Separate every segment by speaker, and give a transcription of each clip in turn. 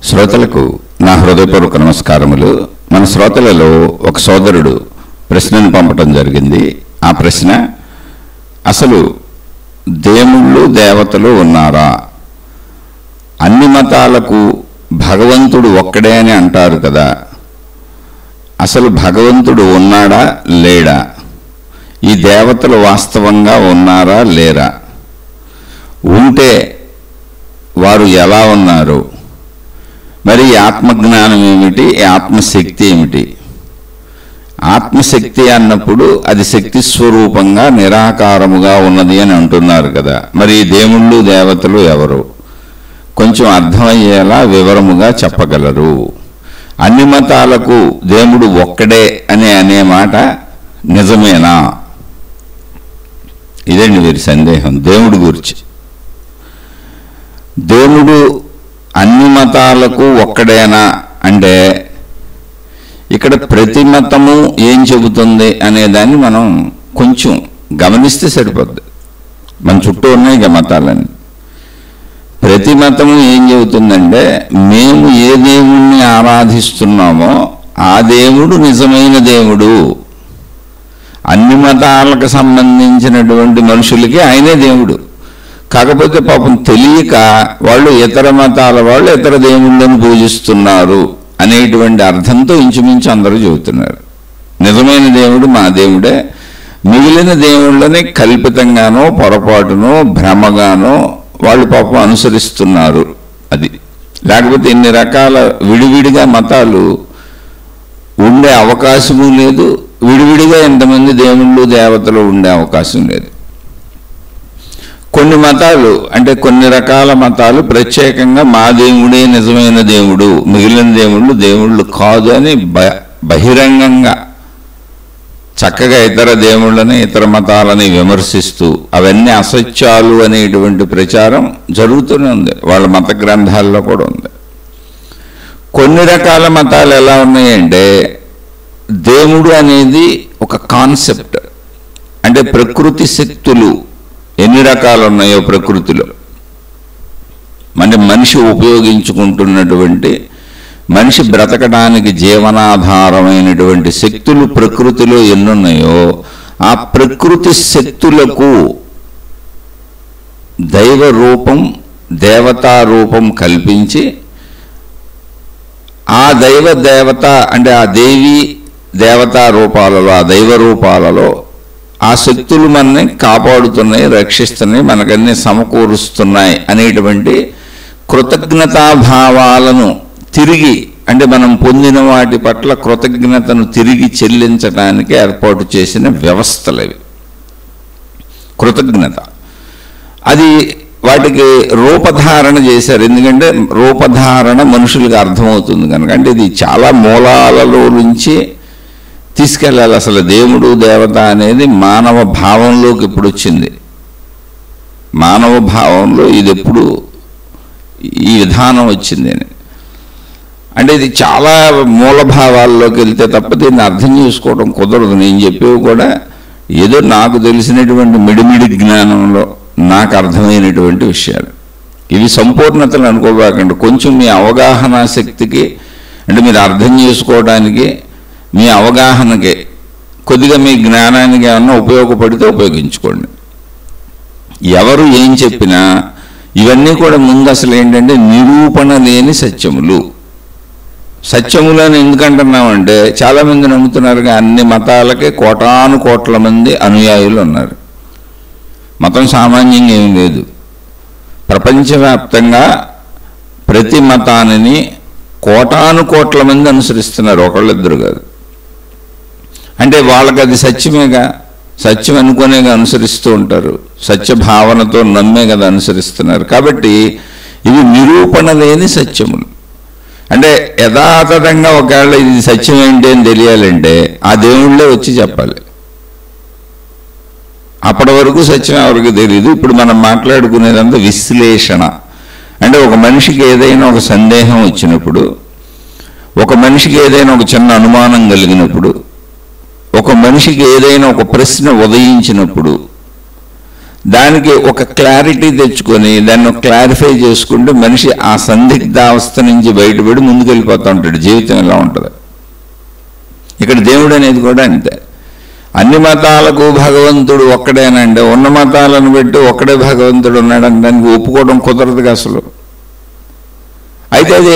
Speaker 1: శ్రోతలకు నా హృదయపూర్వక నమస్కారములు. మన శ్రోతలలో ఒక సోదరుడు ప్రశ్నను పంపడం జరిగింది. ఆ ప్రశ్న, అసలు దేవుళ్ళు దేవతలు ఉన్నారా? అన్ని మతాలకు భగవంతుడు ఒక్కడే అని అంటారు కదా, అసలు భగవంతుడు ఉన్నాడా లేడా? ఈ దేవతలు వాస్తవంగా ఉన్నారా లేరా? ఉంటే వారు ఎలా ఉన్నారు? మరి ఆత్మజ్ఞానం ఏమిటి? ఆత్మశక్తి ఏమిటి? ఆత్మశక్తి అన్నప్పుడు అది శక్తి స్వరూపంగా నిరాకారముగా ఉన్నది అని అంటున్నారు కదా, మరి దేవుళ్ళు దేవతలు ఎవరు? కొంచెం అర్థమయ్యేలా వివరముగా చెప్పగలరు? అన్ని మతాలకు దేవుడు ఒక్కడే అనే మాట నిజమేనా? ఇదండి వీరి సందేహం దేవుడి గురించి. దేవుడు అన్ని మతాలకు ఒక్కడేనా అంటే, ఇక్కడ ప్రతి మతము ఏం చెబుతుంది అనేదాన్ని మనం కొంచెం గమనిస్తే సరిపోద్ది. మన చుట్టూ ఉన్నాయి ఇక మతాలని. ప్రతి మతము ఏం చెబుతుందంటే, మేము ఏ దేవుణ్ణి ఆరాధిస్తున్నామో ఆ దేవుడు నిజమైన దేవుడు. అన్ని మతాలకు సంబంధించినటువంటి మనుషులకి ఆయనే దేవుడు. కాకపోతే పాపం తెలియక వాళ్ళు ఇతర మతాల వాళ్ళు ఇతర దేవుళ్ళని పూజిస్తున్నారు అనేటువంటి అర్థంతో ఇంచుమించు అందరూ చెబుతున్నారు. నిజమైన దేవుడు మా దేవుడే, మిగిలిన దేవుళ్ళని కల్పితంగానో పొరపాటునో భ్రమగానో వాళ్ళు పాపం అనుసరిస్తున్నారు. అది లేకపోతే ఇన్ని రకాల విడివిడిగా మతాలు ఉండే అవకాశము లేదు, విడివిడిగా ఎంతమంది దేవుళ్ళు దేవతలు ఉండే అవకాశం లేదు. కొన్ని మతాలు అంటే కొన్ని రకాల మతాలు ప్రత్యేకంగా మా దేవుడే నిజమైన దేవుడు, మిగిలిన దేవుళ్ళు కాదు అని బహిరంగంగా చక్కగా ఇతర దేవుళ్ళని ఇతర మతాలని విమర్శిస్తూ అవన్నీ అసత్యాలు అనేటువంటి ప్రచారం జరుగుతూనే ఉంది. వాళ్ళ మత గ్రంథాల్లో కూడా ఉంది. కొన్ని రకాల మతాలు ఎలా ఉన్నాయంటే, దేవుడు అనేది ఒక కాన్సెప్ట్. అంటే ప్రకృతి శక్తులు ఎన్ని రకాలు ఉన్నాయో ప్రకృతిలో, అంటే మనిషి ఉపయోగించుకుంటున్నటువంటి, మనిషి బ్రతకడానికి జీవనాధారమైనటువంటి శక్తులు ప్రకృతిలో ఎన్నున్నాయో ఆ ప్రకృతి శక్తులకు దైవ రూపం దేవతా రూపం కల్పించి, ఆ దేవత అంటే ఆ దేవి దేవతా రూపాలలో, ఆ దైవ రూపాలలో ఆ శక్తులు మనని కాపాడుతున్నాయి, రక్షిస్తున్నాయి, మనకన్నీ సమకూరుస్తున్నాయి అనేటువంటి కృతజ్ఞతాభావాలను తిరిగి, అంటే మనం పొందిన వాటి పట్ల కృతజ్ఞతను తిరిగి చెల్లించడానికి ఏర్పాటు చేసిన వ్యవస్థలు అవి. కృతజ్ఞత అది వాటికి రూపధారణ చేశారు. ఎందుకంటే రూపధారణ మనుషులకు అర్థమవుతుంది కనుక. అంటే ఇది చాలా మూలాలలో నుంచి తీసుకెళ్ళాలి. అసలు దేవుడు దేవత అనేది మానవ భావంలోకి ఇప్పుడు వచ్చింది. మానవ భావంలో ఇది ఎప్పుడు ఈ విధానం వచ్చింది అని అంటే ఇది చాలా మూలభావాల్లోకి వెళ్తే తప్ప దీన్ని అర్థం చేసుకోవడం కుదరదు. నేను చెప్పేవి కూడా ఏదో నాకు తెలిసినటువంటి మిడిమిడి జ్ఞానంలో నాకు అర్థమైనటువంటి విషయాలు. ఇవి సంపూర్ణతలు అనుకోబాకండి. కొంచెం మీ అవగాహన శక్తికి, అంటే మీరు అర్థం చేసుకోవడానికి, మీ అవగాహనకి, కొద్దిగా మీ జ్ఞానానికి ఏమన్నా ఉపయోగపడితే ఉపయోగించుకోండి. ఎవరు ఏం చెప్పినా ఇవన్నీ కూడా ముందు అసలు ఏంటంటే నిరూపణ లేని సత్యములు. సత్యములు అని ఎందుకంటున్నామంటే, చాలామంది నమ్ముతున్నారుగా అన్ని మతాలకే కోటాను కోట్ల మంది అనుయాయులు ఉన్నారు. మతం సామాన్యంగా ఏం లేదు. ప్రపంచవ్యాప్తంగా ప్రతి మతాన్ని కోటాను కోట్ల మంది అనుసరిస్తున్నారు, ఒకళ్ళిద్దరు కాదు. అంటే వాళ్ళకి అది సత్యమేగా, సత్యం అనుకునేగా అనుసరిస్తూ ఉంటారు, సత్య భావనతో నమ్మే కదా అనుసరిస్తున్నారు. కాబట్టి ఇవి నిరూపణ లేని సత్యములు. అంటే యథాతథంగా ఒకవేళ ఇది సత్యం ఏంటి అని తెలియాలంటే ఆ దేవుళ్ళే వచ్చి చెప్పాలి. అప్పటి వరకు సత్యం ఎవరికి తెలియదు. ఇప్పుడు మనం మాట్లాడుకునేదంతా విశ్లేషణ. అంటే ఒక మనిషికి ఏదైనా ఒక సందేహం వచ్చినప్పుడు, ఒక మనిషికి ఏదైనా ఒక చిన్న అనుమానం కలిగినప్పుడు, ఒక మనిషికి ఏదైనా ఒక ప్రశ్న ఉదయించినప్పుడు దానికి ఒక క్లారిటీ తెచ్చుకొని దాన్ని క్లారిఫై చేసుకుంటూ మనిషి ఆ సందిగ్ధావస్థ నుంచి బయటపడి ముందుకు వెళ్ళిపోతూ ఉంటాడు. జీవితం ఎలా ఉంటుంది. ఇక్కడ దేవుడు అనేది కూడా అంతే. అన్ని మతాలకు భగవంతుడు ఒక్కడేనండి. ఉన్న మతాలను పెట్టి ఒక్కడే భగవంతుడు ఉన్నాడని దానికి ఒప్పుకోవడం కుదరదు అసలు. అయితే అది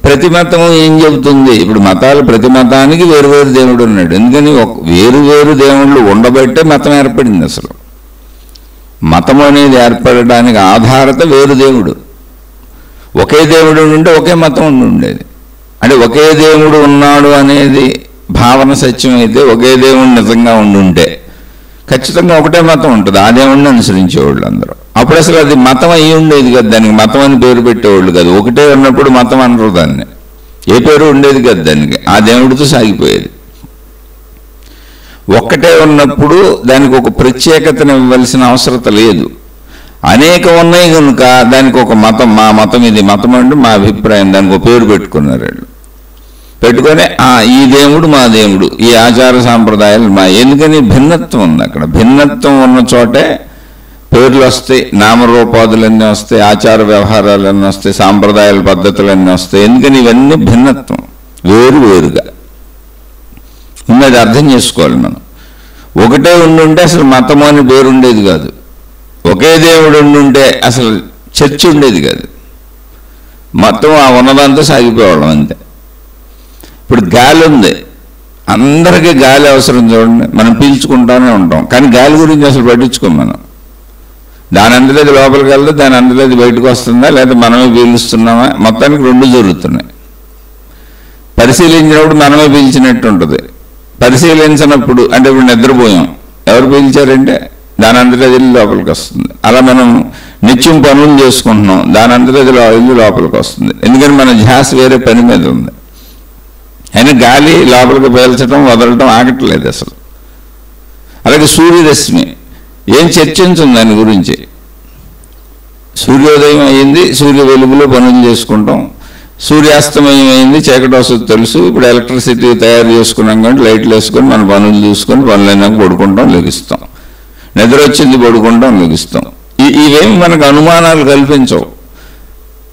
Speaker 1: ప్రతి మతము ఏం చెబుతుంది? ఇప్పుడు మతాలు ప్రతి మతానికి వేరు వేరు దేవుడు ఉన్నాడు. ఎందుకని వేరు వేరు దేవుళ్ళు ఉండబట్టే మతం ఏర్పడింది. అసలు మతం అనేది ఏర్పడడానికి ఆధారత వేరు దేవుడు. ఒకే దేవుడు ఉంటే ఒకే మతం ఉండేది. అంటే ఒకే దేవుడు ఉన్నాడు అనేది భావన సత్యమైతే, ఒకే దేవుడు నిజంగా ఉండుంటే ఖచ్చితంగా ఒకటే మతం ఉంటుంది. ఆ దేవుడిని అనుసరించేవాళ్ళు అందరూ. అప్పుడు అసలు అది మతం అయ్యి ఉండేది కదా. దానికి మతం అని పేరు పెట్టేవాళ్ళు కాదు. ఒకటే ఉన్నప్పుడు మతం అనరు దాన్ని. ఏ పేరు ఉండేది కదా దానికి. ఆ దేవుడితో సాగిపోయేది. ఒక్కటే ఉన్నప్పుడు దానికి ఒక ప్రత్యేకతను ఇవ్వాల్సిన అవసరం లేదు. అనేక ఉన్నాయి కనుక దానికి ఒక మతం, మా మతం ఇది, మతం అంటే మా అభిప్రాయం, దానికి ఒక పేరు పెట్టుకున్నారు వాళ్ళు. పెట్టుకొని ఈ దేవుడు మా దేవుడు, ఈ ఆచార సాంప్రదాయాలు మా. ఎందుకని భిన్నత్వం ఉంది అక్కడ. భిన్నత్వం ఉన్న చోటే పేర్లు వస్తాయి, నామరూపాదులన్నీ వస్తాయి, ఆచార వ్యవహారాలన్నీ వస్తాయి, సాంప్రదాయాల పద్ధతులన్నీ వస్తాయి. ఎందుకని ఇవన్నీ భిన్నత్వం, వేరు వేరుగా ఉన్నది అర్థం చేసుకోవాలి మనం. ఒకటే ఉండుంటే అసలు మతము అని పేరు ఉండేది కాదు. ఒకే దేవుడు ఉండుంటే అసలు చర్చ ఉండేది కాదు. మొత్తం ఆ ఉన్నదంతా సాగిపోవడం అంతే. ఇప్పుడు గాలి ఉంది, అందరికీ గాలి అవసరం. చూడండి, మనం పీల్చుకుంటానే ఉంటాం, కానీ గాలి గురించి అసలు పట్టించుకోం మనం. దాని అందులోది లోపలికి వెళ్తే దాని అందులోది బయటకు వస్తుందా, లేదా మనమే పీలుస్తున్నామా? మొత్తానికి రెండు జరుగుతున్నాయి. పరిశీలించినప్పుడు మనమే పీల్చినట్టు ఉంటుంది. పరిశీలించినప్పుడు అంటే ఇప్పుడు నిద్రపోయాం, ఎవరు పీల్చారంటే దాని అందులోది లోపలికి వస్తుంది. అలా మనం నిత్యం పనులు చేసుకుంటున్నాం, దాని అందులోది లోపలికి వస్తుంది. ఎందుకని మన ధ్యాస వేరే పని మీద ఉంది. అయినా గాలి లోపలికి పీల్చడం వదలటం ఆగట్లేదు అసలు. అలాగే సూర్యరశ్మి, ఏం చర్చించింది దాని గురించి? సూర్యోదయం అయింది, సూర్య వెలుగులో పనులు చేసుకుంటాం. సూర్యాస్తమయం అయింది, చీకటి వస్తుంది తెలుసు. ఇప్పుడు ఎలక్ట్రిసిటీ తయారు చేసుకున్నాం కానీ లైట్లు వేసుకొని మన పనులు చూసుకొని పనులైనాక పడుకుంటాం, లెగిస్తాం. నిద్ర వచ్చింది, పడుకుంటాం, లెగిస్తాం. ఇవేమి మనకు అనుమానాలు కల్పించవు.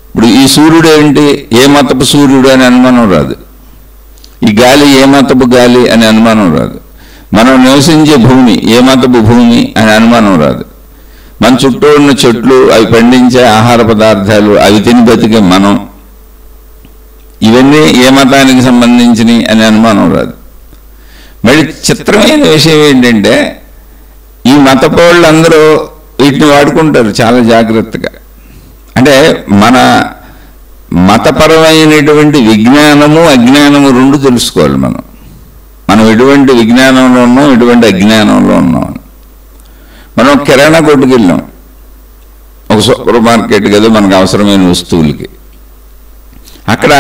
Speaker 1: ఇప్పుడు ఈ సూర్యుడు ఏంటి, ఏ మతపు సూర్యుడు అని అనుమానం రాదు. ఈ గాలి ఏ మతపు గాలి అని అనుమానం రాదు. మనం నివసించే భూమి ఏ మతపు భూమి అని అనుమానం రాదు. మన చుట్టూ ఉన్న చెట్లు, అవి పండించే ఆహార పదార్థాలు, అవి తిని బతికే మనం, ఇవన్నీ ఏ మతానికి సంబంధించినవి అని అనుమానం రాదు. మరి చిత్రమైన విషయం ఏంటంటే ఈ మతపోళ్ళందరూ వీటిని వాడుకుంటారు చాలా జాగ్రత్తగా. అంటే మన మతపరమైనటువంటి విజ్ఞానము అజ్ఞానము రెండు తెలుసుకోవాలి మనం ఎటువంటి విజ్ఞానంలో ఉన్నాం, ఎటువంటి అజ్ఞానంలో ఉన్నాం. మనం కిరాణా కొట్టుకు వెళ్ళాం, ఒక సూపర్ మార్కెట్ కదా మనకు అవసరమైన వస్తువులకి. అక్కడ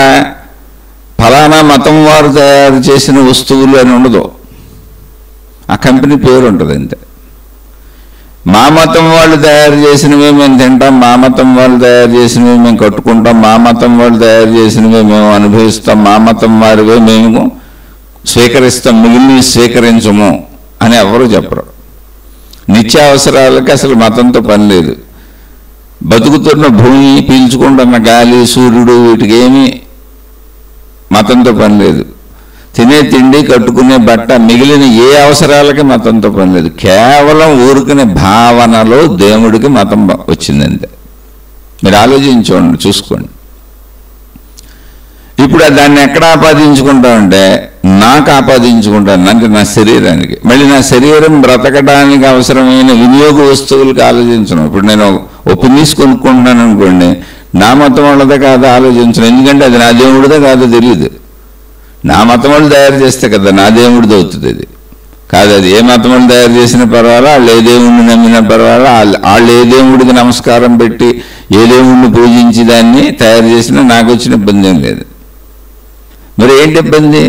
Speaker 1: ఫలానా మతం వారు తయారు చేసిన వస్తువులు అని ఉండదు, ఆ కంపెనీ పేరు ఉంటుంది అంతే. మా మతం వాళ్ళు తయారు చేసినవే మేము తింటాం, మా మతం వాళ్ళు తయారు చేసినవి మేము కట్టుకుంటాం, మా మతం వాళ్ళు తయారు చేసినవే మేము అనుభవిస్తాం, మా మతం వారివే మేము స్వీకరిస్తాం, మిగిలినవి స్వీకరించము అని ఎవరు చెప్పరు. నిత్యావసరాలకి అసలు మతంతో పని లేదు. బతుకుతున్న భూమి, పీల్చుకుంటున్న గాలి, సూర్యుడు, వీటికి ఏమీ మతంతో పని లేదు. తినే తిండి, కట్టుకునే బట్ట, మిగిలిన ఏ అవసరాలకి మతంతో పని లేదు. కేవలం ఊరుకునే భావనలో దేవుడికి మతం వచ్చిందంతే. మీరు ఆలోచించండి, చూసుకోండి. ఇప్పుడు దాన్ని ఎక్కడ ఆపాదించుకుంటామంటే నాకు ఆపాదించుకుంటాను, అంటే నా శరీరానికి. మళ్ళీ నా శరీరం బ్రతకడానికి అవసరమైన వినియోగ వస్తువులకు ఆలోచించను. ఇప్పుడు నేను ఓ పిన్నిస్ కొనుక్కుంటున్నాను అనుకోండి, నా మతం వాళ్ళదే కాదో ఆలోచించను. ఎందుకంటే అది నా దేవుడిదే కాదో తెలియదు. నా మతం వాళ్ళు తయారు చేస్తే కదా నా దేవుడిది అవుతుంది. అది కాదు, అది ఏ మతం వాళ్ళు తయారు చేసినా పర్వాలా, వాళ్ళు ఏ దేవుడిని నమ్మినా పర్వాలా, వాళ్ళు ఏ దేవుడికి నమస్కారం పెట్టి ఏ దేవుడిని పూజించి దాన్ని తయారు చేసినా నాకు వచ్చిన ఇబ్బంది ఏం లేదు. మరి ఏంటి ఇబ్బంది?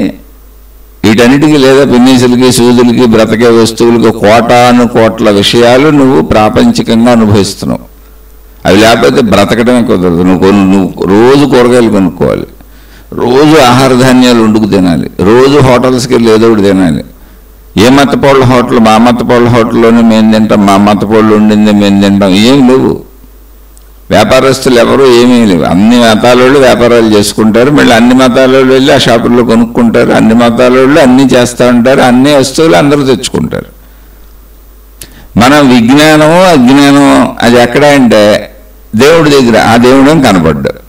Speaker 1: వీటన్నిటికీ లేదా పిన్నీసులకి, సూదులకి, బ్రతకే వస్తువులకి కోటాను కోట్ల విషయాలు నువ్వు ప్రాపంచికంగా అనుభవిస్తున్నావు. అవి లేకపోతే బ్రతకడమే కుదరదు. నువ్వు రోజు కూరగాయలు కొనుక్కోవాలి, రోజు ఆహార ధాన్యాలు వండుకు తినాలి, రోజు హోటల్స్కి వెళ్ళి ఏదో ఒకటి తినాలి. ఏ మతపోళ్ళ హోటల్ మా మతపోళ్ళ హోటల్లోనే మేము తింటాం, మా మతపోళ్ళు వండింది మేము తింటాం, ఏం లేవు. వ్యాపారస్తులు ఎవరు ఏమీ లేవు. అన్ని మతాల వాళ్ళు వ్యాపారాలు చేసుకుంటారు, మళ్ళీ అన్ని మతాల వాళ్ళు వెళ్ళి ఆ షాపుల్లో కొనుక్కుంటారు, అన్ని మతాల వాళ్ళు అన్నీ చేస్తూ ఉంటారు, అన్ని వస్తువులు అందరూ తెచ్చుకుంటారు. మన విజ్ఞానము అజ్ఞానము అది ఎక్కడ అంటే దేవుడి దగ్గర. ఆ దేవుడేం కనపడ్డాడు.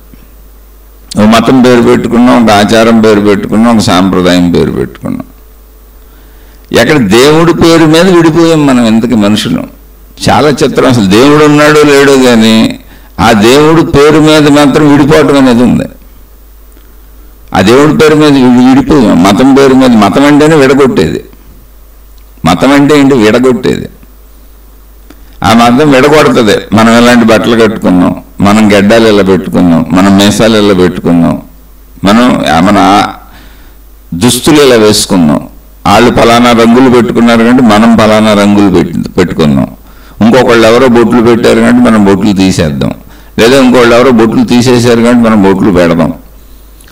Speaker 1: ఒక మతం పేరు పెట్టుకున్నాం, ఒక ఆచారం పేరు పెట్టుకున్నాం, ఒక సాంప్రదాయం పేరు పెట్టుకున్నాం. ఎక్కడ దేవుడి పేరు మీద విడిపోయాం మనం ఇంతకీ మనుషులు. చాలా చిత్రం. అసలు దేవుడు ఉన్నాడో లేడో కానీ ఆ దేవుడి పేరు మీద మాత్రం విడిపోవటం అనేది ఉంది. ఆ దేవుడి పేరు మీద విడిపోయాం. మతం పేరు మీద. మతం అంటేనే విడగొట్టేది. మతం అంటే ఏంటి? విడగొట్టేది. ఆ మతం విడగొడుతుంది. మనం ఎలాంటి బట్టలు కట్టుకున్నాం, మనం గెడ్డాలు ఎలా పెట్టుకున్నాం, మనం మీసాలు ఎలా పెట్టుకున్నాం, మన దుస్తులు ఎలా వేసుకున్నాం. వాళ్ళు ఫలానా రంగులు పెట్టుకున్నారు కంటే మనం ఫలానా రంగులు పెట్టుకున్నాం. ఇంకొకళ్ళు ఎవరో బొట్లు పెట్టారు కంటే మనం బొట్లు తీసేద్దాం, లేదా ఇంకోళ్ళు ఎవరో బొట్లు తీసేశారు కంటే మనం బొట్లు పెడదాం.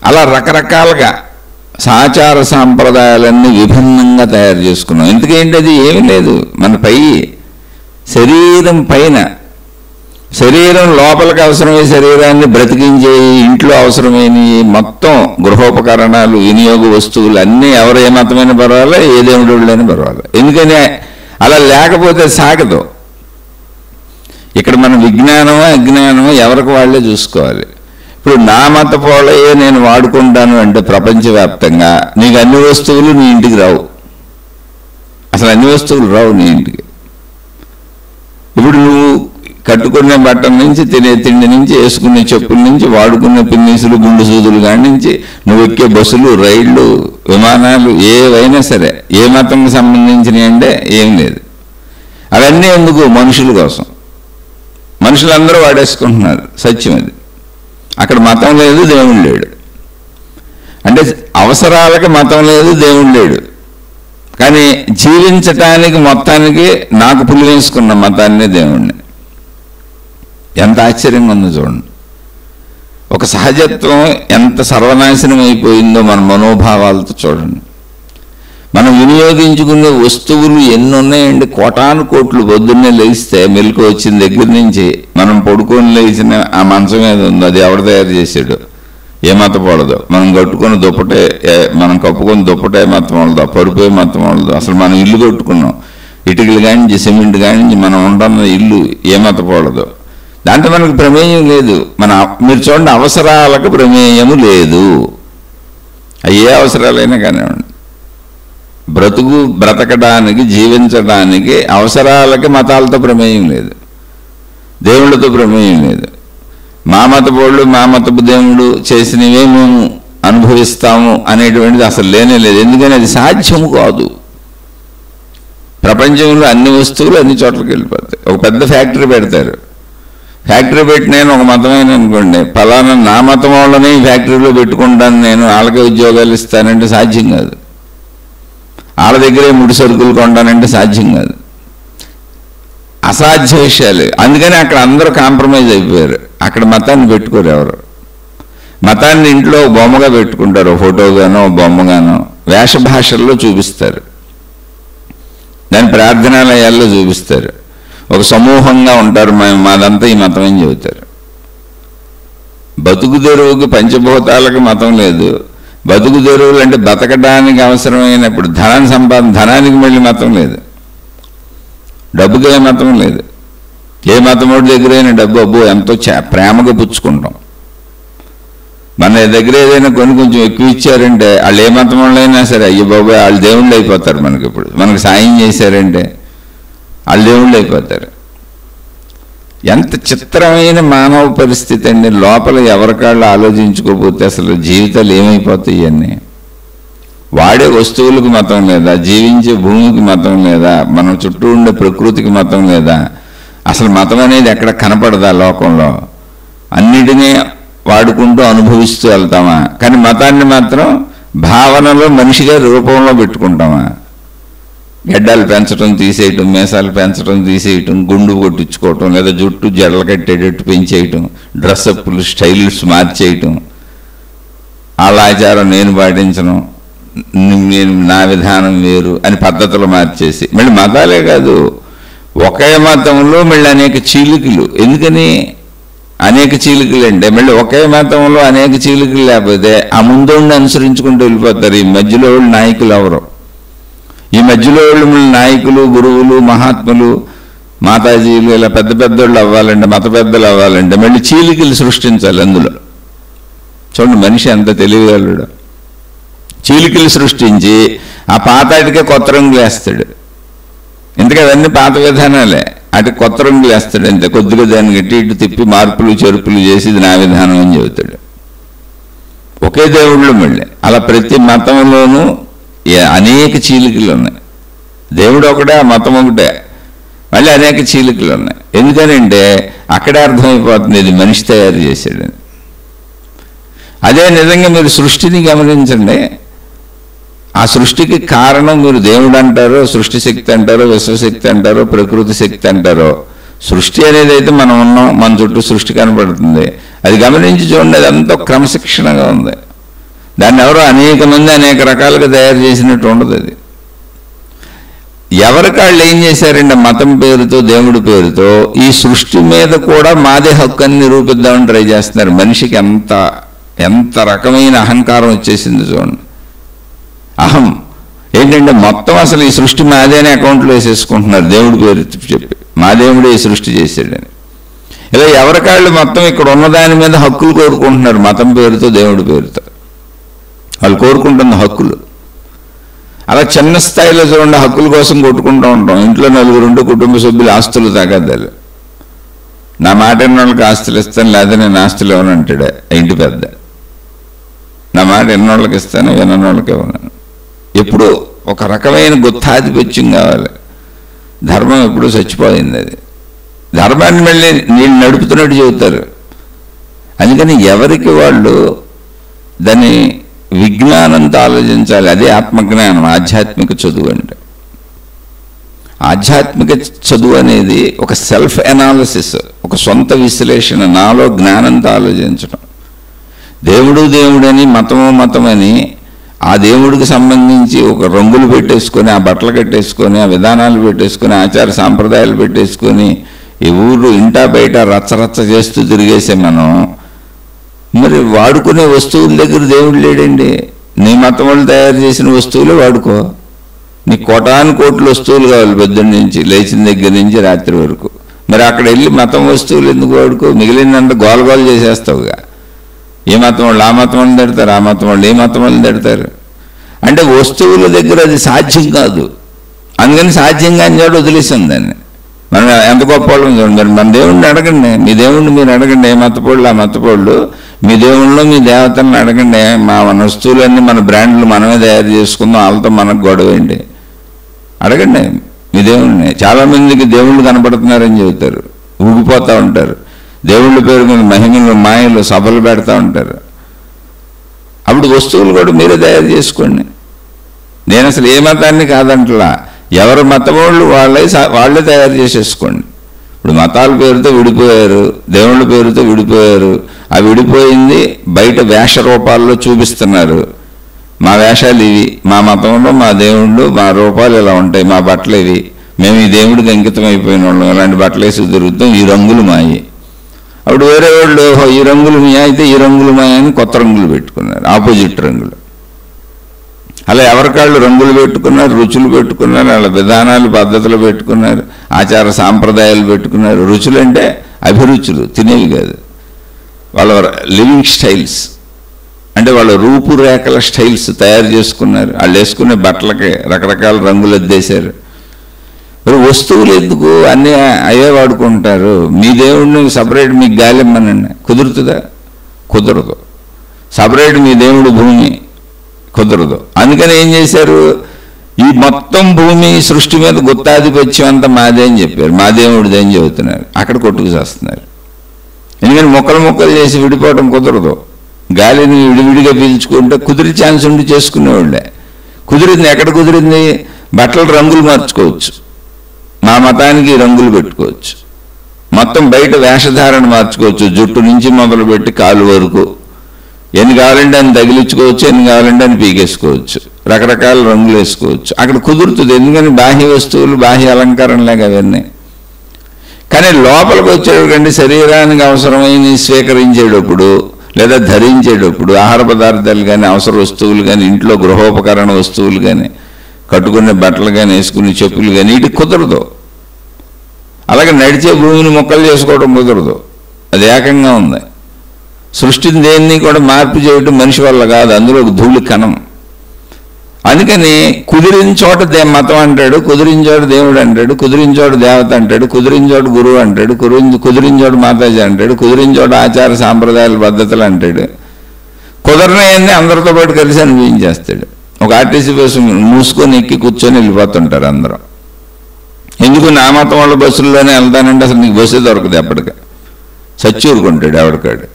Speaker 1: అలా రకరకాలుగా ఆచార సాంప్రదాయాలన్నీ విభిన్నంగా తయారు చేసుకున్నాం. ఎందుకేంటి? అది ఏమీ లేదు. మన శరీరం పైన, శరీరం లోపలికి అవసరమయ్యే శరీరాన్ని బ్రతికించే ఇంట్లో అవసరమైన మొత్తం గృహోపకరణాలు, వినియోగ వస్తువులు అన్నీ ఎవరు ఏ మతమైన పర్వాలే, ఏ దేవుడైనా పర్వాలే. ఎందుకని అలా లేకపోతే సాగదు. ఇక్కడ మన విజ్ఞానమో అజ్ఞానమో ఎవరికి వాళ్ళే చూసుకోవాలి. ఇప్పుడు నా మత పోలయే నేను వాడుకుంటాను అంటే ప్రపంచవ్యాప్తంగా నీకు అన్ని వస్తువులు నీ ఇంటికి రావు. అసలు అన్ని వస్తువులు రావు నీ ఇంటికి. ఇప్పుడు నువ్వు కట్టుకునే బట్టల నుంచి, తినే తిండి నుంచి, వేసుకునే చెప్పుల నుంచి, వాడుకునే పిన్నీసులు, గుండు సూదులు కాడి నుంచి, నువ్వు ఎక్కే బస్సులు, రైళ్లు, విమానాలు ఏవైనా సరే ఏ మతంకి సంబంధించినవి అంటే ఏం లేదు. అవన్నీ ఎందుకు? మనుషుల కోసం. మనుషులందరూ వాడేసుకుంటున్నారు. సత్యం అది. అక్కడ మతం లేదు, దేవుడు లేడు. అంటే అవసరాలకి మతం లేదు, దేవుడు లేడు. కానీ జీవించటానికి మొత్తానికి నాకు పులి వేసుకున్న మతాన్ని దేవుణ్ణి. ఎంత ఆశ్చర్యంగా ఉందో చూడండి. ఒక సహజత్వం ఎంత సర్వనాశనం అయిపోయిందో మన మనోభావాలతో చూడండి. మనం వినియోగించుకునే వస్తువులు ఎన్ని ఉన్నాయండి? కోటాను కోట్లు. పొద్దున్నే లేస్తే మెలకు వచ్చిన దగ్గర నుంచి మనం పడుకొని లేచిన ఆ మంచం మీద ఉంది, అది ఎవడు తయారు చేసాడు? ఏ మతం వాళ్ళదో. మనం కట్టుకున్న దుప్పటే, మనం కప్పుకున్న దుప్పటే మతం వాళ్ళదో, పరుపే మతం వాళ్ళదో. అసలు మనం ఇల్లు కట్టుకున్నాం, ఇటుకలు కానించి సిమెంట్ కానించి మనం ఉంటున్న ఇల్లు ఏ మతం వాళ్ళదో. దాంట్లో మనకు ప్రమేయం లేదు. మీరు చూడండి, అవసరాలకు ప్రమేయము లేదు. ఏ అవసరాలైనా కానివ్వండి, బ్రతకడానికి, జీవించడానికి అవసరాలకి మతాలతో ప్రమేయం లేదు, దేవుళ్ళతో ప్రమేయం లేదు. మా మతపోళ్ళు, మా మతపు దేవుడు చేసినవే మేము అనుభవిస్తాము అనేటువంటిది అసలు లేనే లేదు. ఎందుకని అది సాధ్యము కాదు. ప్రపంచంలో అన్ని వస్తువులు అన్ని చోట్లకి వెళ్ళిపోతాయి. ఒక పెద్ద ఫ్యాక్టరీ పెడతారు. ఫ్యాక్టరీ పెట్టి నేను ఒక మతమైన అనుకోండి, ఫలానా నా మతం వాళ్ళని ఈ ఫ్యాక్టరీలో పెట్టుకుంటాను, నేను వాళ్ళకే ఉద్యోగాలు ఇస్తానంటే సాధ్యం కాదు. వాళ్ళ దగ్గరే ముడి సరుకులు కొంటానంటే సాధ్యం కాదు. అసాధ్య విషయాలు. అందుకని అక్కడ అందరూ కాంప్రమైజ్ అయిపోయారు. అక్కడ మతాన్ని పెట్టుకోరు ఎవరు. మతాన్ని ఇంట్లో బొమ్మగా పెట్టుకుంటారు, ఫోటోగానో బొమ్మగానో. వేషభాషల్లో చూపిస్తారు, దాని ప్రార్థనాలయాల్లో చూపిస్తారు. ఒక సమూహంగా ఉంటారు, మాదంతా ఈ మతం అని చెబుతారు. బతుకు తెరువుకి, పంచభూతాలకు మతం లేదు. బతుకు తెరువులు అంటే బతకడానికి అవసరమైనప్పుడు ధనానికి మళ్ళీ మతం లేదు, డబ్బుకి ఏ మతం లేదు. ఏ మతముడి దగ్గరైనా డబ్బు అబ్బో ఎంతో ప్రేమగా పుచ్చుకుంటాం. మన దగ్గర ఏదైనా కొంచెం ఎక్కువ ఇచ్చారంటే వాళ్ళు ఏ మతం వాళ్ళైనా సరే అయ్యో బాబాయ్ వాళ్ళు దేవుళ్ళు అయిపోతారు. మనకి ఇప్పుడు మనకు సాయం చేశారంటే వాళ్ళు దేవుళ్ళు అయిపోతారు. ఎంత చిత్రమైన మానవ పరిస్థితి అండి. లోపల ఎవరికాళ్ళు ఆలోచించుకోకపోతే అసలు జీవితాలు ఏమైపోతాయి అన్నీ. వాడే వస్తువులకు మతం లేదా? జీవించే భూమికి మతం లేదా? మన చుట్టూ ఉండే ప్రకృతికి మతం లేదా? అసలు మతం అనేది ఎక్కడ కనపడదా లోకంలో? అన్నిటినీ వాడుకుంటూ అనుభవిస్తూ వెళ్తామా? కానీ మతాన్ని మాత్రం భావనలో మనిషిగా రూపంలో పెట్టుకుంటామా? గడ్డాలు పెంచడం తీసేయటం, మీసాలు పెంచడం తీసేయటం, గుండు కొట్టించుకోవటం, లేదా జుట్టు జడలు కట్టేటట్టు పెంచేయటం, డ్రెస్అప్లు స్టైల్స్ మార్చేయటం, వాళ్ళ ఆచారం నేను పాటించడం, నేను నా విధానం వేరు అని పద్ధతులు మార్చేసి, మళ్ళీ మతాలే కాదు, ఒకే మతంలో మళ్ళీ అనేక చీలికలు. ఎందుకని అనేక చీలికలు అంటే, మళ్ళీ ఒకే మతంలో అనేక చీలికలు లేకపోతే ఆ ముందుండి అనుసరించుకుంటూ వెళ్ళిపోతారు. ఈ మధ్యలో వాళ్ళు నాయకులు ఎవరు? ఈ మధ్యలో వాళ్ళు నాయకులు, గురువులు, మహాత్ములు, మాతాజీలు, ఇలా పెద్ద పెద్దోళ్ళు అవ్వాలంటే, మత పెద్దలు అవ్వాలంటే మళ్ళీ చీలికలు సృష్టించాలి. అందులో చూడండి మనిషి ఎంత తెలివిగలడు. చీలికలు సృష్టించి ఆ పాతాటికే కొత్త రంగులు వేస్తాడు. ఎందుకంటే అవన్నీ పాత విధానాలే, అటు కొత్త రంగులు వేస్తాడు. అంతే, కొద్దిగా దాన్ని గట్టి ఇటు తిప్పి మార్పులు చెరుపులు చేసి ఇది నా విధానం అని చెబుతాడు. ఒకే దేవుళ్ళు మళ్ళీ అలా ప్రతి మతంలోనూ అనేక చీలికలు ఉన్నాయి. దేవుడు ఒకటే, ఆ మతం ఒకటే, మళ్ళీ అనేక చీలికలు ఉన్నాయి. ఎందుకనంటే అక్కడే అర్థమైపోతుంది ఇది మనిషి తయారు చేశాడని. అదే నిజంగా మీరు సృష్టిని గమనించండి. ఆ సృష్టికి కారణం మీరు దేవుడు అంటారో, సృష్టి శక్తి అంటారో, విశ్వశక్తి అంటారో, ప్రకృతి శక్తి అంటారో, సృష్టి అనేది అయితే మనం ఉన్నాం, మన చుట్టూ సృష్టి కనపడుతుంది. అది గమనించి చూడండి, అదంతా క్రమశిక్షణగా ఉంది. దాన్ని ఎవరో అనేక మంది అనేక రకాలుగా తయారు చేసినట్టు ఉండదు. అది ఎవరికి వాళ్ళు ఏం చేశారంటే మతం పేరుతో, దేవుడి పేరుతో ఈ సృష్టి మీద కూడా మాదే హక్కు అని నిరూపిద్దామని ట్రై చేస్తున్నారు. మనిషికి ఎంత రకమైన అహంకారం వచ్చేసింది చూడండి. అహం ఏంటంటే మొత్తం అసలు ఈ సృష్టి మాదే అని అకౌంట్లో వేసేసుకుంటున్నారు. దేవుడి పేరు చెప్పి మా దేవుడే ఈ సృష్టి చేశాడని. ఇలా ఎవరికాళ్ళు మొత్తం ఇక్కడ ఉన్నదాని మీద హక్కులు కోరుకుంటున్నారు. మతం పేరుతో, దేవుడి పేరుతో వాళ్ళు కోరుకుంటున్న హక్కులు. అలా చిన్న స్థాయిలో చూడండి, హక్కుల కోసం కొట్టుకుంటూ ఉంటాం. ఇంట్లో నలుగురుంటూ కుటుంబ సభ్యులు ఆస్తులు తగాదాలు. నా మాట ఎన్న వాళ్ళకి ఆస్తులు ఇస్తాను, లేదా నేను ఆస్తులు ఇవ్వను అంటాడు ఇంటి పెద్ద. నా మాట ఎన్నోళ్ళకి ఇస్తాను, వినోళ్ళకి ఇవ్వను. ఎప్పుడు ఒక రకమైన గుత్తాధిపత్యం కావాలి. ధర్మం ఎప్పుడు చచ్చిపోయింది. అది ధర్మాన్ని మళ్ళీ నేను నడుపుతున్నట్టు చెబుతారు. అందుకని ఎవరికి వాళ్ళు దాన్ని విజ్ఞానంతో ఆలోచించాలి. అదే ఆత్మజ్ఞానం, ఆధ్యాత్మిక చదువు అంటే. ఆధ్యాత్మిక చదువు అనేది ఒక సెల్ఫ్ ఎనాలిసిస్, ఒక సొంత విశ్లేషణ, నాలో జ్ఞానంతో ఆలోచించడం. దేవుడని, మతమని ఆ దేవుడికి సంబంధించి ఒక రంగులు పెట్టేసుకొని, ఆ బట్టలు కట్టేసుకొని, ఆ విధానాలు పెట్టేసుకొని, ఆచార సాంప్రదాయాలు పెట్టేసుకొని ఈ ఊరు ఇంటా బయట రచ్చరచ్చ చేస్తూ తిరిగేసే మనం మరి వాడుకునే వస్తువుల దగ్గర దేవుడు లేడండి. నీ మతం వాళ్ళు తయారు చేసిన వస్తువులే వాడుకో. నీ కోటాను కోట్ల వస్తువులు కావాలి పొద్దున్న నుంచి లేచిన దగ్గర నుంచి రాత్రి వరకు. మరి అక్కడ వెళ్ళి మతం వస్తువులు ఎందుకు వాడుకో? మిగిలినంత గోలగోలు చేసేస్తావుగా. ఏ మతం వాళ్ళు ఆ మతం వాళ్ళని తిడతారు, ఆ మతం వాళ్ళు ఏ మతం వాళ్ళని తిడతారు. అంటే వస్తువుల దగ్గర అది సాధ్యం కాదు. అందుకని సాధ్యంగా అని చెప్పి వదిలేసాం దాన్ని. మనం ఎంత గొప్ప వాళ్ళని చూడండి. మరి మన దేవుడిని అడగండి, మీ దేవుడిని మీరు అడగండి. ఏ మతపోళ్ళు ఆ మతపోళ్ళు, మీ దేవుళ్ళు మీ దేవతలను అడగండి. మన వస్తువులన్నీ మన బ్రాండ్లు మనమే తయారు చేసుకుందాం, వాళ్ళతో మనకు గొడవ ఏంటి? అడగండి మీ దేవుడిని. చాలామందికి దేవుళ్ళు కనపడుతున్నారని చెబుతారు, ఊగిపోతూ ఉంటారు. దేవుళ్ళ పేరు మీద మహిమలు, మాయలు, సభలు పెడతా ఉంటారు. అప్పుడు వస్తువులు కూడా మీరే తయారు చేసుకోండి. నేను అసలు ఏ మతాన్ని కాదంటలా, ఎవరి మతం వాళ్ళు వాళ్ళే తయారు చేసేసుకోండి. ఇప్పుడు మతాల పేరుతో విడిపోయారు, దేవుళ్ళ పేరుతో విడిపోయారు. ఆ విడిపోయింది బయట వేష రూపాల్లో చూపిస్తున్నారు. మా వేషాలు ఇవి, మా మతంలో మా దేవుళ్ళు, మా రూపాలు ఇలా ఉంటాయి, మా బట్టలు ఇవి, మేము ఈ దేవుడికి అంకితం అయిపోయిన వాళ్ళం, ఇలాంటి బట్టలు వేసి తిరుగుతాం, ఈ రంగులు మాయి. అప్పుడు వేరే వాళ్ళు ఈ రంగులు మీ అయితే ఈ రంగులు మాయ అని కొత్త రంగులు పెట్టుకున్నారు, ఆపోజిట్ రంగులు. అలా ఎవరికాళ్ళు రంగులు పెట్టుకున్నారు, రుచులు పెట్టుకున్నారు, వాళ్ళ విధానాలు పద్ధతులు పెట్టుకున్నారు, ఆచార సాంప్రదాయాలు పెట్టుకున్నారు. రుచులు అంటే అభిరుచులు, తినేవి కాదు. వాళ్ళ లివింగ్ స్టైల్స్ అంటే వాళ్ళ రూపురేఖల స్టైల్స్ తయారు చేసుకున్నారు. వాళ్ళు వేసుకునే బట్టలకి రకరకాల రంగులు అద్దేశారు. మరి వస్తువులు ఎందుకు అన్నీ అవే వాడుకుంటారు. మీ దేవుడిని సపరేట్ మీకు గాలి ఇమ్మనండి, కుదురుతుందా? కుదరదు. సపరేట్ మీ దేవుడు భూమి, కుదరదు. అందుకని ఏం చేశారు, ఈ మొత్తం భూమి సృష్టి మీద గుత్తాధిపత్యం అంతా మాదే అని చెప్పారు, మా దేవుడిదే అని చెబుతున్నారు. అక్కడ కొట్టుకు చేస్తున్నారు. ఎందుకని ముక్కలు చేసి విడిపోవడం కుదరదు. గాలిని విడివిడిగా పీల్చుకుంటే కుదిరి ఛాన్స్ ఉండి చేసుకునేవాళ్ళే. కుదిరింది ఎక్కడ కుదిరింది? బట్టల రంగులు మార్చుకోవచ్చు, మా మతానికి రంగులు పెట్టుకోవచ్చు, మొత్తం బయట వేషధారణ మార్చుకోవచ్చు, జుట్టు నుంచి మొదలుపెట్టి కాలు వరకు. ఎన్ని కావాలంటే అని తగిలించుకోవచ్చు, ఎన్ని కావాలంటే అని పీకేసుకోవచ్చు. రకరకాల రంగులు వేసుకోవచ్చు. అక్కడ కుదురుతుంది, ఎందుకని బాహ్య వస్తువులు బాహ్య అలంకరణలేక అవన్నీ. కానీ లోపలికి వచ్చేటండి శరీరానికి అవసరమైన స్వీకరించేటప్పుడు లేదా ధరించేటప్పుడు ఆహార పదార్థాలు కానీ అవసర వస్తువులు కానీ ఇంట్లో గృహోపకరణ వస్తువులు కానీ కట్టుకునే బట్టలు కానీ వేసుకునే చెప్పులు కానీ వీటికి కుదరదు. అలాగే నడిచే భూమిని మొక్కలు చేసుకోవడం కుదరదు, అది ఏకంగా ఉంది. సృష్టిని దేన్ని కూడా మార్పు చేయటం మనిషి వల్ల కాదు, అందులో ఒక ధూళి కణం. అందుకని కుదిరిన చోట మతం అంటాడు, కుదిరిన చోట దేవుడు అంటాడు, కుదిరిన చోట దేవత అంటాడు, కుదిరిన చోట గురువు అంటాడు, కుదిరిన చోట మాతాజీ అంటాడు, కుదిరిన చోట ఆచార సాంప్రదాయాల పద్ధతులు అంటాడు. కుదరనయన్నీ అందరితో పాటు కలిసి అనుభవించేస్తాడు. ఒక ఆర్టీసీ బస్సు మూసుకొని ఎక్కి కూర్చొని వెళ్ళిపోతుంటారు అందరూ. ఎందుకు నా మతం వాళ్ళ బస్సుల్లోనే వెళ్తానంటే అసలు నీకు బస్సు దొరకదు, ఎప్పటికే చచ్చూరుకుంటాడు ఎవరికాడు.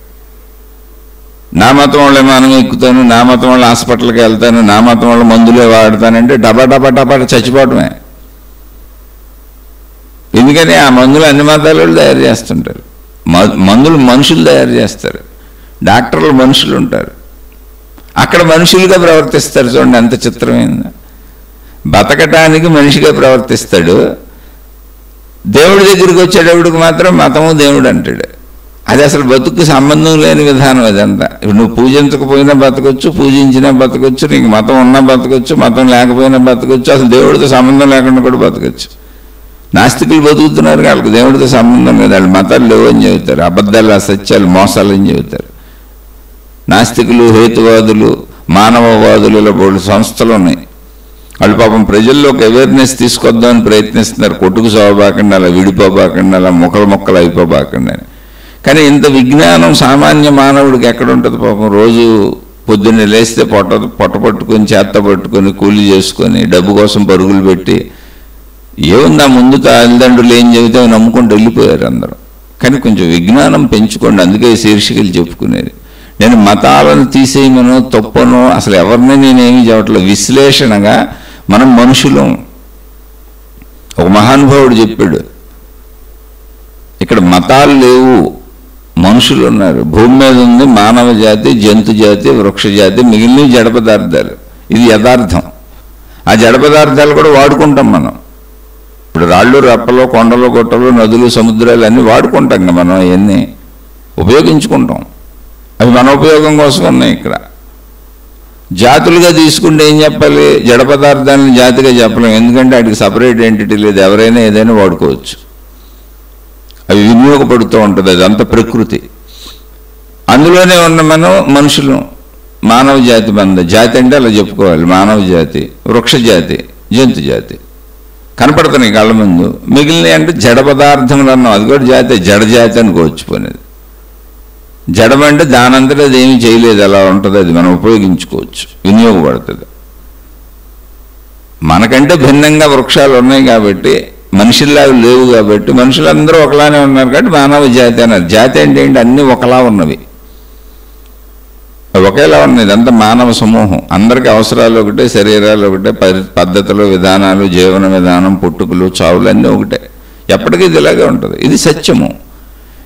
Speaker 1: నా మతం వాళ్ళ విమానం ఎక్కుతాను, నా మతం వాళ్ళ హాస్పిటల్కి వెళ్తాను, నా మతం వాళ్ళ మందులే వాడతానంటే డబా డబా డబా చచ్చిపోవటమే. ఎందుకని ఆ మందులు అన్ని మతాల వాళ్ళు తయారు చేస్తుంటారు. మందులు మనుషులు తయారు చేస్తారు, డాక్టర్లు మనుషులు ఉంటారు, అక్కడ మనుషులుగా ప్రవర్తిస్తారు. చూడండి ఎంత చిత్రమైంది. బతకటానికి మనిషిగా ప్రవర్తిస్తాడు, దేవుడి దగ్గరికి వచ్చేటప్పటికి మాత్రం మతము దేవుడు అంటాడు. అది అసలు బతుకు సంబంధం లేని విధానం అదంతా. ఇప్పుడు నువ్వు పూజించకపోయినా బతకొచ్చు, పూజించినా బతకొచ్చు, నీకు మతం ఉన్నా బతకొచ్చు, మతం లేకపోయినా బతకొచ్చు, అసలు దేవుడితో సంబంధం లేకుండా కూడా బతకొచ్చు. నాస్తికులు బతుకుతున్నారు, వాళ్ళకి దేవుడితో సంబంధం లేదు, వాళ్ళు మతాలు లేవు అని చెబుతారు, అబద్ధాలు అసత్యాలు మోసాలు అని చెబుతారు. నాస్తికులు, హేతువాదులు, మానవవాదులు ఇలా బోల్డ్ సంస్థలు ఉన్నాయి. వాళ్ళు పాపం ప్రజల్లోకి అవేర్నెస్ తీసుకొద్దామని ప్రయత్నిస్తున్నారు, కొట్టుకు సోవబాకండి, అలా విడిపోబాకండి, అలా మొక్కలు అయిపోబాకండి అని. కానీ ఇంత విజ్ఞానం సామాన్య మానవుడికి ఎక్కడ ఉంటుంది పాపం? రోజు పొద్దున్నే లేస్తే పొట్ట పట్టుకొని చేత్త పట్టుకొని కూలి చేసుకొని డబ్బు కోసం పరుగులు పెట్టి ఏముంది ఆ ముందు తల్లిదండ్రులు ఏం చెబితే నమ్ముకుంటూ వెళ్ళిపోయారు అందరూ. కానీ కొంచెం విజ్ఞానం పెంచుకోండి. అందుకే శీర్షికలు చెప్పుకునేది. నేను మతాలను తీసేయమనో తప్పనో అసలు ఎవరిని నేనేమి చెప్పట్లేదు. విశ్లేషణగా మనం మనుషులం. ఒక మహానుభావుడు చెప్పాడు, ఇక్కడ మతాలు లేవు, మనుషులు ఉన్నారు. భూమి మీద ఉంది మానవ జాతి, జంతు జాతి, వృక్ష జాతి, మిగిలిన జడ పదార్థాలు. ఇది యథార్థం. ఆ జడ పదార్థాలు కూడా వాడుకుంటాం మనం. ఇప్పుడు రాళ్ళు రప్పలు, కొండలు గుట్టలు, నదులు, సముద్రాలు అన్నీ వాడుకుంటాం కదా మనం, అవన్నీ ఉపయోగించుకుంటాం. అవి మన ఉపయోగం కోసం ఉన్నాయి. ఇక్కడ జాతులుగా తీసుకుంటే ఏం చెప్పాలి? జడ పదార్థాలను జాతిగా చెప్పలేం, ఎందుకంటే వాటికి సపరేట్ ఎంటిటీ లేదు, ఎవరైనా ఏదైనా వాడుకోవచ్చు. అవి వినియోగపడుతూ ఉంటుంది, అదంతా ప్రకృతి. అందులోనే ఉన్న మనం మనుషులు, మానవ జాతి. జాతి అంటే అలా చెప్పుకోవాలి, మానవ జాతి, వృక్ష జాతి, జంతు జాతి కనపడుతున్నాయి కళ్ళ ముందు. మిగిలినవి అంటే జడ పదార్థములు అన్నాం, అది కూడా జాతి, జడ జాతి అనుకోవచ్చుపోయినది. జడమంటే దానంతటా అది ఏమీ చేయలేదు, అలా ఉంటుంది, అది మనం ఉపయోగించుకోవచ్చు, వినియోగపడుతుంది. మనకంటే భిన్నంగా వృక్షాలు ఉన్నాయి కాబట్టి, మనుషుల్లాగా లేవు కాబట్టి, మనుషులందరూ ఒకలానే ఉన్నారు కాబట్టి మానవ జాతి అన్నారు. జాతి అంటే ఏంటి? అన్నీ ఒకలా ఉన్నవి, ఒకేలా ఉన్నాయి. ఇదంతా మానవ సమూహం. అందరికీ అవసరాలు ఒకటే, శరీరాలు ఒకటే, పద్ధతులు, విధానాలు, జీవన విధానం, పుట్టుకలు, చావులు అన్నీ ఒకటే. ఎప్పటికీ ఇది ఇలాగే ఉంటుంది. ఇది సత్యము.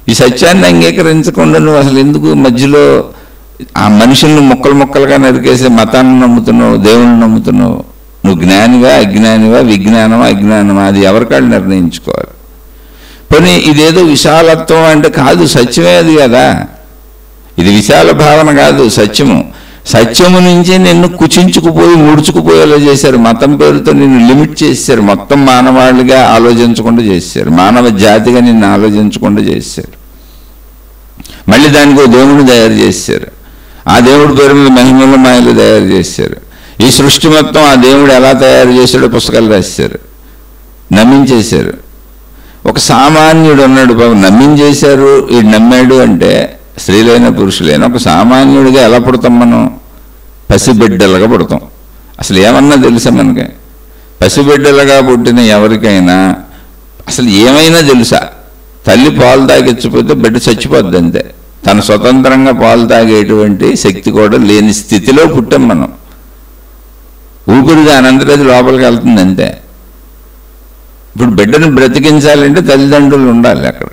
Speaker 1: ఈ సత్యాన్ని అంగీకరించకుండా నువ్వు అసలు ఎందుకు మధ్యలో ఆ మనుషుల్ని ముక్కలుగా నరికేసే మతాన్ని నమ్ముతున్నావు, దేవుణ్ణి నమ్ముతున్నావు? నువ్వు జ్ఞానివా, అజ్ఞానివా, విజ్ఞానమా, అజ్ఞానమా, అది ఎవరికాళ్ళు నిర్ణయించుకోవాలి. పోనీ ఇదేదో విశాలత్వం అంటే కాదు, సత్యమే అది కదా. ఇది విశాల భావన కాదు, సత్యము. సత్యము నుంచి నిన్ను కుచించుకుపోయి ముడుచుకుపోయేలా చేశారు. మతం పేరుతో నిన్ను లిమిట్ చేశారు, మొత్తం మానవాళిగా ఆలోచించకుండా చేశారు, మానవ జాతిగా నిన్ను ఆలోచించకుండా చేశారు. మళ్ళీ దానికి దేవుడిని తయారు చేశారు, ఆ దేవుడి పేరు మీద మహిమల మాయలు తయారు చేశారు. ఈ సృష్టి మొత్తం ఆ దేవుడు ఎలా తయారు చేశాడో పుస్తకాలు రాశారు, నమ్మించేశారు. ఒక సామాన్యుడు ఉన్నాడు బాబు, నమ్మించేశారు. వీడు నమ్మాడు అంటే స్త్రీలైన పురుషులైన ఒక సామాన్యుడిగా ఎలా పుడతాం మనం? పసిబిడ్డలుగా పుడతాం. అసలు ఏమన్నా తెలుసా మనకి? పసిబిడ్డలుగా పుట్టిన ఎవరికైనా అసలు ఏమైనా తెలుసా? తల్లి పాలు తాగించకపోతే బిడ్డ చచ్చిపోద్ది అంతే. తన స్వతంత్రంగా పాలు తాగేటువంటి శక్తి కూడా లేని స్థితిలో పుట్టాం మనం. ఊపిరి దానంతటా అది లోపలికి వెళ్తుంది అంతే. ఇప్పుడు బిడ్డను బ్రతికించాలంటే తల్లిదండ్రులు ఉండాలి అక్కడ.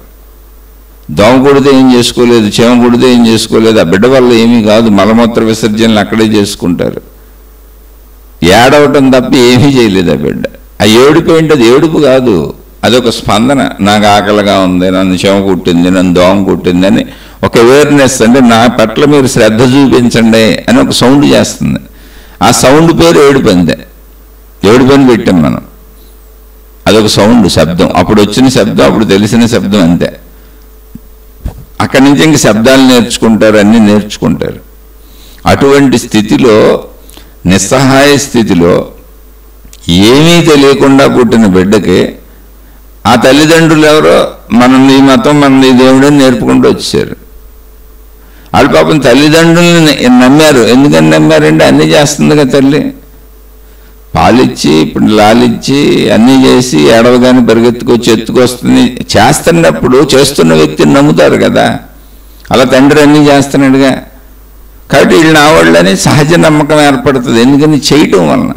Speaker 1: దోమ కొడితే ఏం చేసుకోలేదు, చీమ కొడితే ఏం చేసుకోలేదు, ఆ బిడ్డ వల్ల ఏమీ కాదు. మలమూత్ర విసర్జనలు అక్కడే చేసుకుంటారు. ఏడవటం తప్ప ఏమీ చేయలేదు ఆ బిడ్డ. ఆ ఏడుపు ఏంటి? అది ఏడుపు కాదు, అదొక స్పందన. నాకు ఆకలిగా ఉంది, నన్ను చెమ కుట్టింది, నన్ను దోమ కుట్టింది అని ఒక అవేర్నెస్, అంటే నా పట్ల మీరు శ్రద్ధ చూపించండి అని ఒక సౌండ్ చేస్తుంది. ఆ సౌండ్ పేరు ఏడుపు. అంతే, ఏడుపు అని పెట్టాం మనం. అదొక సౌండ్, శబ్దం. అప్పుడు వచ్చిన శబ్దం, అప్పుడు తెలిసిన శబ్దం, అంతే. అక్కడి నుంచి ఇంక శబ్దాలు నేర్చుకుంటారు, అన్నీ నేర్చుకుంటారు. అటువంటి స్థితిలో, నిస్సహాయ స్థితిలో, ఏమీ తెలియకుండా పుట్టిన బిడ్డకి ఆ తల్లిదండ్రులు ఎవరో మనల్ని ఈ మతం, మనల్ని ఈ దేవుడని నేర్పుకుంటూ వచ్చారు. వాళ్ళు పాపం తల్లిదండ్రులని నమ్మారు. ఎందుకని నమ్మారంటే అన్నీ చేస్తుంది కదా తల్లి. పాలిచ్చి, ఇప్పుడు లాలిచ్చి, అన్నీ చేసి ఏడవగానే పరిగెత్తుకొచ్చి ఎత్తుకొస్తుంది. చేస్తున్నప్పుడు చేస్తున్న వ్యక్తిని నమ్ముతారు కదా. అలా తండ్రి అన్నీ చేస్తున్నాడుగా, కాబట్టి వీళ్ళు నా వాళ్ళని సహజ నమ్మకం ఏర్పడుతుంది. ఎందుకని చేయటం వలన.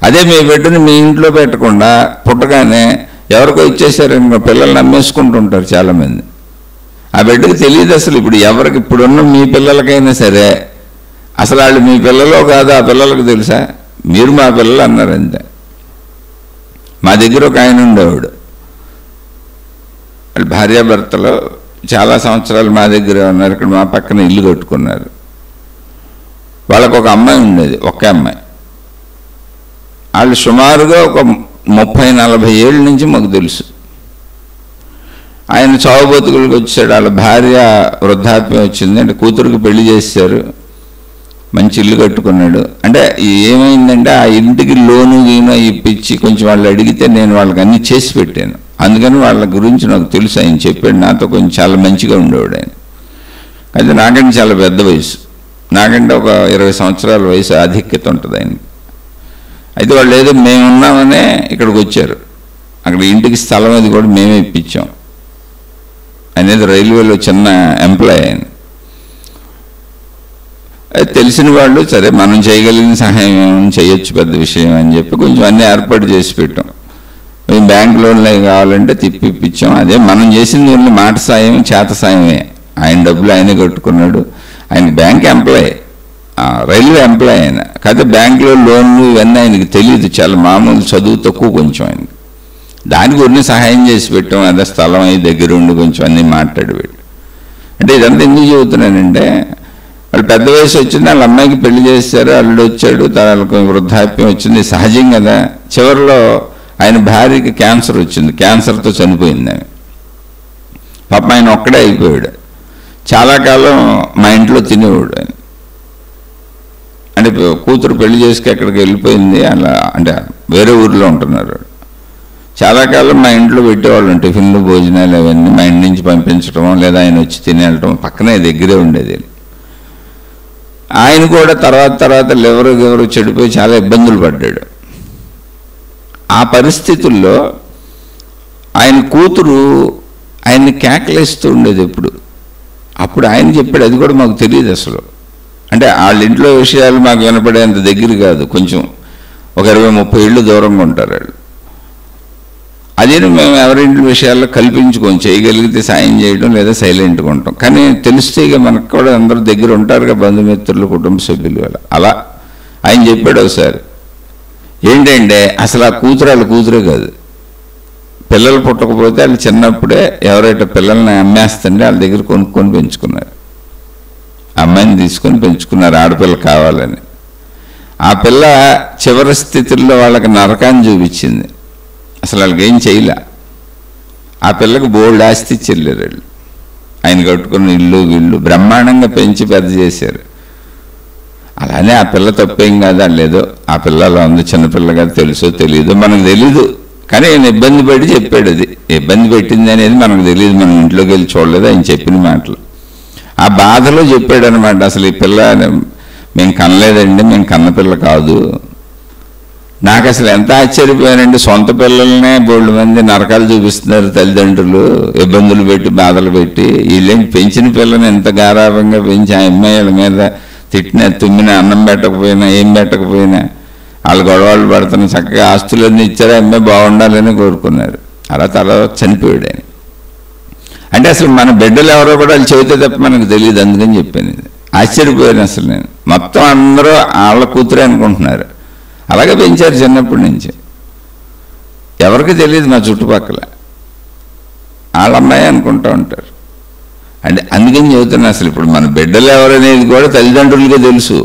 Speaker 1: అదే మీ బిడ్డని మీ ఇంట్లో పెట్టకుండా పుట్టగానే ఎవరికో ఇచ్చేసారు, పిల్లల్ని నమ్మేసుకుంటుంటారు చాలామంది. ఆ బిడ్డకి తెలియదు అసలు. ఇప్పుడు ఎవరికి, ఇప్పుడున్న మీ పిల్లలకైనా సరే అసలు వాళ్ళు మీ పిల్లలో కాదు, ఆ పిల్లలకు తెలుసా? మీరు మా పిల్లలు అన్నారు అంతే. మా దగ్గర ఒక ఆయన ఉండేవాడు, వాళ్ళు భార్యాభర్తలు చాలా సంవత్సరాలు మా దగ్గర ఉన్నారు. ఇక్కడ మా పక్కన ఇల్లు కట్టుకున్నారు. వాళ్ళకు ఒక అమ్మాయి ఉండేది, ఒకే అమ్మాయి. వాళ్ళు సుమారుగా ఒక 30-40 ఏళ్ళ నుంచి మాకు తెలుసు. ఆయన చావు బతుకులకు వచ్చాడు. వాళ్ళ భార్య వృద్ధాప్యం వచ్చింది, అంటే కూతురికి పెళ్లి చేశారు, మంచి ఇల్లు కట్టుకున్నాడు. అంటే ఏమైందంటే ఆ ఇంటికి లోను గీను ఇప్పించి కొంచెం వాళ్ళు అడిగితే నేను వాళ్ళకి అన్నీ చేసి పెట్టాను. అందుకని వాళ్ళ గురించి నాకు తెలుసు. ఆయన చెప్పాడు, నాతో కొంచెం చాలా మంచిగా ఉండేవాడు ఆయన. అయితే నాకంటే చాలా పెద్ద వయసు, నాకంటే ఒక 20 సంవత్సరాల వయసు ఆధిక్యత ఉంటుంది ఆయనకి. అయితే వాళ్ళు ఏదో మేమున్నామనే ఇక్కడికి వచ్చారు. అక్కడ ఇంటికి స్థలం అది కూడా మేమే ఇప్పించాం. అనేది రైల్వేలో చిన్న ఎంప్లాయ్ ఆయన. తెలిసిన వాళ్ళు, సరే మనం చేయగలిగిన సహాయం ఏమైనా చేయొచ్చు, పెద్ద విషయం అని చెప్పి కొంచెం అన్నీ ఏర్పాటు చేసి పెట్టాం. మేము బ్యాంక్ లోన్లు కావాలంటే తిప్పిప్పించాం. అదే మనం చేసింది ఓన్లీ మాట సాయం, చేత సాయమే. ఆయన డబ్బులు ఆయనే కట్టుకున్నాడు. ఆయన బ్యాంక్ ఎంప్లాయ్, రైల్వే ఎంప్లాయ్ ఆయన. కాకపోతే బ్యాంకులో లోన్లు ఇవన్నీ ఆయనకి తెలియదు, చాలా మామూలు చదువు తక్కువ కొంచెం ఆయనకి. దానికి కొన్ని సహాయం చేసి పెట్టాం. అదే స్థలం అయి దగ్గర ఉండి కొంచెం అన్నీ మాట్లాడి పెట్టు. అంటే ఇదంతా ఎందుకు చెబుతున్నానంటే, వాళ్ళు పెద్ద వయసు వచ్చింది, వాళ్ళ అమ్మాయికి పెళ్లి చేశారు, అల్లుడు వచ్చాడు, వాళ్ళకు వృద్ధాప్యం వచ్చింది, సహజం కదా. చివరిలో ఆయన భార్యకి క్యాన్సర్ వచ్చింది, క్యాన్సర్తో చనిపోయింది ఆమె. పాప ఆయన ఒక్కడే అయిపోయాడు. చాలా కాలం మా ఇంట్లో తినేవాడు ఆయన. అంటే కూతురు పెళ్లి చేసుకు ఎక్కడికి వెళ్ళిపోయింది, అలా అంటే వేరే ఊరిలో ఉంటున్నారు. చాలా కాలం మా ఇంట్లో పెట్టేవాళ్ళం టిఫిన్లు, భోజనాలు అవన్నీ. మా ఇంటి నుంచి పంపించడం లేదా ఆయన వచ్చి తినేయటం, పక్కనే దగ్గరే ఉండేది. ఆయన కూడా తర్వాత లివరు చెడిపోయి చాలా ఇబ్బందులు పడ్డాడు. ఆ పరిస్థితుల్లో ఆయన కూతురు ఆయన్ని కేకలేస్తూ ఉండేది ఎప్పుడు. అప్పుడు ఆయన చెప్పాడు, అది కూడా మాకు తెలియదు అసలు. అంటే వాళ్ళ ఇంట్లో విషయాలు మాకు వినపడేంత దగ్గర కాదు, కొంచెం ఒక 20-30 ఏళ్ళు దూరంగా ఉంటారు వాళ్ళు. అదే మేము ఎవరింటి విషయాల్లో కల్పించుకొని చేయగలిగితే సాయం చేయడం, లేదా సైలెంట్గా ఉంటాం. కానీ తెలిస్తే ఇక మనకు కూడా అందరూ దగ్గర ఉంటారుగా, బంధుమిత్రులు, కుటుంబ సభ్యులు. అలా ఆయన చెప్పాడు ఒకసారి, ఏంటంటే అసలు ఆ కూతురు వాళ్ళ కూతురే కాదు. పిల్లలు పుట్టకపోతే వాళ్ళు చిన్నప్పుడే ఎవరైతే పిల్లల్ని అమ్మేస్తుంటే వాళ్ళ దగ్గర కొనుక్కొని పెంచుకున్నారు. అమ్మాయిని తీసుకొని పెంచుకున్నారు, ఆడపిల్ల కావాలని. ఆ పిల్ల చివరి స్థితుల్లో వాళ్ళకి నరకాన్ని చూపించింది. అసలు వాళ్ళకి ఏం చేయలే. ఆ పిల్లకి బోల్డ్ ఆస్తి చెల్లారు వాళ్ళు. ఆయన కట్టుకున్న ఇల్లు బ్రహ్మాండంగా పెంచి పెద్ద చేశారు. అలానే ఆ పిల్ల తప్పేం కాదు, లేదో ఆ పిల్లలో ఉంది, చిన్నపిల్ల కదా, తెలుసో తెలియదు మనకు తెలీదు. కానీ ఆయన ఇబ్బంది పెట్టి చెప్పాడు. అది ఇబ్బంది పెట్టింది అనేది మనకు తెలియదు, మనం ఇంట్లోకి వెళ్ళి చూడలేదు. ఆయన చెప్పిన మాటలు ఆ బాధలో చెప్పాడు అనమాట. అసలు ఈ పిల్ల మేము కనలేదండి, మేము కన్న పిల్ల కాదు. నాకు అసలు ఎంత ఆశ్చర్యపోయానండి, సొంత పిల్లలనే బోల్డ్ మంది నరకాలు చూపిస్తున్నారు తల్లిదండ్రులు, ఇబ్బందులు పెట్టి బాధలు పెట్టి. వీళ్ళేంటి పెంచిన పిల్లని ఎంత గారాభంగా పెంచి ఆ అమ్మాయిల మీద తిట్టినా తుమ్మినా అన్నం పెట్టకపోయినా ఏం పెట్టకపోయినా వాళ్ళు గొడవలు పడుతున్న చక్కగా ఆస్తులన్నీ ఇచ్చారు, అమ్మాయి బాగుండాలని కోరుకున్నారు. అలా తర్వాత చనిపోయాడు ఆయన. అంటే అసలు మన బిడ్డలు ఎవరో కూడా వాళ్ళు చెబితే తప్ప మనకు తెలియదు. అందుకని చెప్పాను. ఆశ్చర్యపోయాను అసలు నేను. మొత్తం అందరూ వాళ్ళ కూతురే అనుకుంటున్నారు. అలాగే పెంచారు చిన్నప్పటి నుంచి. ఎవరికి తెలియదు మా చుట్టుపక్కల, వాళ్ళ అమ్మాయి అనుకుంటూ ఉంటారు. అంటే అందుకని చెబుతున్నా, అసలు ఇప్పుడు మన బిడ్డలు ఎవరనేది కూడా తల్లిదండ్రులకే తెలుసు,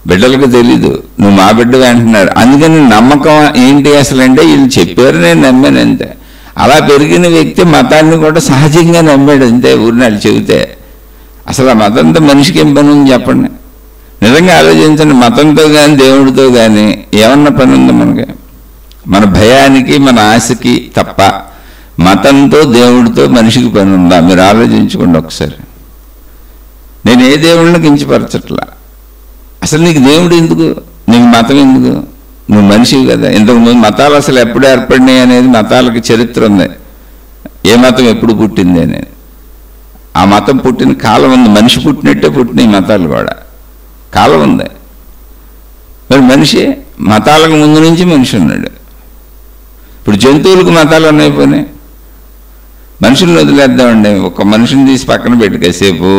Speaker 1: బిడ్డలకు తెలీదు. నువ్వు మా బిడ్డవి అంటున్నారు. అందుకని నమ్మకం ఏంటి అసలు అంటే, వీళ్ళు చెప్పారు నేను నమ్మాను అంతే. అలా పెరిగిన వ్యక్తి మతాన్ని కూడా సహజంగా నమ్మాడు అంతే. ఊరిని వాళ్ళు చెబితే అసలు ఆ మతంతో మనిషికి ఏం పని ఉంది చెప్పండి? నిజంగా ఆలోచించండి. మతంతో కానీ దేవుడితో కానీ ఏమన్నా పని ఉందా మనకి? మన భయానికి మన ఆశకి తప్ప మతంతో దేవుడితో మనిషికి పని ఉందా? మీరు ఆలోచించుకోండి ఒకసారి. నేను ఏ దేవుడిని కించపరచట్లా. అసలు నీకు దేవుడు ఎందుకు? నీకు మతం ఎందుకు? నువ్వు మనిషివి కదా. ఇంతకుముందు మతాలు అసలు ఎప్పుడు ఏర్పడినాయి అనేది మతాలకి చరిత్ర ఉంది. ఏ మతం ఎప్పుడు పుట్టింది అనేది. ఆ మతం పుట్టిన కాలం ఉంది. మనిషి పుట్టినట్టే పుట్టినాయి మతాలు కూడా. కాలం ఉంది. మరి మనిషి మతాలకు ముందు నుంచి మనిషి ఉన్నాడు. ఇప్పుడు జంతువులకు మతాలు ఉన్నాయిపోయినాయి. మనుషులను వదిలేద్దామండి. ఒక మనిషిని తీసి పక్కన పెట్టి కాసేపు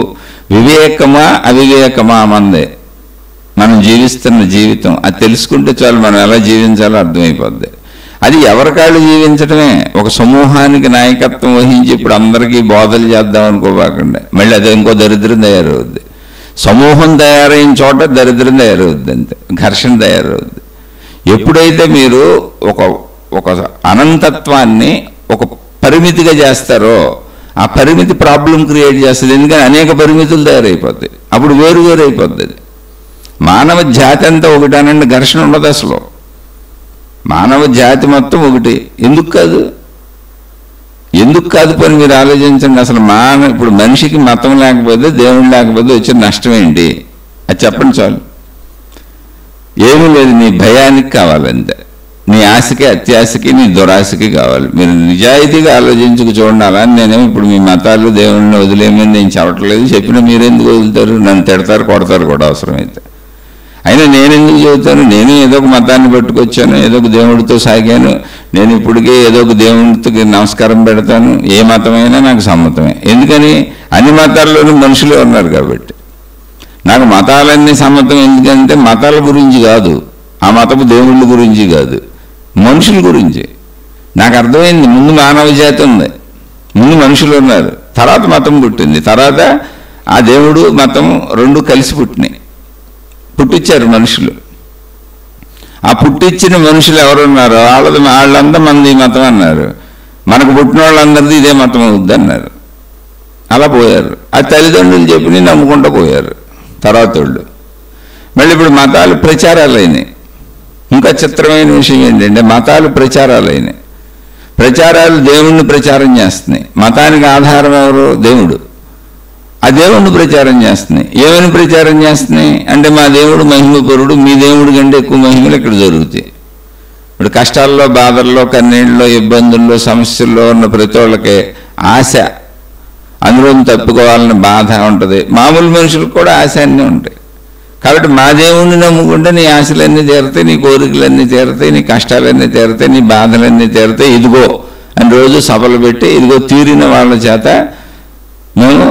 Speaker 1: వివేకమా అవివేకమా మందే మనం జీవిస్తున్న జీవితం. అది తెలుసుకుంటే చాలు, మనం ఎలా జీవించాలో అర్థమైపోద్ది. అది ఎవరికాళ్ళు జీవించడమే. ఒక సమూహానికి నాయకత్వం వహించి ఇప్పుడు అందరికీ బోధలు చేద్దాం అనుకోబాకండి. మళ్ళీ అదే ఇంకో దరిద్రం తయారవుద్ది. సమూహం తయారైన చోట దరిద్రం తయారవుద్ది, అంతే. ఘర్షణ తయారవుద్ది. ఎప్పుడైతే మీరు ఒక అనంతత్వాన్ని ఒక పరిమితిగా చేస్తారో ఆ పరిమితి ప్రాబ్లం క్రియేట్ చేస్తుంది. ఎందుకని అనేక పరిమితులు తయారైపోతాయి. అప్పుడు వేరు వేరు అయిపోద్ది. మానవ జాతి అంతా ఒకటేనండి, ఘర్షణ ఉండదు అసలు. మానవ జాతి మొత్తం ఒకటి. ఎందుకు కాదు? ఎందుకు కాదు పని మీరు ఆలోచించండి. అసలు ఇప్పుడు మనిషికి మతం లేకపోతే దేవుడు లేకపోతే వచ్చిన నష్టం ఏంటి? అది చెప్పండి చాలు. ఏమీ లేదు. నీ భయానికి కావాలంతే. నీ ఆశకి అత్యాశకి నీ దురాశకి కావాలి. మీరు నిజాయితీగా ఆలోచించుకు చూడండి. అలా నేనేమో ఇప్పుడు మీ మతాలు దేవుడిని వదిలేమని నేను చెప్పట్లేదు. చెప్పినా మీరెందుకు వదులుతారు? నన్ను తిడతారు, కొడతారు కూడా అవసరమైతే. అయినా నేనెందుకు చెబుతాను? నేను ఏదో ఒక మతాన్ని పట్టుకొచ్చాను, ఏదో ఒక దేవుడితో సాగాను. నేను ఇప్పటికే ఏదో ఒక దేవుడికి నమస్కారం పెడతాను. ఏ మతమైనా నాకు సమ్మతమే. ఎందుకని? అన్ని మతాల్లోనూ మనుషులే ఉన్నారు కాబట్టి. నాకు మతాలన్నీ సమ్మతం. ఎందుకంటే మతాల గురించి కాదు, ఆ మతపు దేవుళ్ళ గురించి కాదు, మనుషుల గురించి. నాకు అర్థమైంది. ముందు మానవ జాతి ఉంది, ముందు మనుషులు ఉన్నారు, తర్వాత మతం పుట్టింది, తర్వాత ఆ దేవుడు మతం రెండు కలిసి పుట్టించారు మనుషులు. ఆ పుట్టించిన మనుషులు ఎవరున్నారో వాళ్ళంతా మంది మతం అన్నారు. మనకు పుట్టిన వాళ్ళందరిది ఇదే మతం అవుద్ది అన్నారు. అలా పోయారు. ఆ తల్లిదండ్రులు చెప్పి నమ్ముకుంటూ పోయారు తర్వాత వాళ్ళు. మళ్ళీ ఇప్పుడు మతాలు ప్రచారాలు అయినాయి. ఇంకా చిత్రమైన విషయం ఏంటంటే మతాలు ప్రచారాలు అయినాయి. ప్రచారాలు దేవుణ్ణి ప్రచారం చేస్తున్నాయి. మతానికి ఆధారం ఎవరు? దేవుడు. ఆ దేవుణ్ణి ప్రచారం చేస్తున్నాయి. ఏమని ప్రచారం చేస్తున్నాయి అంటే, మా దేవుడు మహిమపరుడు, మీ దేవుడి కంటే ఎక్కువ మహిమలు ఇక్కడ జరుగుతాయి. ఇప్పుడు కష్టాల్లో, బాధల్లో, కన్నీళ్ళలో, ఇబ్బందుల్లో, సమస్యల్లో ఉన్న ప్రతి వాళ్ళకే ఆశ, అందులో తప్పుకోవాలని బాధ ఉంటుంది. మామూలు మనుషులకు కూడా ఆశ అన్నీ ఉంటాయి. కాబట్టి మా దేవుణ్ణి నమ్ముకుంటే నీ ఆశలన్నీ తీరుతాయి, నీ కోరికలన్నీ తీరుతాయి, నీ కష్టాలన్నీ తీరుతాయి, నీ బాధలన్నీ తీరుతాయి. ఇదిగో అని రోజు సభలు పెట్టి ఇదిగో తీరిన వాళ్ళ చేత మేము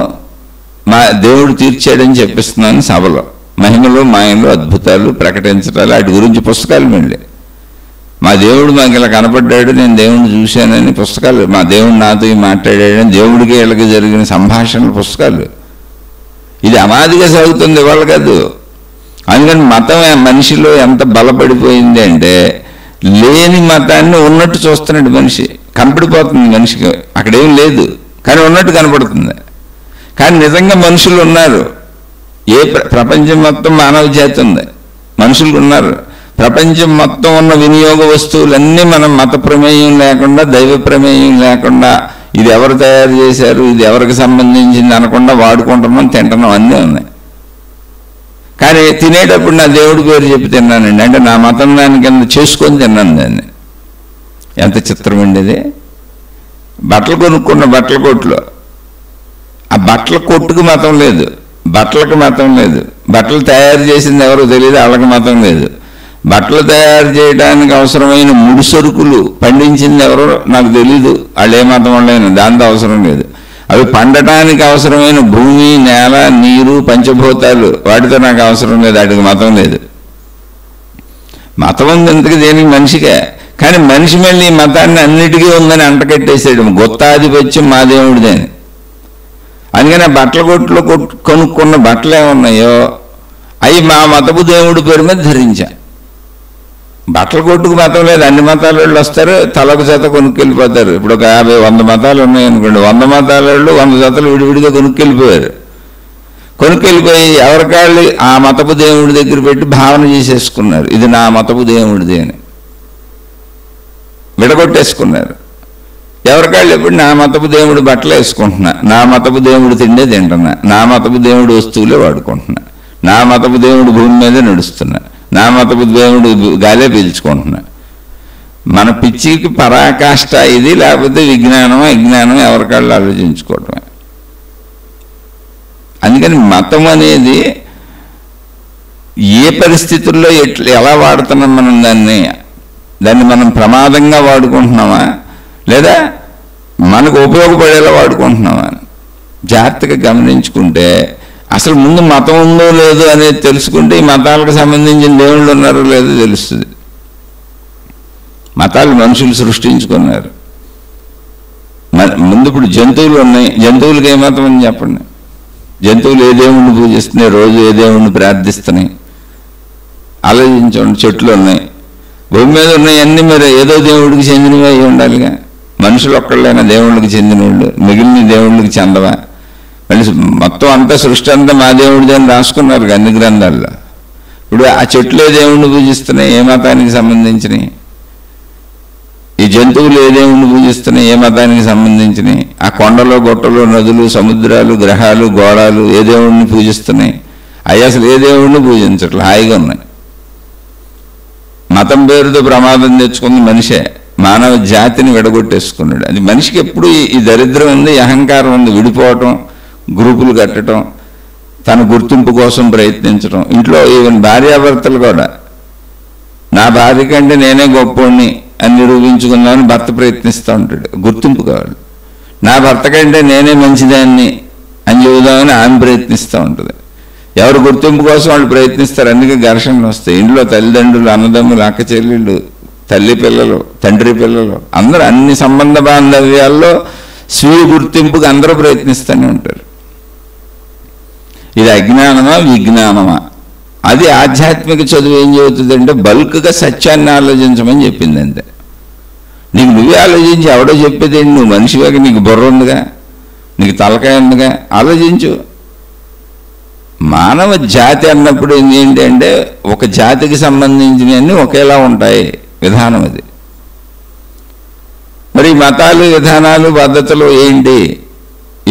Speaker 1: మా దేవుడు తీర్చాడని చెప్పిస్తున్నాను సభలో. మహిమలు, మాయలు, అద్భుతాలు ప్రకటించడాలు, వాటి గురించి పుస్తకాలు మళ్ళీ. మా దేవుడు మాకు ఇలా కనపడ్డాడు, నేను దేవుడిని చూశానని పుస్తకాలు. మా దేవుడు నాతో మాట్లాడాడని దేవుడికి వీళ్ళకి జరిగిన సంభాషణల పుస్తకాలు. ఇది అమాదిగా సాగుతుంది, ఇవాళ కాదు. అందుకని మతం మనిషిలో ఎంత బలపడిపోయింది అంటే, లేని మతాన్ని ఉన్నట్టు చూస్తున్నాడు మనిషి. కనపడిపోతుంది మనిషికి. అక్కడేం లేదు కానీ ఉన్నట్టు కనపడుతుంది. కానీ నిజంగా మనుషులు ఉన్నారు. ప్రపంచం మొత్తం మానవ జాతి ఉంది, మనుషులు ఉన్నారు. ప్రపంచం మొత్తం ఉన్న వినియోగ వస్తువులన్నీ మనం మత ప్రమేయం లేకుండా, దైవ ప్రమేయం లేకుండా, ఇది ఎవరు తయారు చేశారు, ఇది ఎవరికి సంబంధించింది అనకుండా వాడుకుంటున్నాం, తింటున్నాం, అన్నీ ఉన్నాయి. కానీ తినేటప్పుడు నా దేవుడి పేరు చెప్పి తిన్నానండి అంటే నా మతం దాని కింద చేసుకొని తిన్నాను దాన్ని. ఎంత చిత్రం అండి ఇది. బట్టలు కొనుక్కున్న బట్టల కొట్లో ఆ బట్టల కొట్టుకు మతం లేదు, బట్టలకు మతం లేదు. బట్టలు తయారు చేసింది ఎవరో తెలియదు, వాళ్ళకి మతం లేదు. బట్టలు తయారు చేయడానికి అవసరమైన ముడి సరుకులు పండించింది ఎవరో నాకు తెలీదు, వాళ్ళు ఏ మతం వాళ్ళైనా, దాంతో అవసరం లేదు. అవి పండటానికి అవసరమైన భూమి, నేల, నీరు, పంచభూతాలు, వాటితో నాకు అవసరం లేదు, వాటికి మతం లేదు. మతం ఉంది ఎందుకు దేనికి మనిషికే. కానీ మనిషి మళ్ళీ ఈ మతాన్ని అన్నిటికీ ఉందని అంటకట్టేసాడు. గొత్తాధిపత్యం మా దేవుడిదని. అందుకని బట్టల కొట్లో కొనుక్కున్న బట్టలు ఏమున్నాయో అవి మా మతపు దేవుడి పేరు మీద ధరించా. బట్టల కొట్టుకు మతం లేదు, అన్ని మతాల వాళ్ళు వస్తారు, తలకు జత కొనుక్కెళ్ళిపోతారు. ఇప్పుడు ఒక 50-100 మతాలు ఉన్నాయనుకోండి, 100 మతాల వాళ్ళు 100 జతలు విడివిడిగా కొనుక్కెళ్ళిపోయారు. కొనుక్కెళ్ళిపోయి ఎవరికాళ్ళు ఆ మతపు దేవుడి దగ్గర పెట్టి భావన చేసేసుకున్నారు, ఇది నా మతపు దేవుడిది అని విడగొట్టేసుకున్నారు. ఎవరికాళ్ళు ఎప్పుడు నా మతపు దేవుడు బట్టలు వేసుకుంటున్నా, నా మతపు దేవుడు తిండే తింటున్నా, నా మతపు దేవుడు వస్తువులే వాడుకుంటున్నా, నా మతపు దేవుడు భూమి మీదే నడుస్తున్నా, నా మతపు దేవుడు గాలే పీల్చుకుంటున్నా. మన పిచ్చికి పరాకాష్ట ఇది. లేకపోతే విజ్ఞానమో అజ్ఞానమో ఎవరికాళ్ళు ఆలోచించుకోవటమే. అందుకని మతం అనేది ఏ పరిస్థితుల్లో ఎలా వాడుతున్నాం మనం దాన్ని మనం ప్రమాదంగా వాడుకుంటున్నామా లేదా మనకు ఉపయోగపడేలా వాడుకుంటున్నామా జాగ్రత్తగా గమనించుకుంటే అసలు ముందు మతం ఉందో లేదో అనేది తెలుసుకుంటే ఈ మతాలకు సంబంధించిన దేవుళ్ళు ఉన్నారో లేదో తెలుస్తుంది. మతాలు మనుషులు సృష్టించుకున్నారు. ముందు ఇప్పుడు జంతువులు ఉన్నాయి, జంతువులకి ఏ మతం అని చెప్పండి. జంతువులు ఏ దేవుణ్ణి పూజిస్తున్నాయి, రోజు ఏ దేవుణ్ణి ప్రార్థిస్తున్నాయి ఆలోచించండి. చెట్లు ఉన్నాయి, భూమి మీద ఉన్నాయి, అన్నీ మరి ఏదో దేవుడికి చెందినవి అయి ఉండాలిగా. మనుషులు ఒక్కళ్ళైనా దేవుళ్ళకి చెందిన వాళ్ళు, మిగిలిన దేవుళ్ళకి చెందవా? మళ్ళీ మొత్తం అంతా సృష్టి అంతా మా దేవుడిది అని రాసుకున్నారు అన్ని గ్రంథాల్లో. ఇప్పుడు ఆ చెట్లే దేవుణ్ణి పూజిస్తున్నాయి, ఏ మతానికి సంబంధించినవి? ఈ జంతువులు ఏ దేవుణ్ణి పూజిస్తున్నాయి, ఏ మతానికి సంబంధించినవి? ఆ కొండలు గొట్టలు నదులు సముద్రాలు గ్రహాలు గోళాలు ఏ దేవుణ్ణి పూజిస్తున్నాయి? అవి అసలు ఏ దేవుణ్ణి పూజించట్లే, హాయిగా ఉన్నాయి. మతం పేరుతో ప్రమాదం తెచ్చుకుంది మనిషే, మానవ జాతిని విడగొట్టేసుకున్నాడు. అది మనిషికి ఎప్పుడు ఈ దరిద్రం ఉంది, అహంకారం ఉంది. విడిపోవటం, గ్రూపులు కట్టడం, తన గుర్తింపు కోసం ప్రయత్నించడం. ఇంట్లో ఈవెన్ భార్యాభర్తలు కూడా నా భార్య కంటే నేనే గొప్పోడిని అని నిరూపించుకుందామని భర్త ప్రయత్నిస్తూ ఉంటాడు, గుర్తింపు కావాలి. నా భర్త కంటే నేనే మంచిదాన్ని అని చెబుదామని ఆమె ప్రయత్నిస్తూ ఉంటుంది. ఎవరు గుర్తింపు కోసం వాళ్ళు ప్రయత్నిస్తారు, అందుకే ఘర్షణలు వస్తాయి. ఇంట్లో తల్లిదండ్రులు, అన్నదమ్ములు, అక్క చెల్లెళ్ళు, తల్లి పిల్లలు, తండ్రి పిల్లలు అందరూ అన్ని సంబంధ బాంధవ్యాల్లో స్వీయ గుర్తింపుకి అందరూ ప్రయత్నిస్తూనే ఉంటారు. ఇది అజ్ఞానమా విజ్ఞానమా? అది ఆధ్యాత్మిక చదువు ఏం చెబుతుందంటే బల్క్గా సత్యాన్ని ఆలోచించమని చెప్పింది. అంతే. నీకు నువ్వే ఆలోచించి ఎవడో చెప్పేది ఏంటి? నువ్వు మనిషివాగా, నీకు బుర్ర ఉందిగా, నీకు తలకాయ ఉందిగా, ఆలోచించు. మానవ జాతి అన్నప్పుడు ఏంటి అంటే ఒక జాతికి సంబంధించినవన్నీ ఒకేలా ఉంటాయి, విధానం అది. మరి మతాలు, విధానాలు, పద్ధతులు ఏంటి,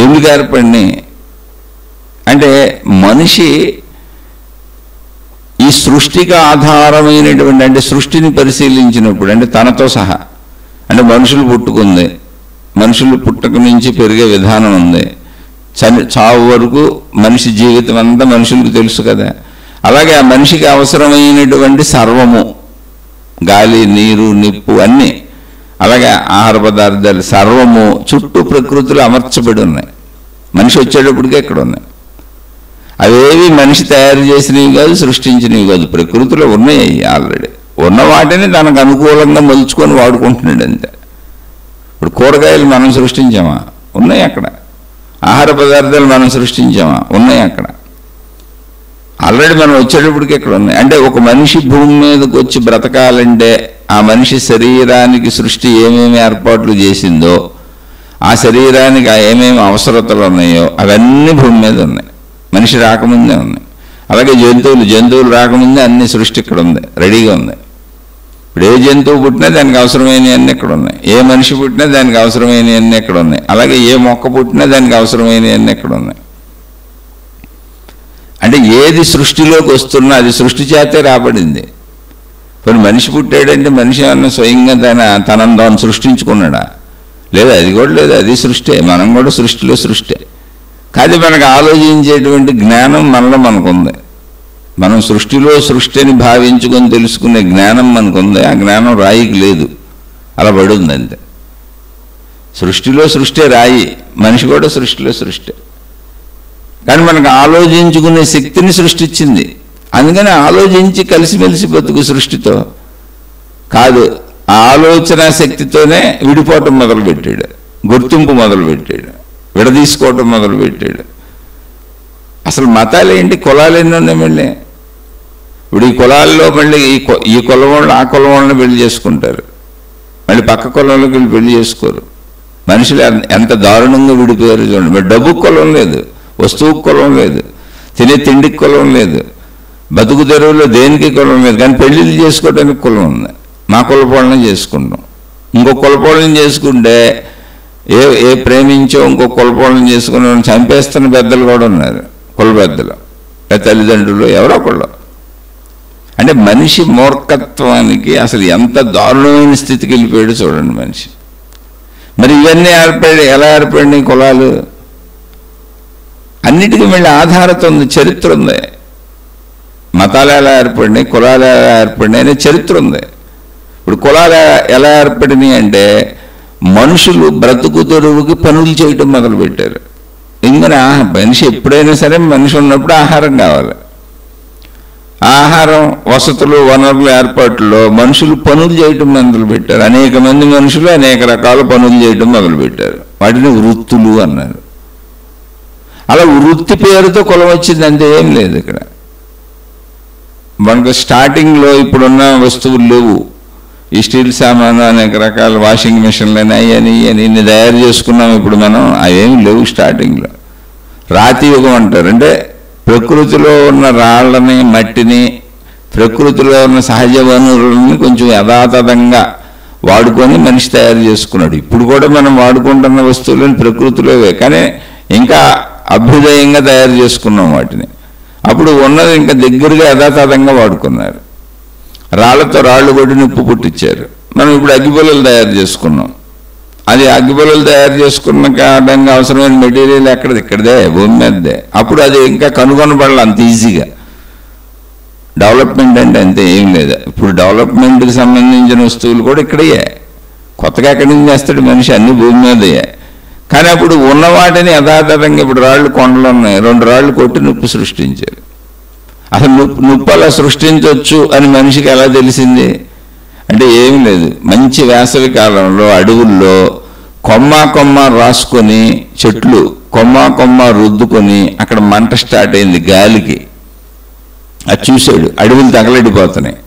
Speaker 1: ఎందుకు ఏర్పడినాయి అంటే మనిషి ఈ సృష్టికి ఆధారమైనటువంటి, అంటే సృష్టిని పరిశీలించినప్పుడు, అంటే తనతో సహా, అంటే మనుషులు పుట్టుకుంది, మనుషులు పుట్టక నుంచి పెరిగే విధానం ఉంది, చావు వరకు మనిషి జీవితం అంతా మనుషులకు తెలుసు కదా. అలాగే ఆ మనిషికి అవసరమైనటువంటి సర్వము, గాలి, నీరు, నిప్పు అన్నీ, అలాగే ఆహార పదార్థాలు సర్వము చుట్టూ ప్రకృతిలో అమర్చబడి ఉన్నాయి. మనిషి వచ్చేటప్పటికే ఎక్కడ ఉన్నాయి. అవేవి మనిషి తయారు చేసినవి కాదు, సృష్టించినవి కాదు, ప్రకృతిలో ఉన్నాయి. ఆల్రెడీ ఉన్న వాటిని తనకు అనుకూలంగా మలుచుకొని వాడుకుంటున్నాడు అంతే. ఇప్పుడు కూరగాయలు మనం సృష్టించామా? ఉన్నాయి అక్కడ. ఆహార పదార్థాలు మనం సృష్టించామా? ఉన్నాయి అక్కడ. ఆల్రెడీ మనం వచ్చేటప్పటికి ఎక్కడ ఉన్నాయి. అంటే ఒక మనిషి భూమి మీదకి వచ్చి బ్రతకాలంటే ఆ మనిషి శరీరానికి సృష్టి ఏమేమి ఏర్పాట్లు చేసిందో, ఆ శరీరానికి ఏమేమి అవసరతలు ఉన్నాయో అవన్నీ భూమి మీద ఉన్నాయి, మనిషి రాకముందే ఉన్నాయి. అలాగే జంతువులు రాకముందే అన్ని సృష్టి ఇక్కడ ఉంది, రెడీగా ఉంది. ఇప్పుడు ఏ జంతువు పుట్టినా దానికి అవసరమైనవన్నీ ఇక్కడ ఉన్నాయి, ఏ మనిషి పుట్టినా దానికి అవసరమైనవన్నీ ఇక్కడ ఉన్నాయి, అలాగే ఏ మొక్క పుట్టినా దానికి అవసరమైనవన్నీ ఇక్కడ ఉన్నాయి. అంటే ఏది సృష్టిలోకి వస్తున్నా అది సృష్టి చేతే రాబడింది. ఇప్పుడు మనిషి పుట్టాడంటే మనిషి ఏమన్నా స్వయంగా తనను తాను సృష్టించుకున్నాడా? లేదా, అది కూడా లేదు, అది సృష్టి. మనం కూడా సృష్టిలో సృష్టి. కానీ మనకు ఆలోచించేటువంటి జ్ఞానం మనలో మనకుంది. మనం సృష్టిలో సృష్టి అని భావించుకొని తెలుసుకునే జ్ఞానం మనకుంది. ఆ జ్ఞానం రాయికి లేదు, అలా పడుంది అంతే. సృష్టిలో సృష్టి రాయి, మనిషి కూడా సృష్టిలో సృష్టి. కానీ మనకు ఆలోచించుకునే శక్తిని సృష్టించింది. అందుకని ఆలోచించి కలిసిమెలిసి బతుకు సృష్టితో కాదు, ఆ ఆలోచన శక్తితోనే విడిపోవటం మొదలుపెట్టాడు, గుర్తింపు మొదలుపెట్టాడు, విడదీసుకోవటం మొదలుపెట్టాడు. అసలు మతాలు ఏంటి, కులాలు ఎన్ని ఉన్నాయి మళ్ళీ. ఇప్పుడు ఈ కులాల్లో మళ్ళీ ఈ కులం వాళ్ళు ఆ కులం వాళ్ళని పెళ్లి చేసుకుంటారు, మళ్ళీ పక్క కులంలోకి వెళ్ళి పెళ్లి చేసుకోరు. మనుషులు ఎంత దారుణంగా విడిపోయారు చూడండి. మరి డబ్బుకు కులం లేదు, వస్తువుకు కులం లేదు, తినే తిండికి కులం లేదు, బతుకు తెరువులో దేనికి కులం లేదు. కానీ పెళ్ళిళ్ళు చేసుకోవడానికి కులం ఉంది. మా కులపోళ్ళని చేసుకుంటాం, ఇంకో కులపోళ్ళని చేసుకుంటే ఏ ప్రేమించో ఇంకో కులపోళ్ళని చేసుకుని చంపేస్తున్న పెద్దలు కూడా ఉన్నారు, కుల పెద్దలు, తల్లిదండ్రులు, ఎవరో ఒకళ్ళు. అంటే మనిషి మూర్ఖత్వానికి అసలు ఎంత దారుణమైన స్థితికి వెళ్ళిపోయాడు చూడండి మనిషి. మరి ఇవన్నీ ఎలా ఏర్పడినాయి కులాలు? అన్నిటికీ మళ్ళీ ఆధారత ఉంది, చరిత్ర ఉంది. మతాలు ఎలా ఏర్పడినాయి, కులాలు ఎలా ఏర్పడినాయి అనే చరిత్ర ఉంది. ఇప్పుడు కులాలు ఎలా ఏర్పడినాయి అంటే మనుషులు బ్రతుకు తెరువుకి పనులు చేయటం మొదలుపెట్టారు. ఎందుకని మనిషి ఎప్పుడైనా సరే మనిషి ఉన్నప్పుడు ఆహారం కావాలి. ఆహారం, వసతులు, వనరుల ఏర్పాటులో మనుషులు పనులు చేయటం మొదలుపెట్టారు. అనేక మంది మనుషులు అనేక రకాల పనులు చేయటం మొదలుపెట్టారు. వాటిని వృత్తులు అన్నారు. అలా వృత్తి పేరుతో కులం వచ్చింది అంతే, ఏం లేదు ఇక్కడ. మనకు స్టార్టింగ్లో ఇప్పుడున్న వస్తువులు లేవు. ఈ స్టీల్ సామాను, అనేక రకాల వాషింగ్ మిషన్లు అని ఇన్ని తయారు చేసుకున్నాం ఇప్పుడు మనం. అవేమి లేవు స్టార్టింగ్లో. రాతి యుగం అంటారు. అంటే ప్రకృతిలో ఉన్న రాళ్ళని, మట్టిని, ప్రకృతిలో ఉన్న సహజ వనరులని కొంచెం యథాతథంగా వాడుకొని మనిషి తయారు చేసుకున్నాడు. ఇప్పుడు కూడా మనం వాడుకుంటున్న వస్తువులను ప్రకృతిలోవే, కానీ ఇంకా అభ్యుదయంగా తయారు చేసుకున్నాం వాటిని. అప్పుడు ఉన్నది ఇంకా దగ్గరగా యథాతథంగా వాడుకున్నారు. రాళ్లతో రాళ్ళు కొట్టి నిప్పు పుట్టించారు. మనం ఇప్పుడు అగ్గిపుల్లలు తయారు చేసుకున్నాం. అది అగ్గిపుల్లలు తయారు చేసుకున్న కారణంగా అవసరమైన మెటీరియల్ ఇక్కడదే, భూమి మీదే. అప్పుడు అది ఇంకా కనుగొనబడాలి అంత ఈజీగా. డెవలప్మెంట్ అంటే అంతే, ఏం లేదు. ఇప్పుడు డెవలప్మెంట్కి సంబంధించిన వస్తువులు కూడా ఇక్కడయ్యే. కొత్తగా ఎక్కడి నుంచి చేస్తాడు మనిషి, అన్ని భూమి మీదయ్యే. కానీ అప్పుడు ఉన్న వాటిని యథాతథంగా, ఇప్పుడు రాళ్ళు కొండలు ఉన్నాయి, 2 రాళ్ళు కొట్టి నిప్పు సృష్టించారు. అసలు నిప్పు అలా సృష్టించవచ్చు అని మనిషికి ఎలా తెలిసింది అంటే ఏం లేదు. మంచి వేసవి కాలంలో అడవుల్లో కొమ్మ రాసుకొని, చెట్లు కొమ్మ రుద్దుకొని అక్కడ మంట స్టార్ట్ అయింది గాలికి. అది చూశాడు, అడవులు తగలడిపోతున్నాయి.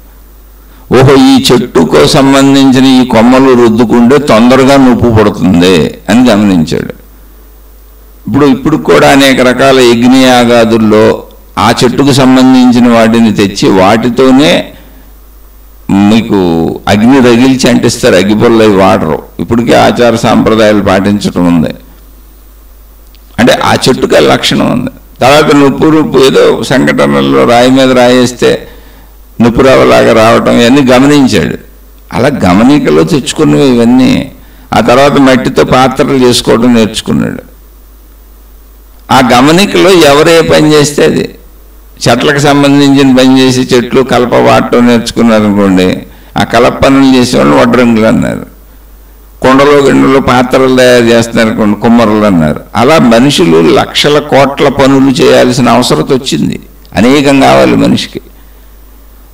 Speaker 1: ఓహో, ఈ చెట్టుకు సంబంధించిన ఈ కొమ్మలు రుద్దుకుంటే తొందరగా నిప్పు పడుతుంది అని గమనించాడు. ఇప్పుడు కూడా అనేక రకాల యజ్ఞయాగాదుల్లో ఆ చెట్టుకు సంబంధించిన వాటిని తెచ్చి వాటితోనే మీకు అగ్ని రగిల్చి అంటిస్తారు. అగ్గిపుల్లవి వాడరు. ఇప్పటికే ఆచార సాంప్రదాయాలు పాటించడం ఉంది. అంటే ఆ చెట్టుకి లక్షణం ఉంది. తర్వాత నిప్పు ఏదో సంఘటనల్లో రాయి మీద రాయేస్తే నిప్పు రవ్వలాగా రావటం ఇవన్నీ గమనించాడు. అలా గమనికలో తెచ్చుకున్నవి ఇవన్నీ. ఆ తర్వాత మట్టితో పాత్రలు చేసుకోవడం నేర్చుకున్నాడు. ఆ గమనికలో ఎవరే పని చేస్తే అది, చెట్లకు సంబంధించిన పని చేసి చెట్లు కలప వాడటం నేర్చుకున్నారనుకోండి, ఆ కలప పనులు చేసేవాళ్ళు వడ్రంగులు అన్నారు. కొండలో గిండలో పాత్రలు తయారు చేస్తున్నారు అనుకోండి, కుమ్మరులు అన్నారు. అలా మనుషులు లక్షల కోట్ల పనులు చేయాల్సిన అవసరం వచ్చింది. అనేకం కావాలి మనిషికి.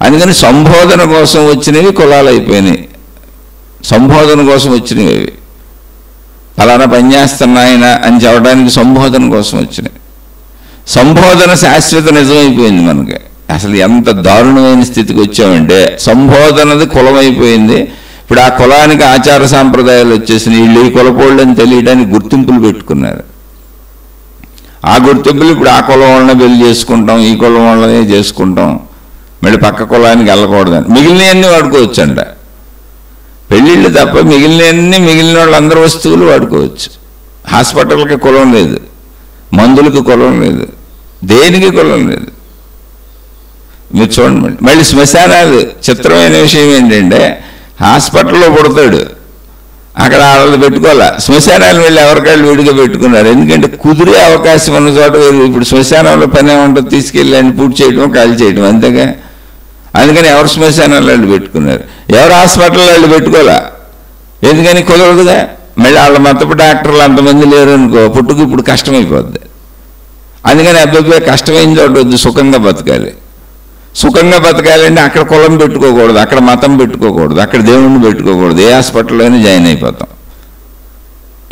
Speaker 1: అందుకని సంబోధన కోసం వచ్చినవి కులాలు అయిపోయినాయి. సంబోధన కోసం వచ్చినవి అవి. ఫలానా పని చేస్తున్నాయన అని చెప్పడానికి సంబోధన కోసం వచ్చినాయి. సంబోధన శాశ్వత నిజమైపోయింది మనకి. అసలు ఎంత దారుణమైన స్థితికి వచ్చామంటే సంబోధనది కులం అయిపోయింది. ఇప్పుడు ఆ కులానికి ఆచార సాంప్రదాయాలు వచ్చేసినాయి. వీళ్ళు ఈ కులపోళ్ళని తెలియడానికి గుర్తింపులు పెట్టుకున్నారు. ఆ గుర్తింపులు ఇప్పుడు ఆ కులం వాళ్ళని పెళ్లి చేసుకుంటాం, ఈ కులం వాళ్ళనే చేసుకుంటాం, మళ్ళీ పక్క కులానికి వెళ్ళకూడదని. మిగిలినవన్నీ వాడుకోవచ్చంట. పెళ్ళిళ్ళు తప్ప మిగిలిన వాళ్ళందరూ వస్తువులు వాడుకోవచ్చు. హాస్పిటల్కి కులం లేదు, మందులకు కులం లేదు, దేనికి కులం లేదు. మీరు చూడండి. మళ్ళీ శ్మశానాలు, చిత్రమైన విషయం ఏంటంటే హాస్పిటల్లో పుడతాడు, అక్కడ వాళ్ళది పెట్టుకోవాలా. శ్మశానాలు వెళ్ళి ఎవరికాళ్ళు విడిగా పెట్టుకున్నారు. ఎందుకంటే కుదిరే అవకాశం ఉన్న చోట ఇప్పుడు శ్మశానంలో పని ఏమంటుంది, తీసుకెళ్ళి ఆయన పూర్తి చేయడం, కాల్ చేయడం, అంతేగా. అందుకని ఎవరు శ్మశానాలు వాళ్ళు పెట్టుకున్నారు, ఎవరు హాస్పిటల్లో వాళ్ళు పెట్టుకోవాలా. ఎందుకని కుదరదుగా. మళ్ళీ వాళ్ళ మతపు డాక్టర్లు అంతమంది లేరు అనుకో, పుట్టుకు ఇప్పుడు కష్టమైపోద్ది. అందుకని అబ్బాయి కష్టమైన చోట వద్దు, సుఖంగా బతకాలి. సుఖంగా బతకాలంటే అక్కడ కులం పెట్టుకోకూడదు, అక్కడ మతం పెట్టుకోకూడదు, అక్కడ దేవుణ్ణి పెట్టుకోకూడదు. ఏ హాస్పిటల్లోనే జాయిన్ అయిపోతాం,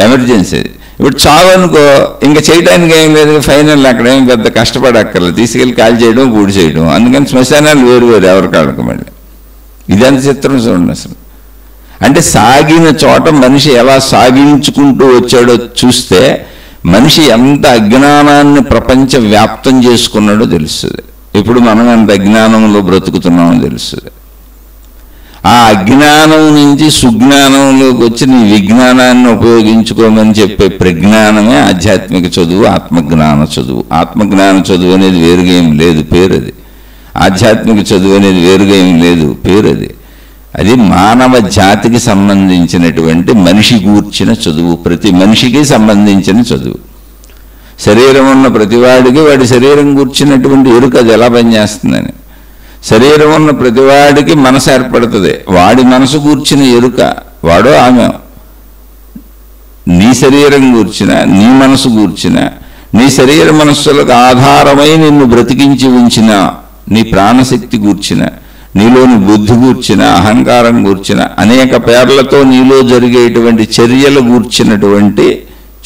Speaker 1: ఎమర్జెన్సీ. ఇప్పుడు చావు అనుకో, ఇంకా చేయడానికి ఏం లేదు, ఫైనల్ అక్కడ ఏం పెద్ద కష్టపడక్కర్లేదు, తీసుకెళ్ళి కాల్ చేయడం, పూడి చేయడం. అందుకని శ్మశానాలు వేరు వేరు ఎవరికి ఆడక మళ్ళీ. ఇదంత చిత్రం చూడండి అసలు. అంటే సాగిన చోట మనిషి ఎలా సాగించుకుంటూ వచ్చాడో చూస్తే మనిషి ఎంత అజ్ఞానాన్ని ప్రపంచ వ్యాప్తం చేసుకున్నాడో తెలుస్తుంది. ఇప్పుడు మనం ఎంత అజ్ఞానంలో బ్రతుకుతున్నామో తెలుస్తుంది. ఆ అజ్ఞానం నుంచి సుజ్ఞానంలోకి వచ్చి నీ విజ్ఞానాన్ని ఉపయోగించుకోమని చెప్పే ప్రజ్ఞానమే ఆధ్యాత్మిక చదువు, ఆత్మజ్ఞాన చదువు. ఆత్మజ్ఞాన చదువు అనేది వేరుగా ఏం లేదు, పేరు అది. ఆధ్యాత్మిక చదువు అనేది వేరుగా ఏం లేదు, పేరు అది. అది మానవ జాతికి సంబంధించినటువంటి మనిషి గూర్చిన చదువు, ప్రతి మనిషికి సంబంధించిన చదువు. శరీరం ఉన్న ప్రతివాడికి వాడి శరీరం కూర్చున్నటువంటి ఎరుక అది ఎలా పనిచేస్తుందని. శరీరం ఉన్న ప్రతివాడికి మనసు ఏర్పడుతుంది, వాడి మనసు కూర్చిన ఎరుక, వాడో ఆమె. నీ శరీరం కూర్చిన, నీ మనసు కూర్చిన, నీ శరీర మనస్సులకు ఆధారమై నిన్ను బ్రతికించి ఉంచిన నీ ప్రాణశక్తి కూర్చిన, నీలోని బుద్ధి కూర్చిన, అహంకారం కూర్చిన, అనేక పేర్లతో నీలో జరిగేటువంటి చర్యలు కూర్చినటువంటి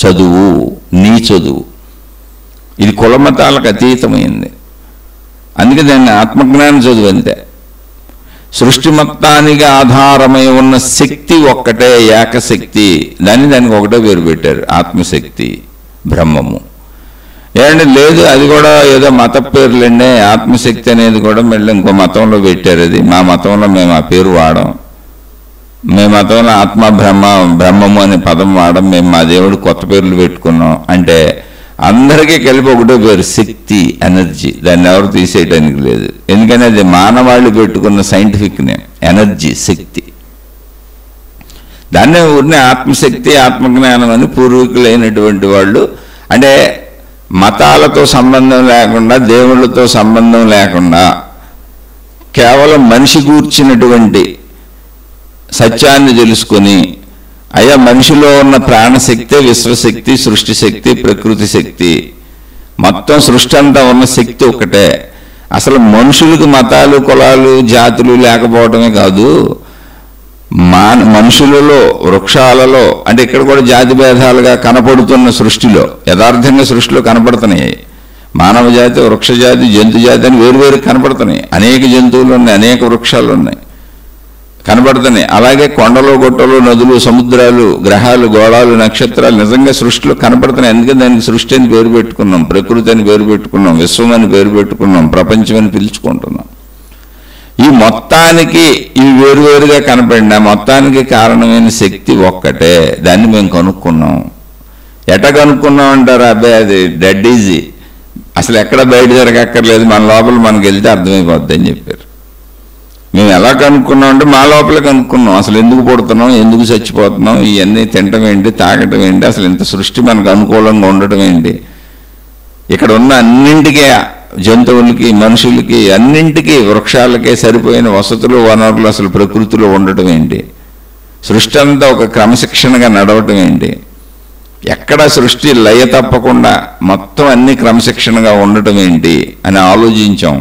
Speaker 1: చదువు నీ చదువు. ఇది కులమతాలకు అతీతమైంది. అందుకే దాన్ని ఆత్మజ్ఞాన చదువు అంతే. సృష్టి మొత్తానికి ఆధారమై ఉన్న శక్తి ఒక్కటే, ఏకశక్తి. దానికి ఒకటే పేరు పెట్టారు, ఆత్మశక్తి, బ్రహ్మము. ఏంటంటే లేదు, అది కూడా ఏదో మత పేర్లండి. ఆత్మశక్తి అనేది కూడా మళ్ళీ ఇంకో మతంలో పెట్టారు. అది మా మతంలో మేము ఆ పేరు వాడం. మేము మతంలో ఆత్మ బ్రహ్మము అనే పదం వాడం. మేము మా దేవుడు కొత్త పేర్లు పెట్టుకున్నాం. అంటే అందరికీ కలిపి ఒకటే పేరు, శక్తి, ఎనర్జీ. దాన్ని ఎవరు తీసేయటానికి లేదు. ఎందుకని అది మానవాళి పెట్టుకున్న సైంటిఫిక్ నేమ్, ఎనర్జీ, శక్తి. దాన్నే ఊరినే ఆత్మశక్తి, ఆత్మజ్ఞానం అని పూర్వీకులైనటువంటి వాళ్ళు, అంటే మతాలతో సంబంధం లేకుండా, దేవుళ్ళతో సంబంధం లేకుండా, కేవలం మనిషి కూర్చున్నటువంటి సత్యాన్ని తెలుసుకొని, అయ్యా మనిషిలో ఉన్న ప్రాణశక్తి, విశ్వశక్తి, సృష్టి శక్తి, ప్రకృతి శక్తి, మొత్తం సృష్టి అంతా ఉన్న శక్తి ఒకటే. అసలు మనుషులకు మతాలు, కులాలు, జాతులు లేకపోవటమే కాదు, మనుషులలో, వృక్షాలలో, అంటే ఇక్కడ కూడా జాతి భేదాలుగా కనపడుతున్న సృష్టిలో, యథార్థంగా సృష్టిలో కనపడుతున్నాయి. మానవ జాతి, వృక్ష జాతి, జంతు జాతి అని వేరువేరు కనపడుతున్నాయి. అనేక జంతువులు ఉన్నాయి, అనేక వృక్షాలు ఉన్నాయి, కనపడుతున్నాయి. అలాగే కొండలు, గుట్టలు, నదులు, సముద్రాలు, గ్రహాలు, గోళాలు, నక్షత్రాలు నిజంగా సృష్టిలో కనపడుతున్నాయి. అందుకే దానికి సృష్టి అని పేరు పెట్టుకున్నాం, ప్రకృతి అని పేరు పెట్టుకున్నాం, విశ్వం అని పేరు పెట్టుకున్నాం, ప్రపంచం అని పిలుచుకుంటున్నాం. ఈ మొత్తానికి ఇవి వేరువేరుగా కనపడిన మొత్తానికి కారణమైన శక్తి ఒక్కటే. దాన్ని మేము కనుక్కున్నాం. ఎట కనుక్కున్నాం అంటారు? అబ్బాయి అది డెడ్ ఈజీ, అసలు ఎక్కడ బయట జరగక్కర్లేదు, మన లోపల మనకి వెళ్తే అర్థమైపోద్ది అని చెప్పారు. మేము ఎలా కనుక్కున్నాం అంటే మా లోపలే కనుక్కున్నాం. అసలు ఎందుకు పుడుతున్నాం, ఎందుకు చచ్చిపోతున్నాం, ఇవన్నీ తినటం ఏంటి, తాగటం ఏంటి, అసలు ఇంత సృష్టి మనకు అనుకూలంగా ఉండటం ఏంటి, ఇక్కడ ఉన్న అన్నింటికీ, జంతువులకి, మనుషులకి, అన్నింటికీ, వృక్షాలకే సరిపోయిన వసతులు, వనరులు అసలు ప్రకృతిలో ఉండటం ఏంటి, సృష్టి అంతా ఒక క్రమశిక్షణగా నడవటం ఏంటి, ఎక్కడ సృష్టి లయ తప్పకుండా మొత్తం అన్ని క్రమశిక్షణగా ఉండటం ఏంటి అని ఆలోచించాం.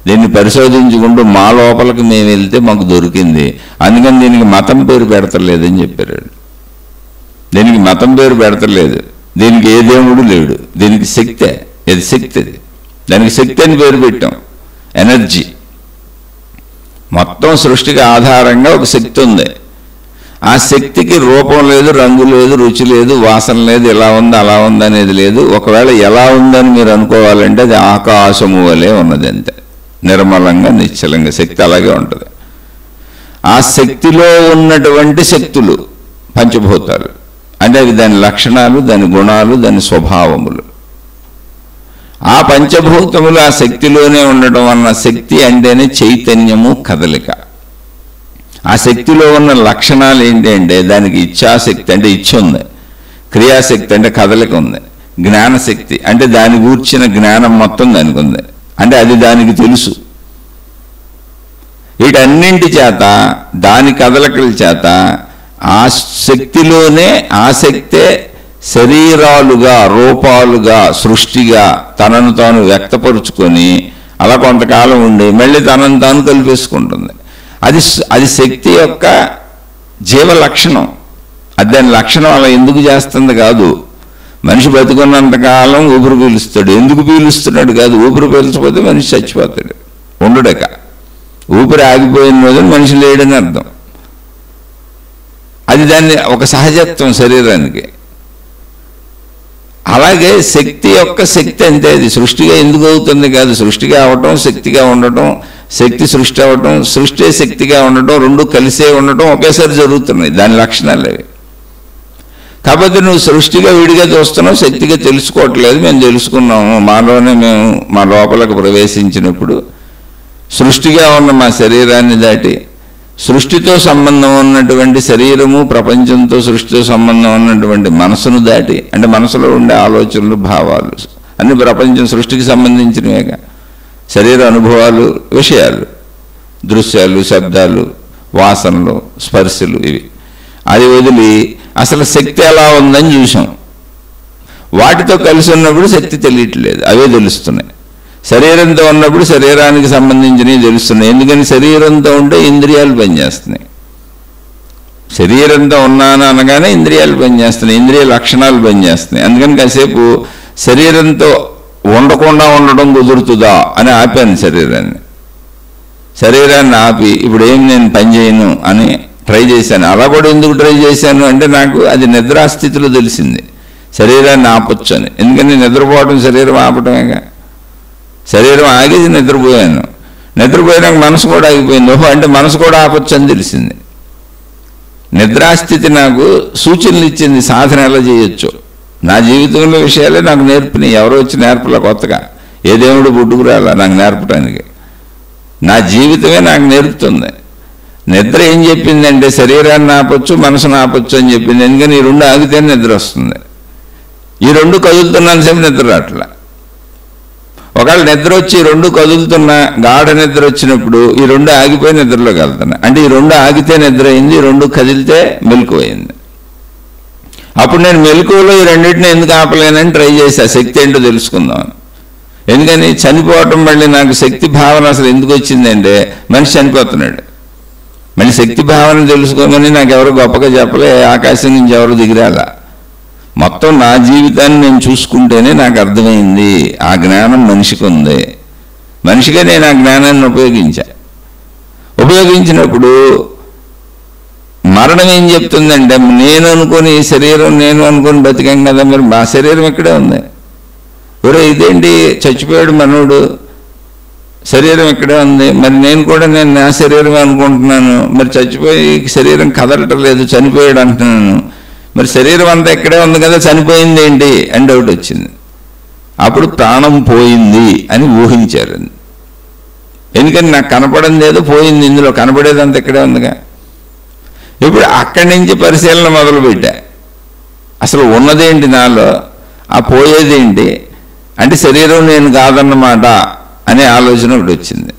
Speaker 1: దీన్ని పరిశోధించుకుంటూ మా లోపలికి మేము వెళ్తే మాకు దొరికింది. అందుకని దీనికి మతం పేరు పెడతలేదని చెప్పారు. దీనికి మతం పేరు పెడతలేదు, దీనికి ఏ దేవుడు లేడు, దీనికి శక్తే, ఇది శక్తి, అది దానికి శక్తి అని పేరు పెట్టాం, ఎనర్జీ. మొత్తం సృష్టికి ఆధారంగా ఒక శక్తి ఉంది. ఆ శక్తికి రూపం లేదు, రంగు లేదు, రుచి లేదు, వాసన లేదు, ఇలా ఉంది అలా ఉంది అనేది లేదు. ఒకవేళ ఎలా ఉందని మీరు అనుకోవాలంటే అది ఆకాశము వలె ఉన్నది, అంతే, నిర్మలంగా, నిశ్చలంగా. శక్తి అలాగే ఉంటుంది. ఆ శక్తిలో ఉన్నటువంటి శక్తులు పంచభూతాలు, అంటే అవి దాని లక్షణాలు, దాని గుణాలు, దాని స్వభావములు. ఆ పంచభూతములు ఆ శక్తిలోనే ఉండటం వలన శక్తి అంటేనే చైతన్యము, కదలిక. ఆ శక్తిలో ఉన్న లక్షణాలు ఏంటి అంటే దానికి ఇచ్ఛాశక్తి అంటే ఇచ్ఛ ఉంది, క్రియాశక్తి అంటే కదలిక ఉంది, జ్ఞానశక్తి అంటే దాని గూర్చిన జ్ఞానం మొత్తం దానికి ఉంది, అంటే అది దానికి తెలుసు. వీటన్నింటి చేత, దాని కదలికల చేత ఆ శక్తిలోనే, ఆ శక్తే శరీరాలుగా, రూపాలుగా, సృష్టిగా తనను తాను వ్యక్తపరుచుకొని అలా కొంతకాలం ఉండి మళ్ళీ తనను తాను కలిపేసుకుంటుంది. అది శక్తి యొక్క జీవ లక్షణం. అది దాని లక్షణం అలా ఎందుకు చేస్తుంది కాదు. మనిషి బతుకున్నంతకాలం ఊపిరి పీలుస్తాడు. ఎందుకు పీలుస్తున్నాడు కాదు, ఊపిరి పీల్చకపోతే మనిషి చచ్చిపోతాడు, ఉండడక. ఊపిరి ఆగిపోయిన రోజున మనిషి లేడని అర్థం. అది దాన్ని ఒక సహజత్వం శరీరానికి. అలాగే శక్తి యొక్క శక్తి అంతే. అది సృష్టిగా ఎందుకు అవుతుంది కాదు, సృష్టిగా అవటం, శక్తిగా ఉండటం, శక్తి సృష్టి అవటం, సృష్టి శక్తిగా ఉండటం, రెండు కలిసే ఉండటం ఒకేసారి జరుగుతున్నాయి. దాని లక్షణాలు అవి. కాకపోతే నువ్వు సృష్టిగా విడిగా చూస్తున్నావు, శక్తిగా తెలుసుకోవట్లేదు. మేము తెలుసుకున్నాము. మాలోనే మేము మా లోపలకు ప్రవేశించినప్పుడు సృష్టిగా ఉన్న మా శరీరాన్ని దాటి సృష్టితో సంబంధం ఉన్నటువంటి శరీరము, ప్రపంచంతో సృష్టితో సంబంధం ఉన్నటువంటి మనసును దాటి, అంటే మనసులో ఉండే ఆలోచనలు, భావాలు అన్ని ప్రపంచం సృష్టికి సంబంధించినవేగా. శరీర అనుభవాలు, విషయాలు, దృశ్యాలు, శబ్దాలు, వాసనలు, స్పర్శలు, ఇవి. అది వదిలి అసలు శక్తి ఎలా ఉందని చూసాం. వాటితో కలిసి ఉన్నప్పుడు శక్తి తెలియట్లేదు, అవే తెలుస్తున్నాయి. శరీరంతో ఉన్నప్పుడు శరీరానికి సంబంధించినవి తెలుస్తున్నాయి. ఎందుకని శరీరంతో ఉంటే ఇంద్రియాలు పనిచేస్తున్నాయి. శరీరంతో ఉన్నాను అనగానే ఇంద్రియాలు పనిచేస్తున్నాయి, ఇంద్రియ లక్షణాలు పనిచేస్తున్నాయి. అందుకని కాసేపు శరీరంతో ఉండకుండా ఉండడం కుదురుతుందా అని ఆపాను శరీరాన్ని. శరీరాన్ని ఆపి ఇప్పుడు ఏం నేను పని చేయను అని ట్రై చేశాను. అలా కూడా ఎందుకు ట్రై చేశాను అంటే నాకు అది నిద్రాస్థితిలో తెలిసింది శరీరాన్ని ఆపొచ్చు అని. ఎందుకని నిద్రపోవడం శరీరం ఆపటమేగా. శరీరం ఆగేది నిద్రపోయాను. నిద్రపోయినాక మనసు కూడా ఆగిపోయింది. ఓహో, అంటే మనసు కూడా ఆపొచ్చు అని తెలిసింది. నిద్రాస్థితి నాకు సూచనలు ఇచ్చింది, సాధన ఎలా చేయొచ్చు. నా జీవితంలో విషయాలే నాకు నేర్పినాయి. ఎవరో వచ్చి నేర్పలే కొత్తగా. ఏ దేవుడు పుట్టుకురాలా నాకు నేర్పడానికి. నా జీవితమే నాకు నేర్పుతుంది. నిద్ర ఏం చెప్పిందంటే శరీరాన్ని ఆపొచ్చు, మనసును ఆపొచ్చు అని చెప్పింది. ఎందుకని ఈ రెండు ఆగితే నిద్ర వస్తుంది. ఈ రెండు కదులుతున్నంతసేపు నిద్ర రావట్లా. ఒకవేళ నిద్ర వచ్చి ఈ రెండు కదులుతున్నా, గాఢ నిద్ర వచ్చినప్పుడు ఈ రెండు ఆగిపోయి నిద్రలోకి వెళ్తున్నా. అంటే ఈ రెండు ఆగితే నిద్ర అయింది, ఈ రెండు కదిలితే మెలకువ అయింది. అప్పుడు నేను మెలకువలో ఈ రెండింటిని ఎందుకు ఆపలేనని ట్రై చేశా, శక్తి ఏంటో తెలుసుకుందాం. ఎందుకని చనిపోవటం మళ్ళీ నాకు శక్తి భావన అసలు ఎందుకు వచ్చిందంటే మనిషి చనిపోతున్నాడు. మళ్ళీ శక్తి భావన తెలుసుకోమని నాకు ఎవరు గొప్పగా చెప్పలే, ఆకాశం నుంచి ఎవరు దిగిరాలా. మొత్తం నా జీవితాన్ని నేను చూసుకుంటేనే నాకు అర్థమైంది ఆ జ్ఞానం మనిషికి ఉంది. మనిషిగా నేను ఆ జ్ఞానాన్ని ఉపయోగించినప్పుడు మరణం ఏం చెప్తుందంటే నేను అనుకుని శరీరం నేను అనుకుని బతికాం కదా, మరి మా శరీరం ఇక్కడే ఉంది. ఎవరో ఇదేంటి చచ్చిపోయాడు మనోడు, శరీరం ఇక్కడే ఉంది, మరి నేను కూడా నేను నా శరీరమే అనుకుంటున్నాను, మరి చచ్చిపోయి శరీరం కదలటం లేదు, చనిపోయాడు అంటున్నాను, మరి శరీరం అంతా ఇక్కడే ఉంది కదా, చనిపోయింది ఏంటి అని డౌట్ వచ్చింది. అప్పుడు ప్రాణం పోయింది అని ఊహించారు. ఎందుకని నాకు కనపడింది ఏదో పోయింది, ఇందులో కనపడేదంతా ఇక్కడే ఉందిగా. ఇప్పుడు అక్కడి నుంచి పరిశీలన మొదలుపెట్టా. అసలు ఉన్నదేంటి నాలో, ఆ పోయేదేంటి అంటే శరీరం నేను కాదన్నమాట అనే ఆలోచన ఒకటి వచ్చింది.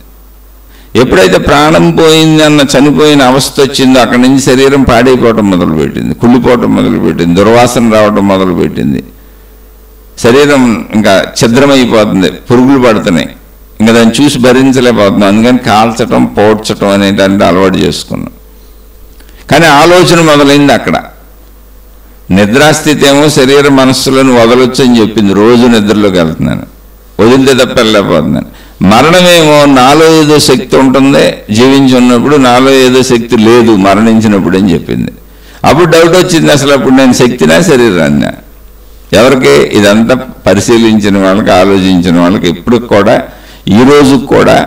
Speaker 1: ఎప్పుడైతే ప్రాణం పోయింది అన్న చనిపోయిన అవస్థ వచ్చిందో అక్కడి నుంచి శరీరం పాడైపోవటం మొదలుపెట్టింది, కుళ్ళిపోవటం మొదలుపెట్టింది, దుర్వాసన రావటం మొదలుపెట్టింది. శరీరం ఇంకా ఛిద్రమైపోతుంది, పురుగులు పడుతున్నాయి, ఇంకా దాన్ని చూసి భరించలేకపోతున్నాం. అందుకని కాల్చటం, పోడ్చటం అనేటువంటి అలవాటు చేసుకున్నాం. కానీ ఆలోచన మొదలైంది అక్కడ. నిద్రాస్థితి ఏమో శరీర మనస్సులను వదలొచ్చు అని చెప్పింది, రోజు నిద్రలోకి వెళ్తున్నాను, వదిలితే తప్ప వెళ్ళలేకపోతున్నాను. మరణమేమో నాలో ఏదో శక్తి ఉంటుంది జీవించి ఉన్నప్పుడు, నాలో ఏదో శక్తి లేదు మరణించినప్పుడు అని చెప్పింది. అప్పుడు డౌట్ వచ్చింది, అసలు అప్పుడు నేను శక్తినా శరీరాన్నా? ఎవరికి ఇదంతా పరిశీలించిన వాళ్ళకి, ఆలోచించిన వాళ్ళకి ఎప్పుడు కూడా, ఈరోజు కూడా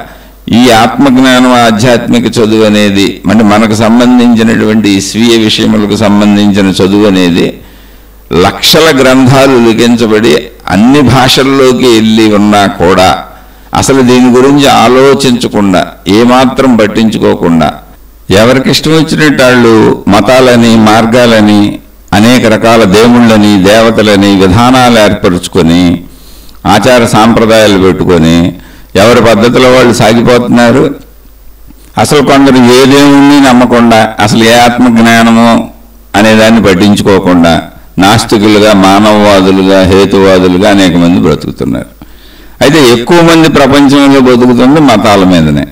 Speaker 1: ఈ ఆత్మజ్ఞానం, ఆధ్యాత్మిక చదువు అనేది, అంటే మనకు సంబంధించినటువంటి స్వీయ విషయములకు సంబంధించిన చదువు అనేది లక్షల గ్రంథాలు లిఖించబడి అన్ని భాషల్లోకి వెళ్ళి ఉన్నా కూడా అసలు దీని గురించి ఆలోచించకుండా, ఏమాత్రం పట్టించుకోకుండా, ఎవరికి ఇష్టం వచ్చినట్టు వాళ్ళు మతాలని, మార్గాలని, అనేక రకాల దేవుళ్ళని, దేవతలని, విధానాలు ఏర్పరుచుకొని, ఆచార సాంప్రదాయాలు పెట్టుకొని ఎవరి పద్ధతిలో వాళ్ళు సాగిపోతున్నారు. అసలు కొందరు ఏ దేవుణ్ణి నమ్మకుండా, అసలు ఏ ఆత్మజ్ఞానమో అనేదాన్ని పట్టించుకోకుండా నాస్తికులుగా, మానవవాదులుగా, హేతువాదులుగా అనేక మంది బ్రతుకుతున్నారు. అయితే ఎక్కువ మంది ప్రపంచంలో బతుకుతుంది మతాల మీదనే.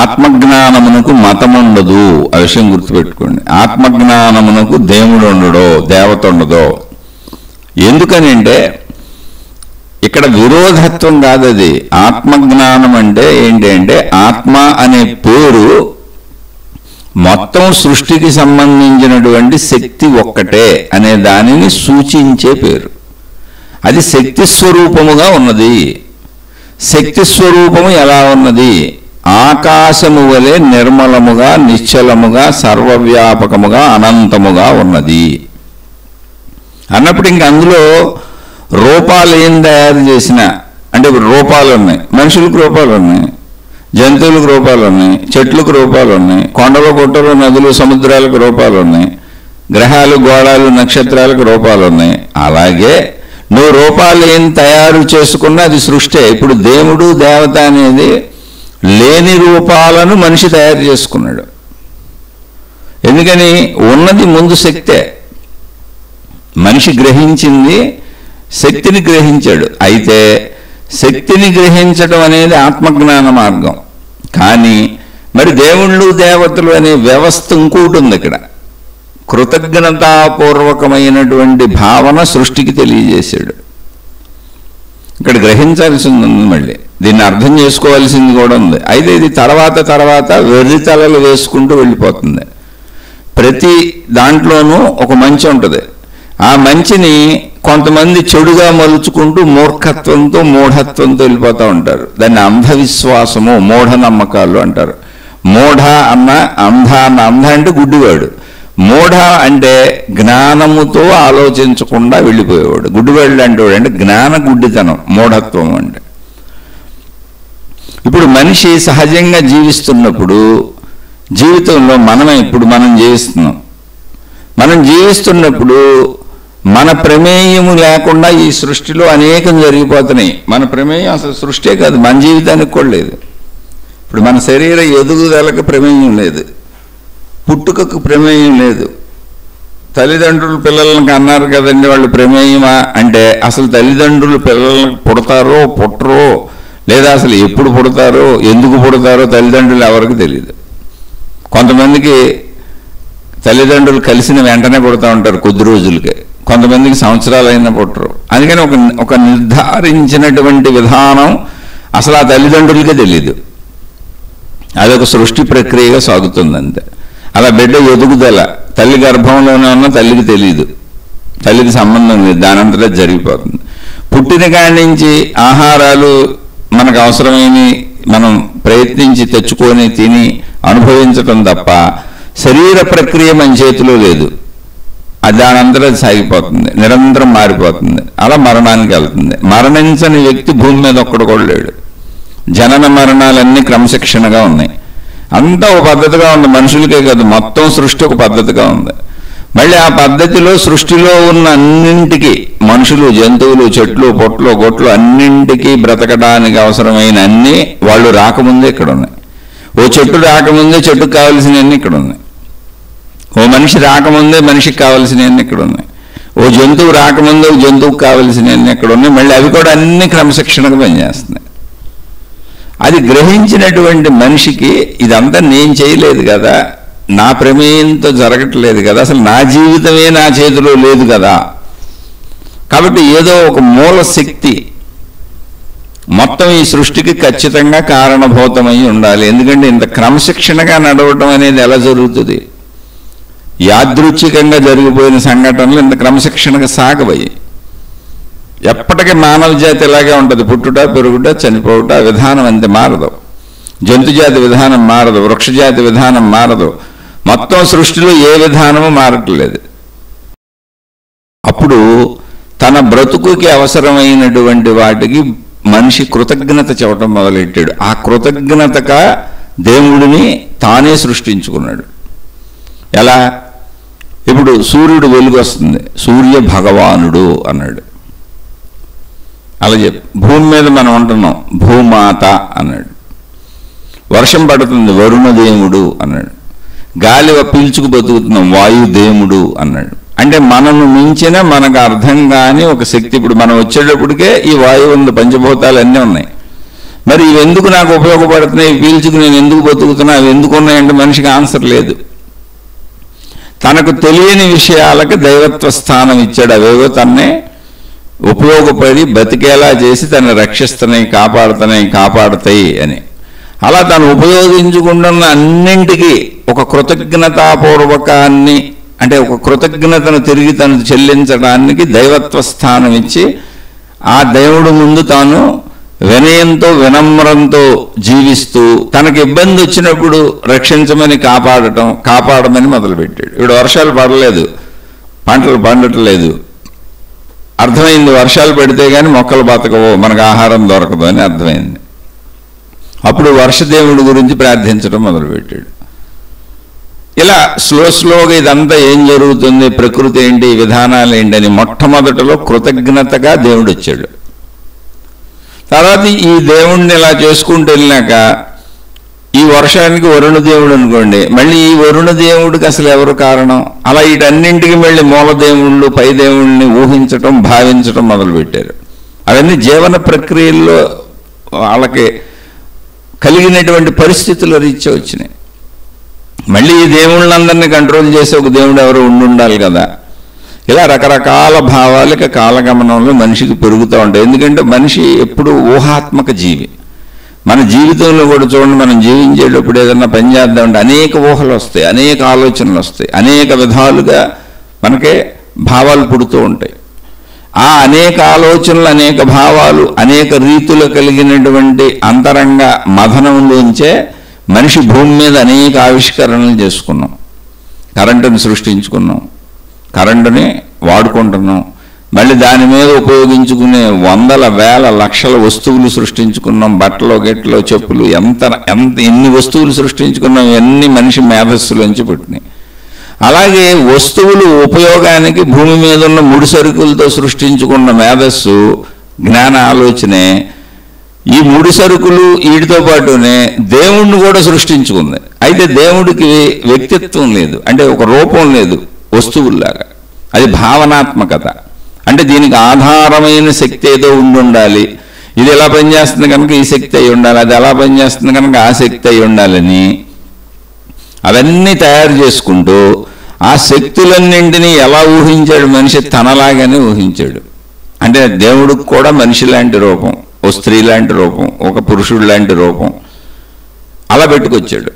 Speaker 1: ఆత్మజ్ఞానమునకు మతం ఉండదు, ఆ విషయం గుర్తుపెట్టుకోండి. ఆత్మజ్ఞానమునకు దేవుడు ఉండడో, దేవత ఉండదో. ఎందుకని అంటే ఇక్కడ విరోధత్వం కాదు అది. ఆత్మజ్ఞానం అంటే ఏంటి అంటే, ఆత్మ అనే పేరు మొత్తం సృష్టికి సంబంధించినటువంటి శక్తి ఒక్కటే అనే దానిని సూచించే పేరు. అది శక్తి స్వరూపముగా ఉన్నది. శక్తి స్వరూపము ఎలా ఉన్నది? ఆకాశము వలె నిర్మలముగా, నిశ్చలముగా, సర్వవ్యాపకముగా, అనంతముగా ఉన్నది అన్నప్పుడు ఇంక అందులో రూపాలు ఏం తయారు చేసినా, అంటే రూపాలు ఉన్నాయి, మనుషులకు రూపాలు ఉన్నాయి, జంతువులకు రూపాలు ఉన్నాయి, చెట్లకు రూపాలు ఉన్నాయి, కొండలు గుట్టలు నదులు సముద్రాలకు రూపాలు ఉన్నాయి, గ్రహాలు గోళాలు నక్షత్రాలకు రూపాలు ఉన్నాయి. అలాగే నువ్వు రూపాలు ఏం తయారు చేసుకున్నా అది సృష్టి. ఇప్పుడు దేవుడు దేవత అనేది లేని రూపాలను మనిషి తయారు చేసుకున్నాడు. ఎందుకని? ఉన్నది ముందు శక్తే. మనిషి గ్రహించింది శక్తిని గ్రహించాడు. అయితే శక్తిని గ్రహించడం అనేది ఆత్మజ్ఞాన మార్గం. కానీ మరి దేవుళ్ళు దేవతలు అనే వ్యవస్థ ఇంకోటి ఉంది. ఇక్కడ కృతజ్ఞతాపూర్వకమైనటువంటి భావన సృష్టికి తెలియజేశాడు. ఇక్కడ గ్రహించాల్సింది ఉంది, మళ్ళీ దీన్ని అర్థం చేసుకోవాల్సింది కూడా ఉంది. అయితే ఇది తర్వాత వెర్రితలలు వేసుకుంటూ వెళ్ళిపోతుంది. ప్రతి దాంట్లోనూ ఒక మంచి ఉంటుంది. ఆ మంచిని కొంతమంది చెడుగా మలుచుకుంటూ మూర్ఖత్వంతో మూఢత్వంతో వెళ్ళిపోతూ ఉంటారు. దాన్ని అంధవిశ్వాసము, మూఢనమ్మకాలు అంటారు. మూఢ అన్న అంధ అన్న, అంధ అంటే గుడ్డివాడు, మూఢ అంటే జ్ఞానముతో ఆలోచించకుండా వెళ్ళిపోయేవాడు. గుడ్డివాడు అంటేవాడు అంటే జ్ఞాన గుడ్డితనం, మూఢత్వం అంటే. ఇప్పుడు మనిషి సహజంగా జీవిస్తున్నప్పుడు, జీవితంలో మనం జీవిస్తున్నాం. మనం జీవిస్తున్నప్పుడు మన ప్రమేయము లేకుండా ఈ సృష్టిలో అనేకం జరిగిపోతున్నాయి. మన ప్రమేయం అసలు సృష్టే కాదు, మన జీవితానికి కూడా లేదు. ఇప్పుడు మన శరీర ఎదుగుదలకు ప్రమేయం లేదు, పుట్టుకకు ప్రమేయం లేదు. తల్లిదండ్రులు పిల్లలకి అన్నారు కదండి, వాళ్ళు ప్రమేయమా అంటే అసలు తల్లిదండ్రులు పిల్లలకు పుడతారో పుట్టరో, లేదా అసలు ఎప్పుడు పుడతారో ఎందుకు పుడతారో తల్లిదండ్రులు ఎవరికి తెలియదు. కొంతమందికి తల్లిదండ్రులు కలిసిన వెంటనే పుడతా ఉంటారు కొద్ది రోజులకే, కొంతమందికి సంవత్సరాలైనా పుట్టరు. అందుకని ఒక నిర్ధారించినటువంటి విధానం అసలు ఆ తల్లిదండ్రులకే తెలియదు. అదొక సృష్టి ప్రక్రియగా సాగుతుంది అంతే. అలా బిడ్డ ఎదుగుదల తల్లి గర్భంలోనే ఉన్న తల్లికి తెలియదు, తల్లికి సంబంధం లేదు, దానంతటా జరిగిపోతుంది. పుట్టిన కాడి నుంచి ఆహారాలు మనకు అవసరమైన మనం ప్రయత్నించి తెచ్చుకొని తిని అనుభవించటం తప్ప శరీర ప్రక్రియ మన చేతిలో లేదు. అది దానంతటా సాగిపోతుంది, నిరంతరం మారిపోతుంది. అలా మరణానికి వెళ్తుంది. మరణించని వ్యక్తి భూమి మీద ఒక్కడు కూడా లేడు. జనన మరణాలన్నీ క్రమశిక్షణగా ఉన్నాయి. అంతా ఒక పద్ధతిగా ఉంది. మనుషులకే కాదు, మొత్తం సృష్టి ఒక పద్ధతిగా ఉంది. మళ్ళీ ఆ పద్ధతిలో సృష్టిలో ఉన్న అన్నింటికి, మనుషులు, జంతువులు, చెట్లు, పొట్లు, గొట్లు అన్నింటికీ బ్రతకడానికి అవసరమైన అన్నీ వాళ్ళు రాకముందే ఇక్కడ ఉన్నాయి. ఓ చెట్టు రాకముందే చెట్టుకు కావలసినవన్నీ ఇక్కడ ఉన్నాయి. ఓ మనిషి రాకముందే మనిషికి కావలసినవన్నీ ఇక్కడ ఉన్నాయి. ఓ జంతువు రాకముందే జంతువుకు కావలసినవన్నీ ఇక్కడ ఉన్నాయి. మళ్ళీ అవి కూడా అన్ని క్రమశిక్షణగా పనిచేస్తున్నాయి. అది గ్రహించినటువంటి మనిషికి ఇదంతా నేను చేయలేదు కదా, నా ప్రమేయంతో జరగట్లేదు కదా, అసలు నా జీవితమే నా చేతిలో లేదు కదా. కాబట్టి ఏదో ఒక మూల శక్తి మొత్తం ఈ సృష్టికి ఖచ్చితంగా కారణభూతమై ఉండాలి. ఎందుకంటే ఇంత క్రమశిక్షణగా నడవటం అనేది ఎలా జరుగుతుంది? యాదృచ్ఛికంగా జరిగిపోయిన సంఘటనలు ఇంత క్రమశిక్షణగా సాగబోయి. ఎప్పటికీ మానవ జాతి ఇలాగే ఉంటుంది. పుట్టుట, పెరుగుట, చనిపోవుట, విధానం అంతే మారదు. జంతుజాతి విధానం మారదు, వృక్షజాతి విధానం మారదు. మొత్తం సృష్టిలో ఏ విధానము మారట్లేదు. అప్పుడు తన బ్రతుకుకి అవసరమైనటువంటి వాటికి మనిషి కృతజ్ఞత చెప్పడం మొదలెట్టాడు. ఆ కృతజ్ఞతగా దేవుడిని తానే సృష్టించుకున్నాడు. ఎలా? ఇప్పుడు సూర్యుడు వెలుగు వస్తుంది, సూర్య భగవానుడు అన్నాడు. అలా చెప్పి భూమి మీద మనం ఉంటున్నాం, భూమాత అన్నాడు. వర్షం పడుతుంది, వరుణదేవుడు అన్నాడు. గాలి పీల్చుకు బతుకుతున్నాం, వాయుదేవుడు అన్నాడు. అంటే మనను మించిన మనకు అర్థం కాని ఒక శక్తి. ఇప్పుడు మనం వచ్చేటప్పటికే ఈ వాయువు ఉంది, పంచభూతాలు అన్నీ ఉన్నాయి. మరి ఇవి ఎందుకు నాకు ఉపయోగపడుతున్నాయి, పీల్చుకు నేను ఎందుకు బతుకుతున్నా, అవి ఎందుకు ఉన్నాయంటే మనిషికి ఆన్సర్ లేదు. తనకు తెలియని విషయాలకు దైవత్వ స్థానం ఇచ్చాడు. అవేవో తన్నే ఉపయోగపడి బతికేలా చేసి తను రక్షిస్తున్నాయి, కాపాడుతాయి అని. అలా తను ఉపయోగించుకుంటున్న అన్నింటికీ ఒక కృతజ్ఞతాపూర్వకాన్ని, అంటే ఒక కృతజ్ఞతను తిరిగి తను చెల్లించడానికి దైవత్వ స్థానం ఇచ్చి ఆ దేవుడు ముందు తాను వినయంతో వినమ్రంతో జీవిస్తూ తనకు ఇబ్బంది వచ్చినప్పుడు రక్షించమని కాపాడమని మొదలుపెట్టాడు. ఇప్పుడు వర్షాలు పడలేదు, పంటలు పండట్లేదు, అర్థమైంది వర్షాలు పెడితే కానీ మొక్కలు బతకవు, మనకు ఆహారం దొరకదు అని అర్థమైంది. అప్పుడు వర్షదేవుడి గురించి ప్రార్థించడం మొదలుపెట్టాడు. ఇలా స్లోగా ఇదంతా ఏం జరుగుతుంది, ప్రకృతి ఏంటి, విధానాలు ఏంటి అని మొట్టమొదటిలో కృతజ్ఞతగా దేవుడు వచ్చాడు. తర్వాత ఈ దేవుణ్ణి ఇలా చేసుకుంటూ వెళ్ళినాక ఈ వర్షానికి వరుణ దేవుడు అనుకోండి, మళ్ళీ ఈ వరుణ దేవుడికి అసలు ఎవరు కారణం, అలా వీటన్నింటికి మళ్ళీ మూల దేవుళ్ళు పై దేవుళ్ళని ఊహించటం భావించటం మొదలుపెట్టారు. అవన్నీ జీవన ప్రక్రియల్లో వాళ్ళకి కలిగినటువంటి పరిస్థితుల రీత్యా వచ్చినాయి. మళ్ళీ ఈ దేవుళ్ళందరినీ కంట్రోల్ చేసే ఒక దేవుడు ఎవరు ఉండాలి కదా. ఇలా రకరకాల భావాలకి కాలగమనంలో మనిషికి పెరుగుతూ ఉంటాయి. ఎందుకంటే మనిషి ఎప్పుడు ఊహాత్మక జీవి. మన జీవితంలో కూడా చూడండి, మనం జీవించేటప్పుడు ఏదన్నా పని చేద్దామంటే అనేక ఊహలు వస్తాయి, అనేక ఆలోచనలు వస్తాయి, అనేక విధాలుగా మనకే భావాలు పుడుతూ ఉంటాయి. ఆ అనేక ఆలోచనలు, అనేక భావాలు, అనేక రీతులు కలిగినటువంటి అంతరంగ మథనంలోంచే మనిషి భూమి మీద అనేక ఆవిష్కరణలు చేసుకున్నాం. కరెంటుని సృష్టించుకున్నాం, కరెంటుని వాడుకుంటున్నాం, మళ్ళీ దాని మీద ఉపయోగించుకునే వందల వేల లక్షల వస్తువులు సృష్టించుకున్నాం. బట్టలు, గెట్లు, చెప్పులు, ఎన్ని వస్తువులు సృష్టించుకున్నాం, ఎన్ని మనిషి మేధస్సులోంచి పుట్టినాయి. అలాగే వస్తువులు ఉపయోగానికి భూమి మీద ఉన్న ముడి సరుకులతో సృష్టించుకున్న మేధస్సు, జ్ఞాన ఆలోచనే ఈ ముడి సరుకులు వీటితో పాటునే దేవుణ్ణి కూడా సృష్టించుకుంది. అయితే దేవుడికి వ్యక్తిత్వం లేదు, అంటే ఒక రూపం లేదు వస్తువుల్లాగా. అది భావనాత్మకత. అంటే దీనికి ఆధారమైన శక్తి ఏదో ఉండాలి. ఇది ఎలా పనిచేస్తుంది కనుక ఈ శక్తి అయి ఉండాలి, అది ఎలా పనిచేస్తుంది కనుక ఆ శక్తి అయి ఉండాలని అవన్నీ తయారు చేసుకుంటూ ఆ శక్తులన్నింటినీ ఎలా ఊహించాడు మనిషి, తనలాగానే ఊహించాడు. అంటే దేవుడికి కూడా మనిషి లాంటి రూపం, ఓ స్త్రీ లాంటి రూపం, ఒక పురుషుడు లాంటి రూపం అలా పెట్టుకొచ్చాడు.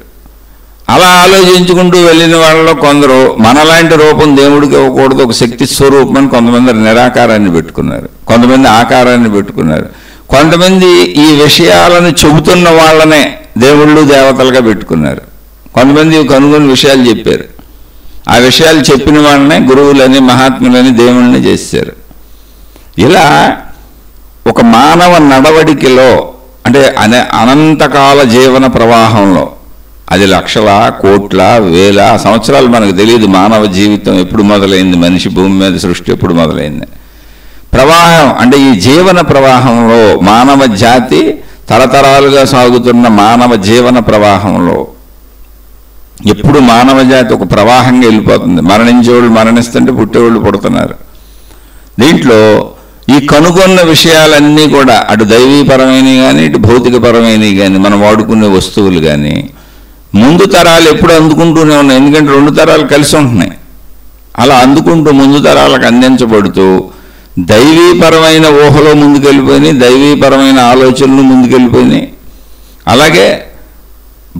Speaker 1: అలా ఆలోచించుకుంటూ వెళ్ళిన వాళ్ళలో కొందరు మనలాంటి రూపం దేవుడికి ఇవ్వకూడదు, ఒక శక్తి స్వరూపం అని కొంతమంది నిరాకారాన్ని పెట్టుకున్నారు, కొంతమంది ఆకారాన్ని పెట్టుకున్నారు, కొంతమంది ఈ విషయాలను చెబుతున్న వాళ్ళనే దేవుళ్ళు దేవతలుగా పెట్టుకున్నారు, కొంతమంది కనుగొని విషయాలు చెప్పారు. ఆ విషయాలు చెప్పిన వాళ్ళనే గురువులని మహాత్ములని దేవుళ్ళని చేశారు. ఇలా ఒక మానవ నడవడికలో, అంటే అనంతకాల జీవన ప్రవాహంలో, అది లక్షల కోట్ల వేల సంవత్సరాలు మనకు తెలియదు మానవ జీవితం ఎప్పుడు మొదలైంది, మనిషి భూమి మీద సృష్టి ఎప్పుడు మొదలైంది. ప్రవాహం అంటే ఈ జీవన ప్రవాహంలో మానవ జాతి తరతరాలుగా సాగుతున్న మానవ జీవన ప్రవాహంలో ఎప్పుడు మానవ జాతి ఒక ప్రవాహంగా వెళ్ళిపోతుంది. మరణించేవాళ్ళు మరణిస్తుంటే పుట్టేవాళ్ళు పుడుతున్నారు. దీంట్లో ఈ కనుగొన్న విషయాలన్నీ కూడా అటు దైవీపరమైనవి కానీ ఇటు భౌతికపరమైనవి కానీ మనం వాడుకునే వస్తువులు కానీ ముందు తరాలు ఎప్పుడు అందుకుంటూనే ఉన్నాయి. ఎందుకంటే రెండు తరాలు కలిసి ఉంటున్నాయి. అలా అందుకుంటూ ముందు తరాలకు అందించబడుతూ దైవీపరమైన ఊహలో ముందుకెళ్ళిపోయినాయి, దైవీపరమైన ఆలోచనలు ముందుకెళ్ళిపోయినాయి. అలాగే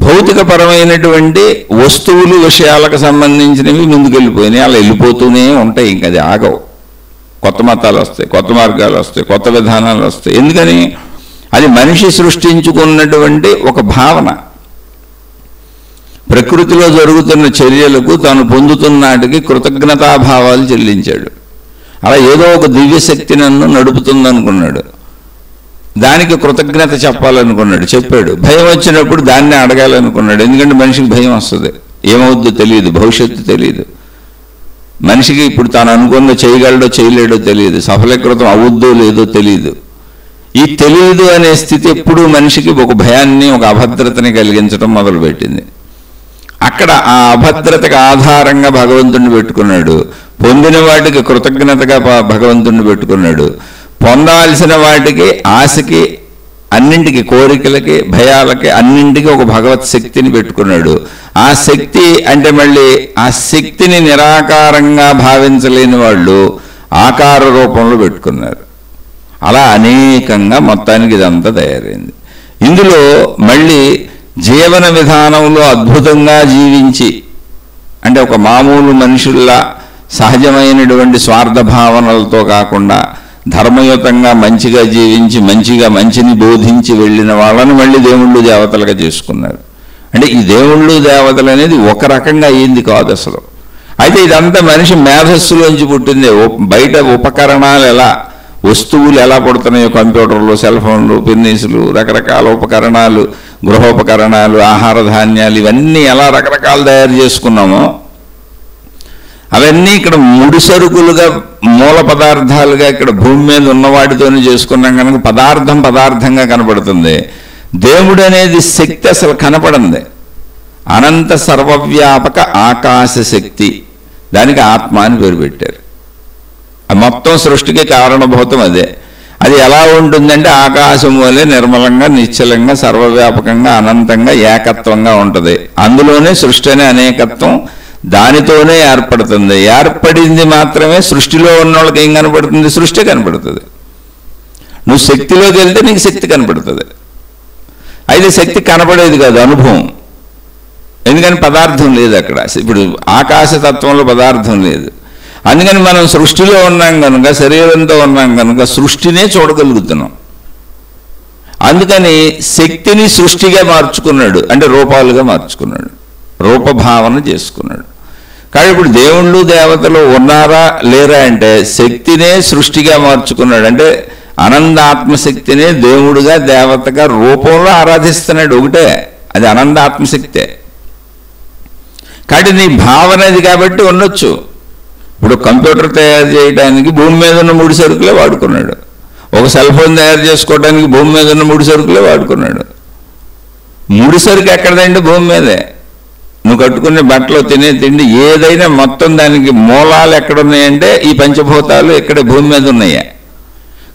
Speaker 1: భౌతికపరమైనటువంటి వస్తువులు విషయాలకు సంబంధించినవి ముందుకెళ్ళిపోయినాయి. అలా వెళ్ళిపోతూనే ఉంటాయి, ఇంక అది ఆగవు. కొత్త మతాలు వస్తాయి, కొత్త మార్గాలు వస్తాయి, కొత్త విధానాలు వస్తాయి. ఎందుకని అది మనిషి సృష్టించుకున్నటువంటి ఒక భావన. ప్రకృతిలో జరుగుతున్న చర్యలకు తాను పొందుతున్నటికి కృతజ్ఞతాభావాలు చెల్లించాడు. అలా ఏదో ఒక దివ్యశక్తి నన్ను నడుపుతుందనుకున్నాడు, దానికి కృతజ్ఞత చెప్పాలనుకున్నాడు, చెప్పాడు. భయం వచ్చినప్పుడు దాన్నే అడగాలనుకున్నాడు. ఎందుకంటే మనిషికి భయం వస్తుంది, ఏమవుద్దో తెలియదు, భవిష్యత్తు తెలియదు. మనిషికి ఇప్పుడు తాను అనుకున్న చేయగలడో చేయలేడో తెలియదు, సఫలీకృతం అవుద్దో లేదో తెలియదు. ఈ తెలియదు అనే స్థితి ఎప్పుడూ మనిషికి ఒక భయాన్ని, ఒక అభద్రతని కలిగించడం మొదలుపెట్టింది. అక్కడ ఆ అభద్రతకు ఆధారంగా భగవంతుడిని పెట్టుకున్నాడు. పొందిన వాటికి కృతజ్ఞతగా భగవంతుడిని పెట్టుకున్నాడు. పొందాల్సిన వాటికి ఆశకి, అన్నింటికి, కోరికలకి, భయాలకి, అన్నింటికి ఒక భగవత్ శక్తిని పెట్టుకున్నాడు. ఆ శక్తి అంటే మళ్ళీ ఆ శక్తిని నిరాకారంగా భావించలేని వాళ్ళు ఆకార రూపంలో పెట్టుకున్నారు. అలా అనేకంగా మొత్తానికి ఇదంతా తయారైంది. ఇందులో మళ్ళీ జీవన విధానంలో అద్భుతంగా జీవించి, అంటే ఒక మామూలు మనుషుల్లా సహజమైనటువంటి స్వార్థ భావనలతో కాకుండా ధర్మయుతంగా మంచిగా జీవించి మంచిని బోధించి వెళ్ళిన వాళ్ళని మళ్ళీ దేవుళ్ళు దేవతలుగా చేసుకున్నారు. అంటే ఈ దేవుళ్ళు దేవతలు అనేది ఒక రకంగా అయ్యింది కాదు అసలు. అయితే ఇదంతా మనిషి మేధస్సులోంచి పుట్టింది. బయట ఉపకరణాలు ఎలా, వస్తువులు ఎలా పుడుతున్నాయో, కంప్యూటర్లు, సెల్ ఫోన్లు, పిన్నీసులు, రకరకాల ఉపకరణాలు, గృహోపకరణాలు, ఆహార ధాన్యాలు, ఇవన్నీ ఎలా రకరకాలు తయారు చేసుకున్నామో అవన్నీ ఇక్కడ ముడి సరుకులుగా, మూల పదార్థాలుగా ఇక్కడ భూమి మీద ఉన్న వాటితోనే చేసుకున్నాం కనుక పదార్థంగా కనపడుతుంది. దేవుడు అనేది శక్తి అసలు కనపడింది. అనంత సర్వవ్యాపక ఆకాశ శక్తి, దానికి ఆత్మ అని పేరు పెట్టారు. మొత్తం సృష్టికి కారణభూతం అదే. అది ఎలా ఉంటుందంటే ఆకాశం వలె నిర్మలంగా, నిశ్చలంగా, సర్వవ్యాపకంగా, అనంతంగా, ఏకత్వంగా ఉంటుంది. అందులోనే సృష్టి అనే అనేకత్వం దానితోనే ఏర్పడుతుంది. ఏర్పడింది మాత్రమే సృష్టిలో ఉన్న వాళ్ళకి ఏం కనపడుతుంది? సృష్టి కనపడుతుంది. నువ్వు శక్తిలోకి వెళ్తే నీకు శక్తి కనపడుతుంది. అయితే శక్తి కనపడేది కాదు, అనుభవం. ఎందుకని పదార్థం లేదు అక్కడ. ఇప్పుడు ఆకాశతత్వంలో పదార్థం లేదు. అందుకని మనం సృష్టిలో ఉన్నాం కనుక, శరీరంతో ఉన్నాం కనుక సృష్టినే చూడగలుగుతున్నాం. అందుకని శక్తిని సృష్టిగా మార్చుకున్నాడు, అంటే రూపాలుగా మార్చుకున్నాడు, రూపభావన చేసుకున్నాడు. కానీ ఇప్పుడు దేవుళ్ళు దేవతలు ఉన్నారా లేరా అంటే శక్తినే సృష్టిగా మార్చుకున్నాడు. అంటే అనందాత్మశక్తినే దేవుడుగా, దేవతగా రూపంలో ఆరాధిస్తున్నాడు. ఒకటే, అది అనందాత్మశక్తే. కాబట్టి నీ భావన అది కాబట్టి ఉండొచ్చు. ఇప్పుడు కంప్యూటర్ తయారు చేయడానికి భూమి మీద ఉన్న ముడి సరుకులే వాడుకున్నాడు. ఒక సెల్ ఫోన్ తయారు చేసుకోవడానికి భూమి మీద ఉన్న ముడి సరుకులే వాడుకున్నాడు. ముడి సరుకు ఎక్కడదండి? భూమి మీదే. నువ్వు కట్టుకునే బట్టలు, తినే తిండి ఏదైనా మొత్తం దానికి మూలాలు ఎక్కడున్నాయంటే ఈ పంచభూతాలు ఇక్కడ భూమి మీద ఉన్నాయా.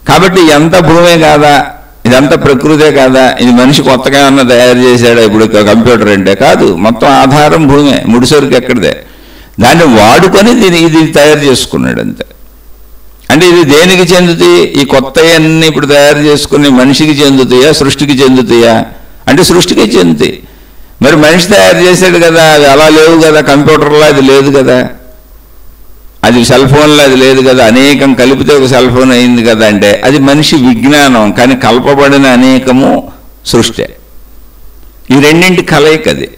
Speaker 1: కాబట్టి ఎంత భూమే కాదా, ఇదంతా ప్రకృతే కాదా, ఇది మనిషి కొత్తగా ఏమన్నా తయారు చేశాడా ఇప్పుడు కంప్యూటర్ అంటే? కాదు, మొత్తం ఆధారం భూమే, ముడిసరుకు ఎక్కడిదే. దాన్ని వాడుకొని ఇది తయారు చేసుకున్నాడు అంతే. అంటే ఇది దేనికి చెందుతాయి? ఈ కొత్తవన్నీ ఇప్పుడు తయారు చేసుకుని మనిషికి చెందుతాయా, సృష్టికి చెందుతాయా అంటే సృష్టికి చెందుతాయి. మరి మనిషి తయారు చేశాడు కదా, అది అలా లేవు కదా. కంప్యూటర్లో అది లేదు కదా, అది సెల్ ఫోన్లో అది లేదు కదా, అనేకం కలిపితే ఒక సెల్ ఫోన్ అయింది కదా. అంటే అది మనిషి విజ్ఞానం, కానీ కల్పబడిన అనేకము సృష్టి. ఈ రెండింటి కలయిక అది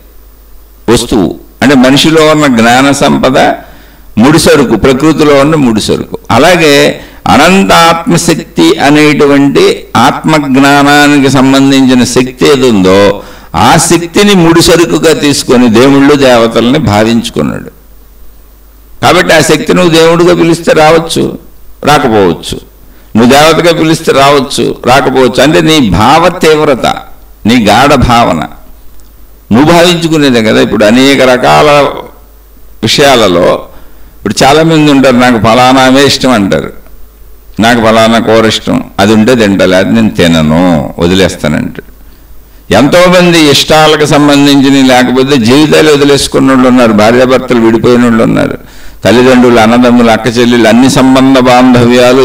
Speaker 1: వస్తువు. అంటే మనిషిలో ఉన్న జ్ఞాన సంపద ముడిసరుకు, ప్రకృతిలో ఉన్న ముడిసరుకు. అలాగే అనంత ఆత్మశక్తి అనేటువంటి ఆత్మజ్ఞానానికి సంబంధించిన శక్తి ఏది ఉందో ఆ శక్తిని ముడిసరుకుగా తీసుకొని దేవుళ్ళు దేవతల్ని భావించుకున్నాడు. కాబట్టి ఆ శక్తి నువ్వు దేవుడిగా పిలిస్తే రావచ్చు, రాకపోవచ్చు. నువ్వు దేవతగా పిలిస్తే రావచ్చు, రాకపోవచ్చు. అంటే నీ భావ తీవ్రత, నీ గాఢ భావన నువ్వు భావించుకునేదే కదా. ఇప్పుడు అనేక రకాల విషయాలలో ఇప్పుడు చాలామంది ఉంటారు, నాకు ఫలానామే ఇష్టం అంటారు, నాకు ఫలానా కూర ఇష్టం, అది ఉంటే తింటా, అది నేను తినను, వదిలేస్తానంటాడు. ఎంతోమంది ఇష్టాలకు సంబంధించి లేకపోతే జీవితాలు వదిలేసుకున్న వాళ్ళు ఉన్నారు, భార్యాభర్తలు విడిపోయిన వాళ్ళు ఉన్నారు, తల్లిదండ్రులు, అన్నదమ్ములు, అక్క చెల్లెళ్ళు, అన్ని సంబంధ బాంధవ్యాలు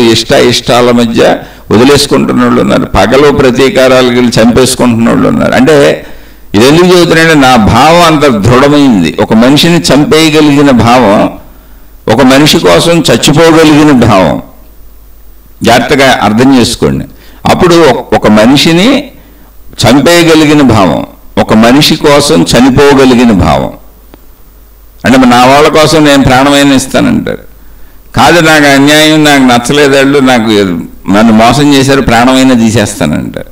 Speaker 1: ఇష్టాల మధ్య వదిలేసుకుంటున్న వాళ్ళు ఉన్నారు. పగలు ప్రతీకారాలకు వెళ్ళి చంపేసుకుంటున్న వాళ్ళు ఉన్నారు. అంటే ఇది ఎందుకు చెబుతున్నాయంటే నా భావం అంత దృఢమైంది. ఒక మనిషిని చంపేయగలిగిన భావం, ఒక మనిషి కోసం చచ్చిపోగలిగిన భావం. జాగ్రత్తగా అర్థం చేసుకోండి. అప్పుడు ఒక మనిషిని చంపేయగలిగిన భావం, ఒక మనిషి కోసం చనిపోగలిగిన భావం. అంటే నా వాళ్ళ కోసం నేను ప్రాణమైన ఇస్తానంటారు. కాదు, నాకు అన్యాయం, నాకు నచ్చలేదాళ్ళు, నన్ను మోసం చేశారు, ప్రాణమైన తీసేస్తానంటారు.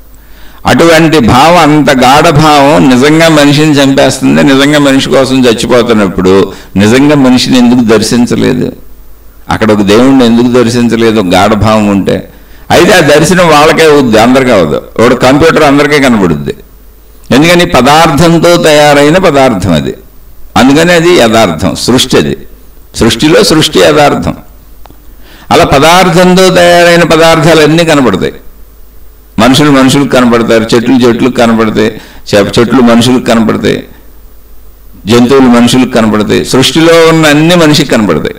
Speaker 1: అటువంటి భావం, అంత గాఢ భావం నిజంగా మనిషిని చంపేస్తుంది. నిజంగా మనిషి కోసం చచ్చిపోతున్నప్పుడు నిజంగా మనిషిని ఎందుకు దర్శించలేదు? అక్కడ ఒక దేవుణ్ణి ఎందుకు దర్శించలేదు? ఒక గాఢ భావం ఉంటే. అయితే ఆ దర్శనం వాళ్ళకే అవుద్ది, అందరికీ అవదు. ఒక కంప్యూటర్ అందరికీ కనబడుద్ది. ఎందుకని పదార్థంతో తయారైన పదార్థం అది. అందుకని అది యథార్థం. సృష్టి అది, సృష్టిలో సృష్టి యథార్థం. అలా పదార్థంతో తయారైన పదార్థాలన్నీ కనపడతాయి. మనుషులకు కనపడతారు, చెట్లకు కనపడతాయి, చెట్లు మనుషులకు కనపడతాయి, జంతువులు మనుషులకు కనపడతాయి, సృష్టిలో ఉన్న అన్ని మనిషికి కనపడతాయి.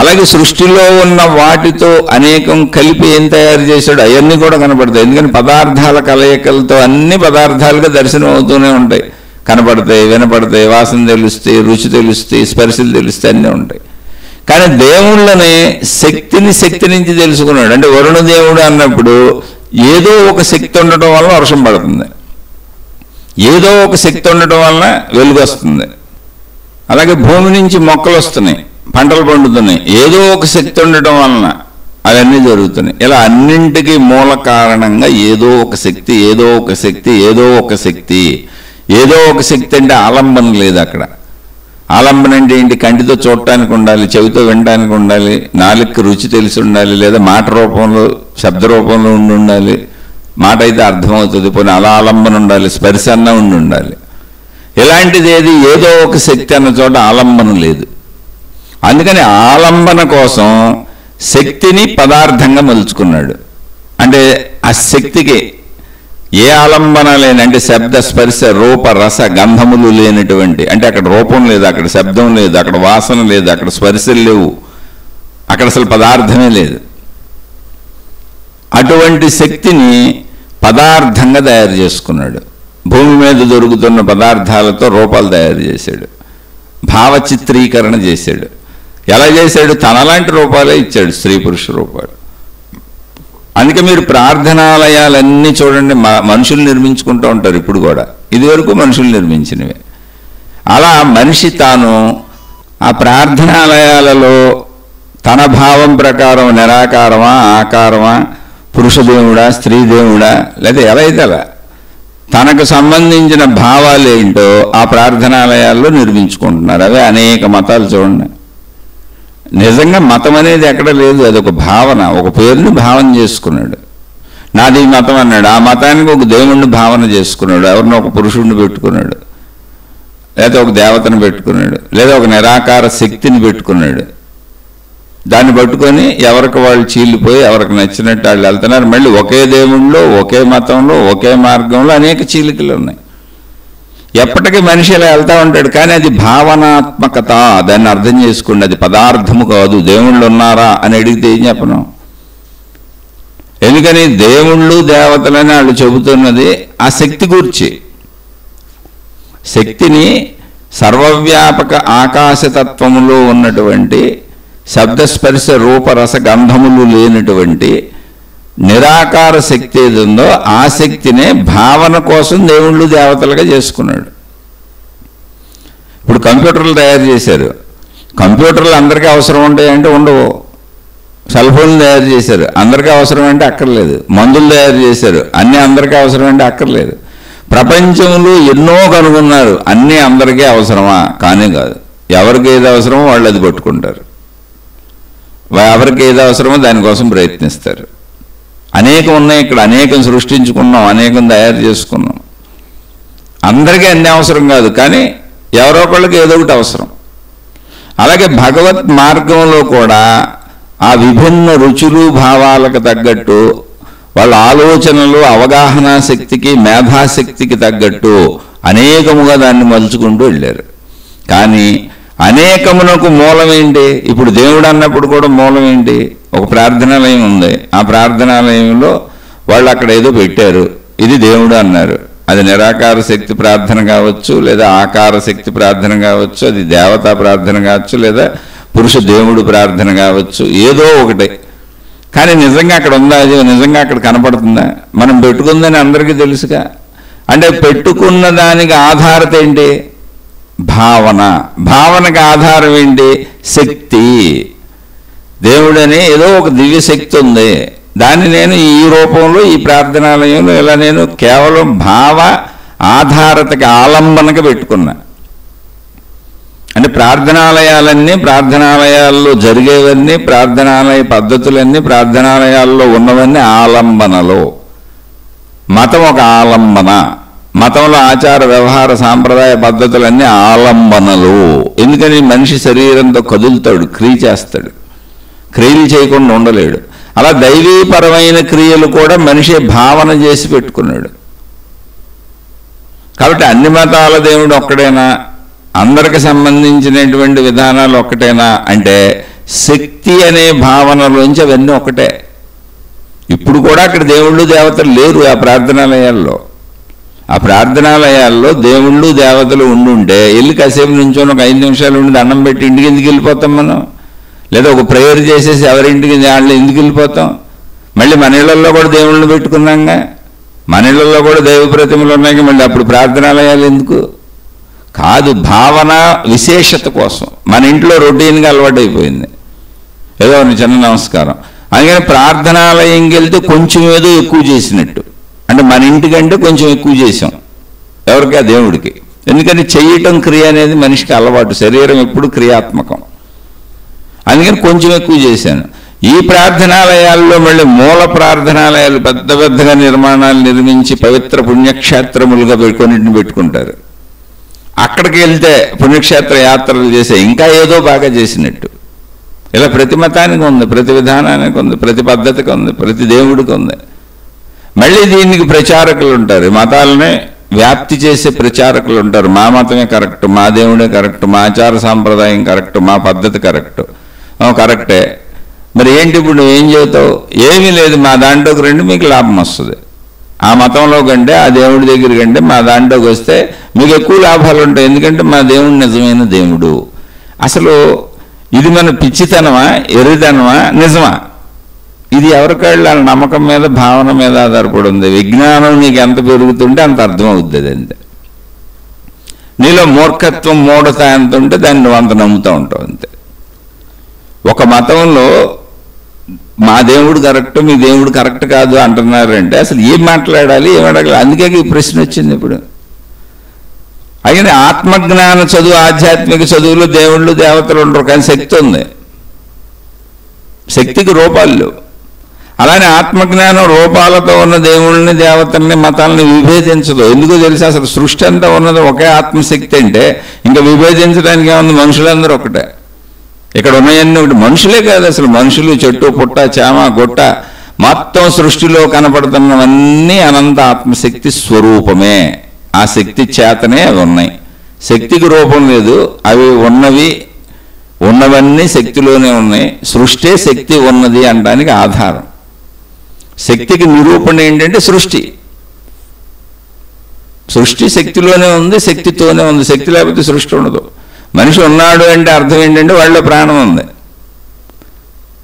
Speaker 1: అలాగే సృష్టిలో ఉన్న వాటితో అనేకం కలిపి ఏం తయారు చేశాడు అవన్నీ కూడా కనపడతాయి. ఎందుకని పదార్థాల కలయికలతో అన్ని పదార్థాలుగా దర్శనం అవుతూనే ఉంటాయి, కనపడతాయి, వినపడతాయి, వాసన తెలుస్తాయి, రుచి తెలుస్తాయి, స్పర్శలు తెలుస్తాయి, అన్నీ ఉంటాయి. కానీ దేవుళ్ళని శక్తి నుంచి తెలుసుకున్నాడు. అంటే వరుణ దేవుడు అన్నప్పుడు ఏదో ఒక శక్తి ఉండటం వల్ల వర్షం పడుతుంది, ఏదో ఒక శక్తి ఉండటం వల్ల వెలుగు వస్తుంది. అలాగే భూమి నుంచి మొక్కలు వస్తున్నాయి, పంటలు పండుతున్నాయి, ఏదో ఒక శక్తి ఉండటం వలన అవన్నీ జరుగుతున్నాయి. ఇలా అన్నింటికీ మూల కారణంగా ఏదో ఒక శక్తి, ఏదో ఒక శక్తి, ఏదో ఒక శక్తి. ఏదో ఒక శక్తి అంటే ఆలంబన లేదు అక్కడ. ఆలంబన అంటే ఏంటి? కంటితో చూడటానికి ఉండాలి, చెవితో వినడానికి ఉండాలి, నాలుగుకి రుచి తెలిసి ఉండాలి, లేదా మాట రూపంలో శబ్ద రూపంలో ఉండాలి, మాట అయితే అర్థమవుతుంది, పోనీ అలా ఆలంబన ఉండాలి, స్పర్శ అన్న ఉండాలి. ఇలాంటిది ఏదో ఒక శక్తి అన్న చోట ఆలంబన లేదు. అందుకని ఆలంబన కోసం శక్తిని పదార్థంగా మలుచుకున్నాడు. అంటే ఆ శక్తికి ఏ ఆలంబన లేని, అంటే శబ్ద స్పర్శ రూప రస గంధములు లేనటువంటి, అంటే అక్కడ రూపం లేదు, అక్కడ శబ్దం లేదు, అక్కడ వాసన లేదు, అక్కడ స్పర్శలు లేవు, అక్కడ అసలు పదార్థమే లేదు. అటువంటి శక్తిని పదార్థంగా తయారు చేసుకున్నాడు. భూమి మీద దొరుకుతున్న పదార్థాలతో రూపాలు తయారు చేశాడు, భావ చిత్రీకరణ చేశాడు. ఎలా చేశాడు? తనలాంటి రూపాలే ఇచ్చాడు, స్త్రీ పురుష రూపాలు. అందుకే మీరు ప్రార్థనాలయాలన్నీ చూడండి, మనుషులు నిర్మించుకుంటూ ఉంటారు ఇప్పుడు కూడా, ఇదివరకు మనుషులు నిర్మించినవే. అలా మనిషి తాను ఆ ప్రార్థనాలయాలలో తన భావం ప్రకారం నిరాకారమా, ఆకారమా, పురుషదేవుడా, స్త్రీదేవుడా, లేదా ఎలా అయితే అలా తనకు సంబంధించిన భావాలు ఏంటో ఆ ప్రార్థనాలయాల్లో నిర్మించుకుంటున్నారు. అవే అనేక మతాలు చూడండి. నిజంగా మతం అనేది ఎక్కడ లేదు, అదొక భావన, ఒక పేరుని భావన చేసుకున్నాడు. నాది మతం అన్నాడు, ఆ మతానికి ఒక దేవుణ్ణి భావన చేసుకున్నాడు, ఎవరినో ఒక పురుషుడిని పెట్టుకున్నాడు, లేదా ఒక దేవతను పెట్టుకున్నాడు, లేదా ఒక నిరాకార శక్తిని పెట్టుకున్నాడు. దాన్ని పట్టుకొని ఎవరికి వాళ్ళు చీలిపోయి ఎవరికి నచ్చినట్టు వాళ్ళు వెళ్తున్నారు. మళ్ళీ ఒకే దేవుళ్ళలో, ఒకే మతంలో, ఒకే మార్గంలో అనేక చీలికలు ఉన్నాయి. ఎప్పటికీ మనిషి ఇలా వెళ్తూ ఉంటాడు. కానీ అది భావనాత్మకత, దాన్ని అర్థం చేసుకోండి. అది పదార్థము కాదు. దేవుళ్ళు ఉన్నారా అని అడిగితే ఏం చెప్పను? ఎందుకని దేవుళ్ళు దేవతలని వాళ్ళు చెబుతున్నది ఆ శక్తి గురించి. శక్తిని సర్వవ్యాపక ఆకాశతత్వములో ఉన్నటువంటి శబ్దస్పర్శ రూపరస గంధములు లేనటువంటి నిరాకార శక్తి ఏది ఉందో ఆ శక్తినే భావన కోసం దేవుళ్ళు దేవతలుగా చేసుకున్నాడు. ఇప్పుడు కంప్యూటర్లు తయారు చేశారు. కంప్యూటర్లు అందరికీ అవసరం ఉంటాయంటే ఉండవు. సెల్ ఫోన్లు తయారు చేశారు, అందరికీ అవసరం అంటే అక్కర్లేదు. మందులు తయారు చేశారు, అన్నీ అందరికీ అవసరం అంటే అక్కర్లేదు. ప్రపంచంలో ఎన్నో కనుగొన్నారు, అన్నీ అందరికీ అవసరమా? కానీ కాదు. ఎవరికి ఏది అవసరమో వాళ్ళు అది పట్టుకుంటారు, ఎవరికి ఏది అవసరమో దానికోసం ప్రయత్నిస్తారు. అనేకం ఉన్నాయి ఇక్కడ, అనేకం సృష్టించుకున్నాం, అనేకం తయారు చేసుకున్నాం. అందరికీ అన్ని అవసరం కాదు, కానీ ఎవరో ఒకళ్ళకి ఏదో ఒకటి అవసరం. అలాగే భగవత్ మార్గంలో కూడా ఆ విభిన్న రుచులు భావాలకు తగ్గట్టు వాళ్ళ ఆలోచనలు అవగాహన శక్తికి మేధాశక్తికి తగ్గట్టు అనేకముగా దాన్ని మలుచుకుంటూ వెళ్ళారు. కానీ అనేకమునకు మూలం ఏంటి? ఇప్పుడు దేవుడు అన్నప్పుడు కూడా మూలం ఏంటి? ఒక ప్రార్థనాలయం ఉంది, ఆ ప్రార్థనాలయంలో వాళ్ళు అక్కడ ఏదో పెట్టారు, ఇది దేవుడు అన్నారు. అది నిరాకార శక్తి ప్రార్థన కావచ్చు, లేదా ఆకార శక్తి ప్రార్థన కావచ్చు, అది దేవతా ప్రార్థన కావచ్చు, లేదా పురుష దేవుడు ప్రార్థన కావచ్చు, ఏదో ఒకటి. కానీ నిజంగా అక్కడ ఉందా? అది నిజంగా అక్కడ కనపడుతుందా? మనం పెట్టుకుందని అందరికీ తెలుసుగా. అంటే పెట్టుకున్న దానికి ఆధారత ఏంటి? భావన. భావనకు ఆధారం ఏంటి? శక్తి. దేవుడని ఏదో ఒక దివ్య శక్తి ఉంది, దాన్ని నేను ఈ రూపంలో ఈ ప్రార్థనాలయంలో ఇలా నేను కేవలం భావ ఆధారతకి ఆలంబనగా పెట్టుకున్నా. అంటే ప్రార్థనాలయాలన్నీ, ప్రార్థనాలయాల్లో జరిగేవన్నీ, ప్రార్థనాలయ పద్ధతులన్నీ, ప్రార్థనాలయాల్లో ఉన్నవన్నీ ఆలంబనలో. మతం ఒక ఆలంబన, మతంలో ఆచార వ్యవహార సాంప్రదాయ పద్ధతులన్నీ ఆలంబనలు. ఎందుకని మనిషి శరీరంతో కదులుతాడు, క్రియ చేస్తాడు, క్రియలు చేయకుండా ఉండలేడు. అలా దైవీపరమైన క్రియలు కూడా మనిషి భావన చేసి పెట్టుకున్నాడు. కాబట్టి అన్ని మతాల దేవుడు ఒక్కడేనా, అందరికి సంబంధించినటువంటి విధానాలు ఒక్కటేనా అంటే శక్తి అనే భావనలోంచి అవన్నీ ఒకటే. ఇప్పుడు కూడా అక్కడ దేవుళ్ళు దేవతలు లేరు. ఆ ప్రార్థనాలయాల్లో దేవుళ్ళు దేవతలు ఉండుంటే వెళ్ళి కాసేపు నుంచొని ఒక 5 నిమిషాలు ఉండి దండం పెట్టి ఇంటికి ఎందుకు వెళ్ళిపోతాం మనం? లేదా ఒక ప్రేయర్ చేసేసి ఎవరింటికి వాళ్ళు ఎందుకు వెళ్ళిపోతాం? మళ్ళీ మన ఇళ్లలో కూడా దేవుళ్ళని పెట్టుకున్నాగా, మన ఇళ్లలో కూడా దైవ ప్రతిమలు ఉన్నాయి. మళ్ళీ అప్పుడు ప్రార్థనాలయాలు ఎందుకు? కాదు, భావన విశేషత కోసం. మన ఇంట్లో రొటీన్గా అలవాటు అయిపోయింది, ఏదో చిన్న నమస్కారం. అందుకని ప్రార్థనాలయంకి వెళ్తే కొంచెం ఏదో ఎక్కువ చేసినట్టు, అంటే మన ఇంటికంటే కొంచెం ఎక్కువ చేసాం. ఎవరికి? ఆ దేవుడికి. ఎందుకని చెయ్యటం క్రియ అనేది మనిషికి అలవాటు, శరీరం ఎప్పుడు క్రియాత్మకం. అందుకని కొంచెం ఎక్కువ చేశాను. ఈ ప్రార్థనాలయాల్లో మళ్ళీ మూల ప్రార్థనాలయాలు పెద్ద పెద్దగా నిర్మాణాలు నిర్మించి పవిత్ర పుణ్యక్షేత్రములుగా కొన్నింటిని పెట్టుకుంటారు. అక్కడికి వెళ్తే పుణ్యక్షేత్ర యాత్రలు చేసే ఇంకా ఏదో బాగా చేసినట్టు. ఇలా ప్రతి మతానికి ఉంది, ప్రతి విధానానికి ఉంది, ప్రతి పద్ధతికి ఉంది, ప్రతి దేవుడికి ఉంది. మళ్ళీ దీనికి ప్రచారకులు ఉంటారు, మతాలనే వ్యాప్తి చేసే ప్రచారకులు ఉంటారు. మా మతమే కరెక్ట్, మా దేవుడే కరెక్ట్, మా ఆచార సాంప్రదాయం కరెక్ట్, మా పద్ధతి కరెక్ట్. కరెక్టే, మరి ఏంటి ఇప్పుడు నువ్వు ఏం చెబుతావు? ఏమీ లేదు, మా దాంట్లోకి రండి మీకు లాభం వస్తుంది. ఆ మతంలో కంటే ఆ దేవుడి దగ్గర కంటే మా దాంట్లోకి వస్తే మీకు ఎక్కువ లాభాలు ఉంటాయి. ఎందుకంటే మా దేవుడు నిజమైన దేవుడు. అసలు ఇది మన పిచ్చితనమా, ఎర్రితనమా, నిజమా? ఇది ఎవరికాళ్ళు వాళ్ళ నమ్మకం మీద, భావన మీద ఆధారపడి ఉంది. విజ్ఞానం నీకు ఎంత పెరుగుతుంటే అంత అర్థమవుతుంది. అది అంతే. నీలో మూర్ఖత్వం, మూఢత ఎంత ఉంటే దాన్ని నువ్వు అంత నమ్ముతూ ఉంటావు అంతే. ఒక మతంలో మా దేవుడు కరెక్ట్, మీ దేవుడు కరెక్ట్ కాదు అంటున్నారంటే అసలు ఏం మాట్లాడాలి, ఏం అడగాలి? అందుకే ఈ ప్రశ్న వచ్చింది ఇప్పుడు. అయితే ఆత్మజ్ఞాన చదువు, ఆధ్యాత్మిక చదువులు దేవుళ్ళు దేవతలు ఉండరు, కానీ శక్తి ఉంది. శక్తికి రూపాలు. అలానే ఆత్మజ్ఞానం రూపాలతో ఉన్న దేవుళ్ళని, దేవతల్ని, మతాలని విభేదించదు. ఎందుకో తెలుసా? అసలు సృష్టి అంతా ఉన్నది ఒకే ఆత్మశక్తి అంటే ఇంకా విభేదించడానికి ఏముంది? మనుషులందరూ ఒకటే. ఇక్కడ ఉన్నాయన్నీ ఒకటి. మనుషులే కాదు, అసలు మనుషులు, చెట్టు, పుట్ట, చామ, గొట్ట, మొత్తం సృష్టిలో కనపడుతున్నవన్నీ అనంత ఆత్మశక్తి స్వరూపమే. ఆ శక్తి చేతనే అవి ఉన్నాయి. శక్తికి రూపం లేదు, అవి ఉన్నవన్నీ శక్తిలోనే ఉన్నాయి. సృష్టి శక్తి ఉన్నది అనడానికి ఆధారం. శక్తికి నిరూపణ ఏంటంటే సృష్టి. సృష్టి శక్తిలోనే ఉంది, శక్తితోనే ఉంది. శక్తి లేకపోతే సృష్టి ఉండదు. మనిషి ఉన్నాడు అంటే అర్థం ఏంటంటే వాళ్ళలో ప్రాణం ఉంది.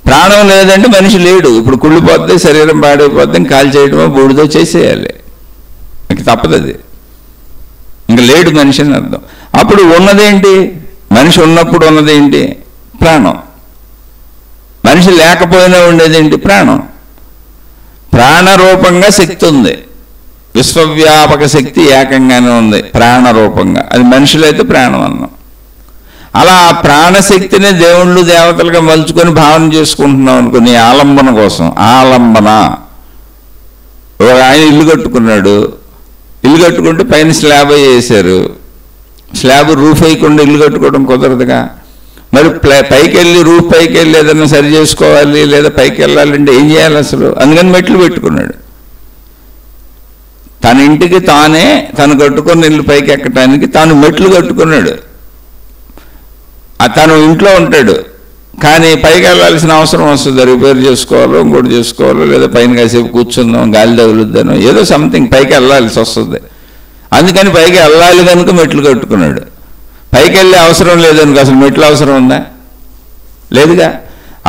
Speaker 1: ప్రాణం లేదంటే మనిషి లేడు. ఇప్పుడు కుళ్ళిపోద్ది, శరీరం పాడైపోద్ది, కాల్ చేయడమో బూడిదో చేసేయాలి, ఇంక తప్పదు. అది ఇంక లేడు మనిషి అని అర్థం. అప్పుడు ఉన్నదేంటి? మనిషి ఉన్నప్పుడు ఉన్నదేంటి? ప్రాణం. మనిషి లేకపోయినా ఉండేదేంటి? ప్రాణం. ప్రాణరూపంగా శక్తి ఉంది. విశ్వవ్యాపక శక్తి ఏకంగానే ఉంది ప్రాణరూపంగా. అది మనుషులు అయితే ప్రాణం అన్నాం. అలా ఆ ప్రాణశక్తిని దేవుళ్ళు దేవతలుగా మలుచుకొని భావన చేసుకుంటున్నాం అనుకో, నీ ఆలంబన కోసం. ఆలంబన. ఆయన ఇల్లు కట్టుకున్నాడు, ఇల్లు కట్టుకుంటే పైన స్లాబ్ వేసారు. స్లాబ్ రూఫ్ వేయకుండా ఇల్లు కట్టుకోవడం కుదరదుగా. మరి పైకి వెళ్ళి రూఫ్ పైకి వెళ్ళి ఏదైనా సరి చేసుకోవాలి, లేదా పైకి వెళ్ళాలంటే ఏం చేయాలి అసలు? అందుకని మెట్లు పెట్టుకున్నాడు. తన ఇంటికి తానే, తను కట్టుకున్న ఇల్లు పైకి ఎక్కడానికి తాను మెట్లు కట్టుకున్నాడు. తను ఇంట్లో ఉంటాడు, కానీ పైకి వెళ్ళాల్సిన అవసరం వస్తుంది. రిపేర్ చేసుకోవాలో, ఇంకోటి చేసుకోవాలో, లేదా పైన కాసేపు కూర్చుందాం, గాలి తగులుద్దాను, ఏదో సంథింగ్ పైకి వెళ్ళాల్సి వస్తుంది. అందుకని పైకి వెళ్ళాలి కనుక మెట్లు కట్టుకున్నాడు. పైకి వెళ్ళే అవసరం లేదనుకో, అసలు మెట్లు అవసరం ఉందా? లేదుగా.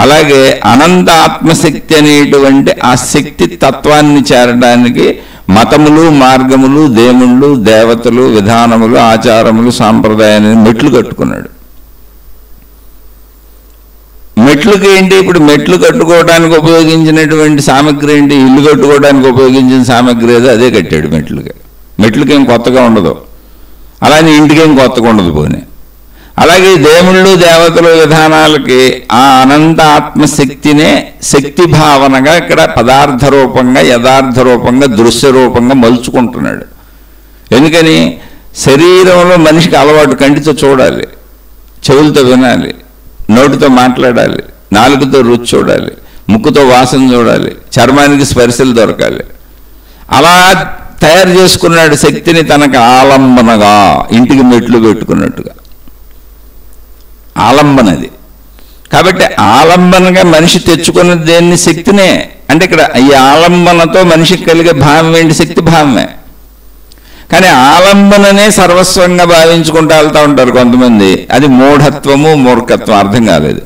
Speaker 1: అలాగే అనంత ఆత్మశక్తి అనేటువంటి ఆ శక్తి తత్వాన్ని చేరడానికి మతములు, మార్గములు, దేవుళ్ళు, దేవతలు, విధానములు, ఆచారములు, సాంప్రదాయాన్ని మెట్లు కట్టుకున్నాడు. మెట్లుకి ఏంటి? ఇప్పుడు మెట్లు కట్టుకోవడానికి ఉపయోగించినటువంటి సామగ్రి ఏంటి? ఇల్లు కట్టుకోవడానికి ఉపయోగించిన సామగ్రి ఏదో అదే కట్టాడు మెట్లుకి. మెట్లకి ఏం కొత్తగా ఉండదు, అలానే ఇంటికేం కొత్తగా ఉండదు పోనీ. అలాగే దేవుళ్ళు దేవతలు విధానాలకి ఆ అనంత ఆత్మశక్తినే శక్తి భావనగా ఇక్కడ పదార్థ రూపంగా, యథార్థ రూపంగా, దృశ్య రూపంగా మలుచుకుంటున్నాడు. ఎందుకని శరీరంలో మనిషికి అలవాటు కంటితో చూడాలి, చెవులతో వినాలి, నోటితో మాట్లాడాలి, నాలుగుతో రుచి చూడాలి, ముక్కుతో వాసన చూడాలి, చర్మానికి స్పర్శలు దొరకాలి. అలా తయారు చేసుకున్నాడు శక్తిని తనకు ఆలంబనగా, ఇంటికి మెట్లు పెట్టుకున్నట్టుగా ఆలంబనది. కాబట్టి ఆలంబనగా మనిషి తెచ్చుకున్నది దేన్ని? శక్తినే. అంటే ఇక్కడ ఈ ఆలంబనతో మనిషికి కలిగే భావం ఏంటి? శక్తి భావమే. కానీ ఆలంబననే సర్వస్వంగా భావించుకుంటూ వెళ్తూ ఉంటారు కొంతమంది. అది మూఢత్వము, మూర్ఖత్వం. అర్థం కాలేదు.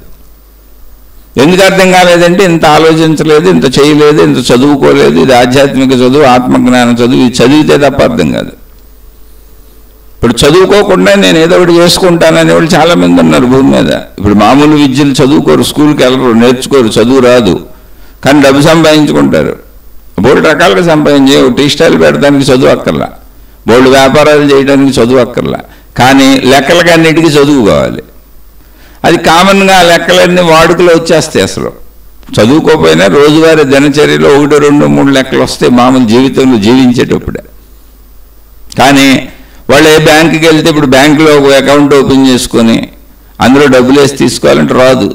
Speaker 1: ఎందుకు అర్థం కాలేదంటే ఇంత ఆలోచించలేదు, ఇంత చేయలేదు, ఇంత చదువుకోలేదు. ఇది ఆధ్యాత్మిక చదువు, ఆత్మజ్ఞాన చదువు. ఇది చదివితే తప్ప అర్థం కాదు. ఇప్పుడు చదువుకోకుండా నేను ఏదో ఒకటి చేసుకుంటాననే వాళ్ళు చాలామంది ఉన్నారు భూమి మీద. ఇప్పుడు మామూలు విద్యలు చదువుకోరు, స్కూల్కి వెళ్ళరు, నేర్చుకోరు, చదువు రాదు, కానీ డబ్బు సంపాదించుకుంటారు. బోల్డ్ రకాలుగా సంపాదించే టీ స్టాల్ పెడడానికి చదువు అక్కర్లా, బోల్డ్ వ్యాపారాలు చేయడానికి చదువు అక్కర్లా, కానీ లెక్కలకన్నిటికీ చదువు కావాలి. అది కామన్గా లెక్కలన్నీ వాడుకలో వచ్చేస్తాయి. అసలు చదువుకోకపోయినా రోజువారీ దినచర్యలో 1, 2, 3 లెక్కలు వస్తాయి మామూలు జీవితంలో జీవించేటప్పుడే. కానీ వాళ్ళు ఏ బ్యాంకుకి వెళ్తే ఇప్పుడు బ్యాంకులో ఒక అకౌంట్ ఓపెన్ చేసుకొని అందులో డబ్బులు వేసి తీసుకోవాలంటే రాదు.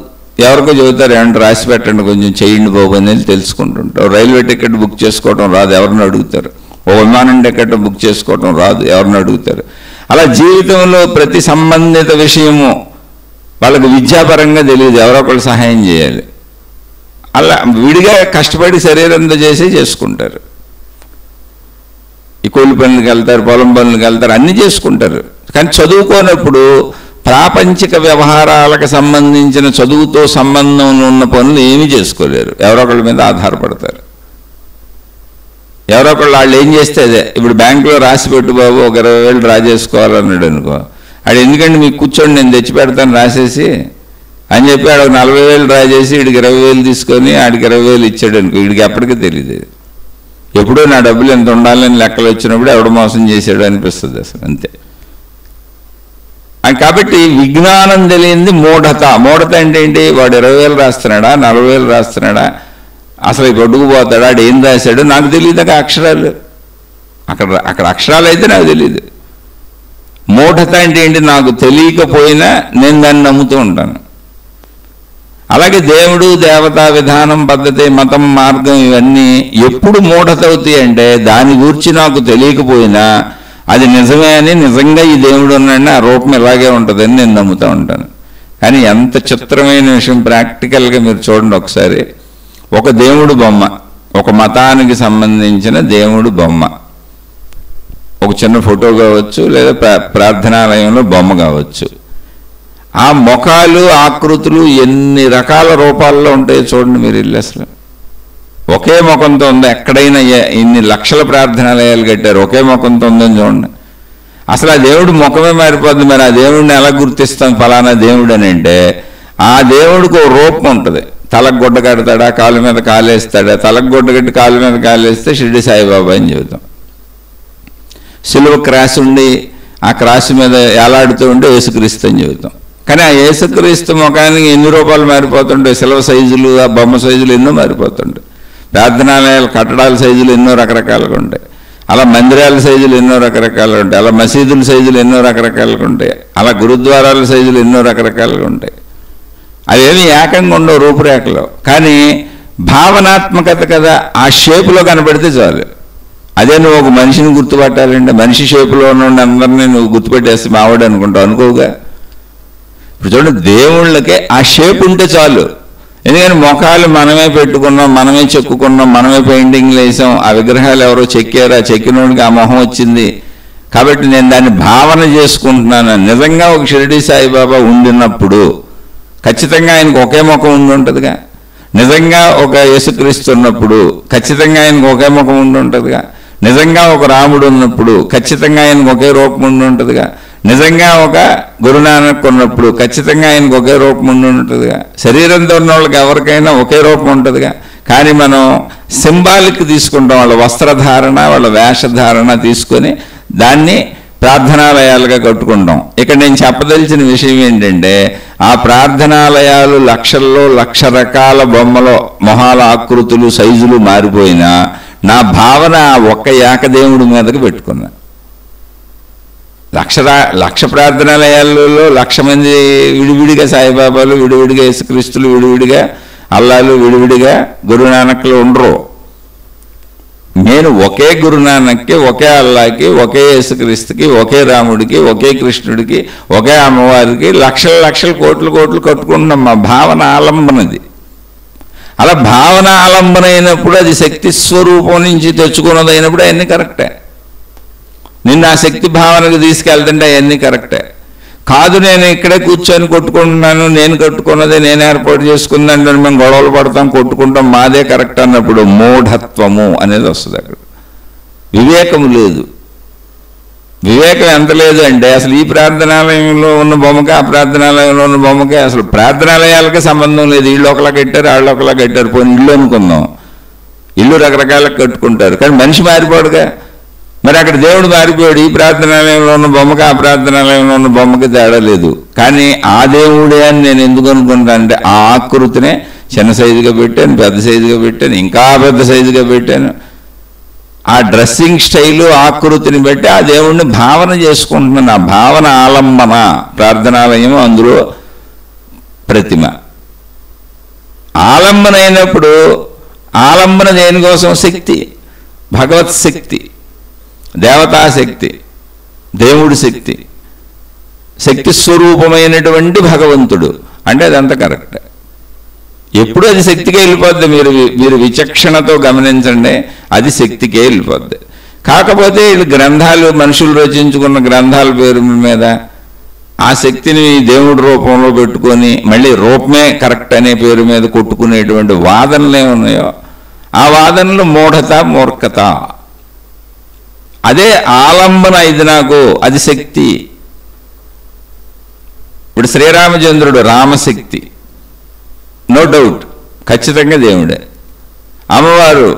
Speaker 1: ఎవరికో చెబుతారు, ఏమంటే రాసి పెట్టండి కొంచెం చేయండి బాబు అని తెలుసుకుంటుంటారు. రైల్వే టికెట్ బుక్ చేసుకోవడం రాదు, ఎవరిని అడుగుతారు. ఓ విమానం టికెట్ బుక్ చేసుకోవడం రాదు, ఎవరిని అడుగుతారు. అలా జీవితంలో ప్రతి సంబంధిత విషయము వాళ్ళకు విద్యాపరంగా తెలియదు, ఎవరో ఒకళ్ళు సహాయం చేయాలి. అలా విడిగా కష్టపడి శరీరంతో చేసుకుంటారు. ఈ కూలి పనులకు వెళ్తారు, పొలం పనులకు వెళ్తారు, అన్నీ చేసుకుంటారు. కానీ చదువుకోనప్పుడు ప్రాపంచిక వ్యవహారాలకు సంబంధించిన చదువుతో సంబంధం ఉన్న పనులు ఏమీ చేసుకోలేరు. ఎవరో ఒకళ్ళ మీద ఆధారపడతారు. ఎవరో ఒకళ్ళు వాళ్ళు ఏం చేస్తే అదే. ఇప్పుడు బ్యాంకులో రాసి పెట్టు బాబు, ఒక 20,000 డ్రా చేసుకోవాలన్నాడు అనుకో, ఆడు ఎందుకంటే మీకు కూర్చోండి నేను తెచ్చి పెడతాను రాసేసి అని చెప్పి ఆడు 40,000 డ్రా చేసి వీడికి 20,000 తీసుకొని ఆడికి 20,000 ఇచ్చాడు అనుకో, వీడికి ఎప్పటికీ తెలియదు. ఎప్పుడో నా డబ్బులు ఎంత ఉండాలని లెక్కలు వచ్చినప్పుడు ఎవడు మోసం చేశాడు అనిపిస్తుంది అసలు, అంతే. కాబట్టి విజ్ఞానం తెలియంది మూఢత. మూఢత అంటే ఏంటి? వాడు 20,000 రాస్తున్నాడా, 40,000 రాస్తున్నాడా, అసలు కొట్టుకుపోతాడా, ఆడు ఏం రాశాడు నాకు తెలియదు. అక్షరాలు అక్కడ అక్షరాలు అయితే నాకు తెలియదు. మూఢత అంటే ఏంటి? నాకు తెలియకపోయినా నేను దాన్ని నమ్ముతూ ఉంటాను. అలాగే దేవుడు, దేవతా విధానం, పద్ధతి, మతం, మార్గం ఇవన్నీ ఎప్పుడు మూఢత అవుతాయి అంటే దాని గురించి నాకు తెలియకపోయినా అది నిజమే అని, నిజంగా ఈ దేవుడు ఉన్నాడని ఆ రూపం ఇలాగే ఉంటుందని నేను నమ్ముతూ ఉంటాను. కానీ ఎంత చిత్రమైన విషయం ప్రాక్టికల్గా మీరు చూడండి ఒకసారి. ఒక దేవుడు బొమ్మ, ఒక మతానికి సంబంధించిన దేవుడు బొమ్మ, ఒక చిన్న ఫోటో కావచ్చు, లేదా ప్రార్థనాలయంలో బొమ్మ కావచ్చు. ఆ ముఖాలు, ఆకృతులు ఎన్ని రకాల రూపాల్లో ఉంటాయో చూడండి మీరు ఇల్లు. అసలు ఒకే ముఖంతో ఉందా? ఎక్కడైనా ఇన్ని లక్షల ప్రార్థనాలయాలు కట్టారు, ఒకే ముఖంతో ఉందని చూడండి. అసలు ఆ దేవుడు ముఖమే మారిపోతుంది. మరి ఆ దేవుడిని ఎలా గుర్తిస్తాం ఫలానా దేవుడు అని అంటే, ఆ దేవుడికి ఒక రూపం ఉంటుంది. తలకు గుడ్డ కడతాడా, కాలు మీద కాలేస్తాడా? తలకు గుడ్డ కట్టి కాలు మీద కాలేస్తే షిరిడి సాయిబాబా అని చెబుతాం. సిలువ క్రాస్ ఉండి ఆ క్రాస్ మీద ఏలాడుతూ ఉంటే యేసుక్రీస్తు అని చెబుతాం. కానీ ఆ యేసుక్రీస్తు ముఖానికి ఎన్ని రూపాయలు మారిపోతుంటాయి. సిలువ సైజులు, ఆ బొమ్మ సైజులు ఎన్నో మారిపోతుంటాయి. ప్రార్థనాలయాల కట్టడాల సైజులు ఎన్నో రకరకాలుగా ఉంటాయి. అలా మందిరాల సైజులు ఎన్నో రకరకాలుగా ఉంటాయి. అలా మసీదుల సైజులు ఎన్నో రకరకాలుగా ఉంటాయి. అలా గురుద్వారాల సైజులు ఎన్నో రకరకాలుగా ఉంటాయి. అవేమి ఏకంగా ఉండవు రూపురేఖలో, కానీ భావనాత్మకత కదా, ఆ షేపులో కనబడితే చాలు. అదే నువ్వు ఒక మనిషిని గుర్తుపట్టాలంటే మనిషి షేపులో ఉన్న అందరినీ నువ్వు గుర్తుపెట్టేస్తే మావాడు అనుకుంటావు, అనుకోగా. ఇప్పుడు చూడండి, దేవుళ్ళకే ఆ షేప్ ఉంటే చాలు. ఎందుకంటే ముఖాలు మనమే పెట్టుకున్నాం, మనమే చెక్కుకున్నాం, మనమే పెయింటింగ్లు వేసాం. ఆ విగ్రహాలు ఎవరో చెక్కారు, ఆ చెక్కినోడికి ఆ మొహం వచ్చింది కాబట్టి నేను దాన్ని భావన చేసుకుంటున్నాను. నిజంగా ఒక షిరిడి సాయిబాబా ఉండినప్పుడు ఖచ్చితంగా ఆయనకు ఒకే ముఖం ఉండి ఉంటుందిగా. నిజంగా ఒక యేసుక్రీస్తు ఉన్నప్పుడు ఖచ్చితంగా ఆయనకు ఒకే ముఖం ఉండి ఉంటుందిగా. నిజంగా ఒక రాముడు ఉన్నప్పుడు ఖచ్చితంగా ఆయనకు ఒకే రూపం ఉండి ఉంటుందిగా. నిజంగా ఒక గురునానక్ ఉన్నప్పుడు ఖచ్చితంగా ఆయనకు ఒకే రూపం ఉండి ఉంటుందిగా. శరీరంతో ఉన్న వాళ్ళకి ఎవరికైనా ఒకే రూపం ఉంటుందిగా. కానీ మనం సింబాలిక్ తీసుకుంటాం, వాళ్ళ వస్త్రధారణ, వాళ్ళ వేషధారణ తీసుకొని దాన్ని ప్రార్థనాలయాలుగా కట్టుకుంటాం. ఇక్కడ నేను చెప్పదలిచిన విషయం ఏంటంటే, ఆ ప్రార్థనాలయాలు లక్షల్లో లక్ష రకాల బొమ్మలో మొహాల ఆకృతులు, సైజులు మారిపోయినా నా భావన ఒక్క ఏకదేవుడి మీదకి పెట్టుకున్నా. లక్ష ప్రార్థనాలయాలలో 1,00,000 మంది విడివిడిగా సాయిబాబాలు, విడివిడిగా యేసుక్రీస్తులు, విడివిడిగా అల్లాలు, విడివిడిగా గురునానక్లు ఉండరు. నేను ఒకే గురునానక్కి, ఒకే అల్లాకి, ఒకే యేసుక్రీస్తుకి, ఒకే రాముడికి, ఒకే కృష్ణుడికి, ఒకే అమ్మవారికి లక్షల కోట్లు కట్టుకుంటున్నాం. మా భావన ఆలంబనది. అలా భావన ఆలంబన అయినప్పుడు అది శక్తి స్వరూపం నుంచి తెచ్చుకున్నది అయినప్పుడు అవన్నీ కరెక్టే. నిన్న ఆ శక్తి భావనకు తీసుకెళ్తుంటే అవన్నీ కరెక్టే. కాదు నేను ఇక్కడే కూర్చొని కొట్టుకుంటున్నాను, నేను కట్టుకున్నదే నేను ఏర్పాటు చేసుకుందంటే మేము గొడవలు పడతాం, కొట్టుకుంటాం, మాదే కరెక్ట్ అన్నప్పుడు మూఢత్వము అనేది వస్తుంది. అక్కడ వివేకము లేదు. వివేకం ఎంత లేదు అంటే అసలు ఈ ప్రార్థనాలయంలో ఉన్న బొమ్మకి ఆ ప్రార్థనాలయంలో ఉన్న బొమ్మకి అసలు ప్రార్థనాలయాలకే సంబంధం లేదు. ఇళ్ళు ఒకలా కట్టారు, వాళ్ళు ఒకలా కట్టారు. పోనీ ఇల్లు అనుకుందాం, ఇల్లు రకరకాలకు కట్టుకుంటారు, కానీ మనిషి మారిపోడుగా. మరి అక్కడ దేవుడు మారిపోయాడు. ఈ ప్రార్థనాలయంలో ఉన్న బొమ్మకి ఆ ప్రార్థనాలయంలో ఉన్న బొమ్మకి తేడా లేదు. కానీ ఆ దేవుడే అని నేను ఎందుకు అనుకుంటాను అంటే ఆ ఆకృతినే చిన్న సైజుగా పెట్టాను, పెద్ద సైజుగా పెట్టాను, ఇంకా పెద్ద సైజుగా పెట్టాను. ఆ డ్రెస్సింగ్ స్టైలు ఆకృతిని బట్టి ఆ దేవుణ్ణి భావన చేసుకుంటున్నాను. ఆ భావన ఆలంబన ప్రార్థనాలయం, అందులో ప్రతిమ. ఆలంబన అయినప్పుడు ఆలంబన దేనికోసం? శక్తి, భగవత్ శక్తి, దేవతాశక్తి, దేవుడి శక్తి, శక్తి స్వరూపమైనటువంటి భగవంతుడు అంటే అదంతా కరెక్ట్. ఎప్పుడు అది శక్తికే వెళ్ళిపోద్ది. మీరు విచక్షణతో గమనించండి, అది శక్తికే వెళ్ళిపోద్ది. కాకపోతే వీళ్ళు గ్రంథాలు, మనుషులు రచించుకున్న గ్రంథాల పేరు మీద ఆ శక్తిని దేవుడి రూపంలో పెట్టుకొని మళ్ళీ రూపమే కరెక్ట్ అనే పేరు మీద కొట్టుకునేటువంటి వాదనలు ఏమున్నాయో ఆ వాదనలు మూఢత, మూర్ఖత. అదే ఆలంబన. ఇది నాకు అది శక్తి. ఇప్పుడు శ్రీరామచంద్రుడు రామశక్తి, నో డౌట్, ఖచ్చితంగా దేవుడే. అమ్మవారు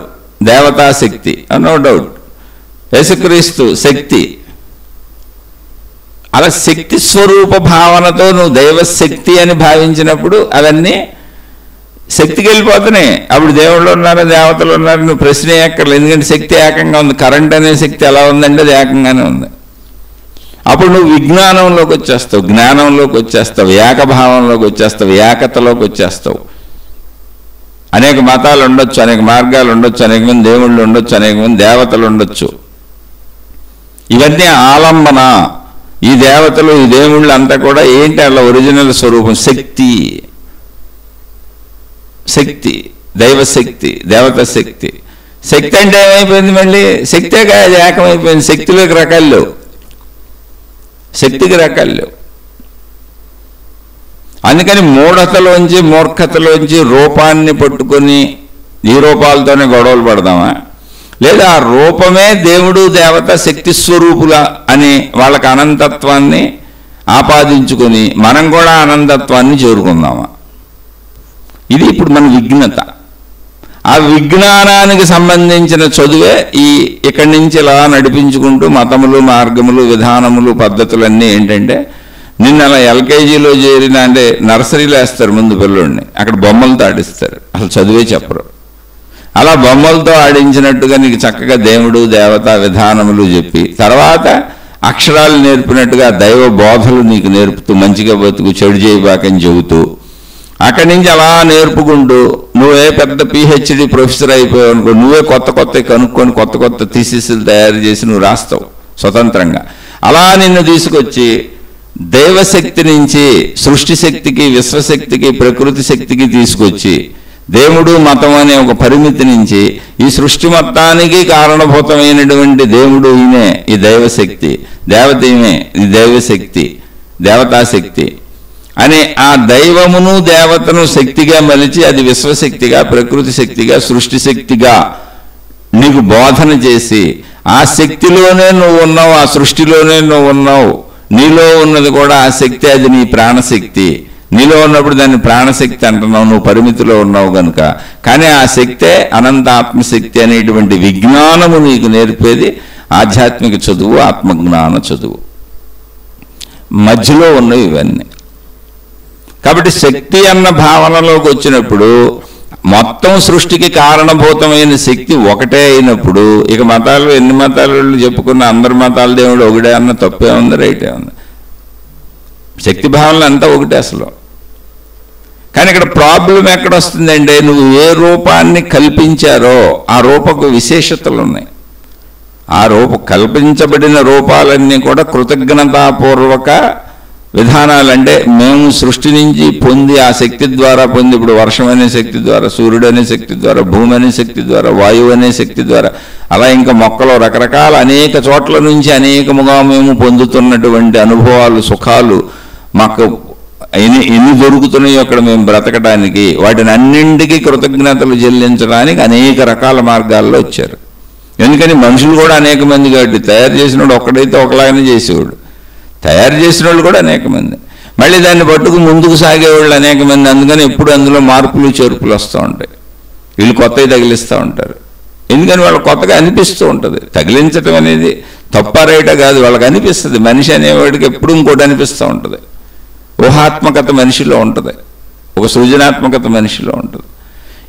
Speaker 1: దేవతాశక్తి, నో డౌట్. యేసుక్రీస్తు శక్తి. అలా శక్తి స్వరూప భావనతో నువ్వు దైవశక్తి అని భావించినప్పుడు అవన్నీ శక్తికి వెళ్ళిపోతున్నాయి. అప్పుడు దేవుళ్ళు ఉన్నారు, దేవతలు ఉన్నారు, నువ్వు ప్రశ్న ఎక్కర్లేదు. ఎందుకంటే శక్తి ఏకంగా ఉంది. కరెంట్ అనే శక్తి ఎలా ఉందంటే అది ఏకంగానే ఉంది. అప్పుడు నువ్వు విజ్ఞానంలోకి వచ్చేస్తావు, జ్ఞానంలోకి వచ్చేస్తావు, ఏకభావంలోకి వచ్చేస్తావు, ఏకతలోకి వచ్చేస్తావు. అనేక మతాలు ఉండొచ్చు, అనేక మార్గాలు ఉండొచ్చు, అనేక మంది దేవుళ్ళు ఉండొచ్చు, అనేక మంది దేవతలు ఉండొచ్చు. ఇవన్నీ ఆలంబన. ఈ దేవతలు, ఈ దేవుళ్ళు అంతా కూడా ఏంటి? అలా ఒరిజినల్ స్వరూపం శక్తి. శక్తి, దైవశక్తి, దేవత శక్తి. శక్తి అంటే ఏమైపోయింది? మళ్ళీ శక్తే కాదు, ఏకమైపోయింది. శక్తిలోకి రకాలు లేవు, శక్తికి రకాలు లేవు. అందుకని మూఢతలోంచి, మూర్ఖతలోంచి రూపాన్ని పట్టుకొని ఈ రూపాలతోనే గొడవలు పడదామా? లేదా ఆ రూపమే దేవుడు, దేవత, శక్తి స్వరూపుల అని వాళ్ళకి అనంతత్వాన్ని ఆపాదించుకొని మనం కూడా అనంతత్వాన్ని చేరుకుందామా? ఇది ఇప్పుడు మన విఘ్నత. ఆ విజ్ఞానానికి సంబంధించిన చదువే ఇక్కడి నుంచి ఇలా నడిపించుకుంటూ మతములు, మార్గములు, విధానములు, పద్ధతులన్నీ ఏంటంటే నిన్న అలా ఎల్కేజీలో చేరిన అంటే నర్సరీలో వేస్తారు ముందు పిల్లోడిని, అక్కడ బొమ్మలతో ఆడిస్తారు, అసలు చదివే చెప్పరు. అలా బొమ్మలతో ఆడించినట్టుగా నీకు చక్కగా దేవుడు, దేవత, విధానములు చెప్పి తర్వాత అక్షరాలు నేర్పినట్టుగా దైవ బోధలు నీకు నేర్పుతూ మంచిగా బతుకు, చెడు చేయబాకని చెబుతూ అక్కడి నుంచి అలా నేర్పుకుంటూ నువ్వే పెద్ద పిహెచ్డి ప్రొఫెసర్ అయిపోయావు అనుకో, నువ్వే కొత్త కనుక్కొని కొత్త థీసిస్లు తయారు చేసి నువ్వు రాస్తావు స్వతంత్రంగా. అలా నిన్ను తీసుకొచ్చి దైవశక్తి నుంచి సృష్టి శక్తికి, విశ్వశక్తికి, ప్రకృతి శక్తికి తీసుకొచ్చి దేవుడు, మతం అనే ఒక పరిమితి నుంచి ఈ సృష్టి మొత్తానికి కారణభూతమైనటువంటి దేవుడు ఈయనే, ఈ దైవశక్తి, దేవత ఈమె, ఈ దైవశక్తి, దేవతాశక్తి అని ఆ దైవమును, దేవతను శక్తిగా మలిచి అది విశ్వశక్తిగా, ప్రకృతి శక్తిగా, సృష్టి శక్తిగా నీకు బోధన చేసి ఆ శక్తిలోనే నువ్వు ఉన్నావు, ఆ సృష్టిలోనే నువ్వు ఉన్నావు. నీలో ఉన్నది కూడా ఆ శక్తి, అది నీ ప్రాణశక్తి. నీలో ఉన్నప్పుడు దాన్ని ప్రాణశక్తి అంటున్నావు, నువ్వు పరిమితిలో ఉన్నావు కనుక. కానీ ఆ శక్తే అనంత ఆత్మశక్తి అనేటువంటి విజ్ఞానము నీకు నేర్పేది ఆధ్యాత్మిక చదువు, ఆత్మజ్ఞాన చదువు. మధ్యలో ఉన్నవి ఇవన్నీ. కాబట్టి శక్తి అన్న భావనలోకి వచ్చినప్పుడు మొత్తం సృష్టికి కారణభూతమైన శక్తి ఒకటే అయినప్పుడు ఇక మతాలు ఎన్ని మతాలు చెప్పుకున్న అందరి మతాల దేవుడు ఒకటే అన్న తప్పే ఉంది, రైటే ఉంది. శక్తి భావనలు అంతా ఒకటే అసలు. కానీ ఇక్కడ ప్రాబ్లం ఎక్కడ వస్తుందంటే, నువ్వు ఏ రూపాన్ని కల్పించారో ఆ రూపకు విశేషతలు ఉన్నాయి. ఆ కల్పించబడిన రూపాలన్నీ కూడా కృతజ్ఞతాపూర్వక విధానాలు. అంటే మేము సృష్టి నుంచి పొంది ఆ శక్తి ద్వారా పొంది, ఇప్పుడు వర్షం అనే శక్తి ద్వారా, సూర్యుడు అనే శక్తి ద్వారా, భూమి అనే శక్తి ద్వారా, వాయువు అనే శక్తి ద్వారా, అలా ఇంకా మొక్కలు రకరకాల అనేక చోట్ల నుంచి అనేకముగా మేము పొందుతున్నటువంటి అనుభవాలు, సుఖాలు మాకు ఎన్ని దొరుకుతున్నాయో అక్కడ మేము బ్రతకడానికి, వాటిని అన్నింటికీ కృతజ్ఞతలు చెల్లించడానికి అనేక రకాల మార్గాల్లో వచ్చారు. ఎందుకని మనుషులు కూడా అనేక మంది కాబట్టి, తయారు చేసినోడు ఒక్కడైతే ఒకలాగానే చేసేవాడు, తయారు చేసిన వాళ్ళు కూడా అనేక మంది, మళ్ళీ దాన్ని పట్టుకు ముందుకు సాగేవాళ్ళు అనేక మంది. అందుకని ఎప్పుడు అందులో మార్పులు చేర్పులు వస్తూ ఉంటాయి. వీళ్ళు కొత్తవి తగిలిస్తూ ఉంటారు. ఎందుకని వాళ్ళకి కొత్తగా అనిపిస్తూ ఉంటుంది. తగిలించటం అనేది తప్ప రైట కాదు, వాళ్ళకి అనిపిస్తుంది. మనిషి అనేవాడికి ఎప్పుడు ఇంకోటి అనిపిస్తూ ఉంటుంది. ఊహాత్మకత మనిషిలో ఉంటుంది, ఒక సృజనాత్మకత మనిషిలో ఉంటుంది.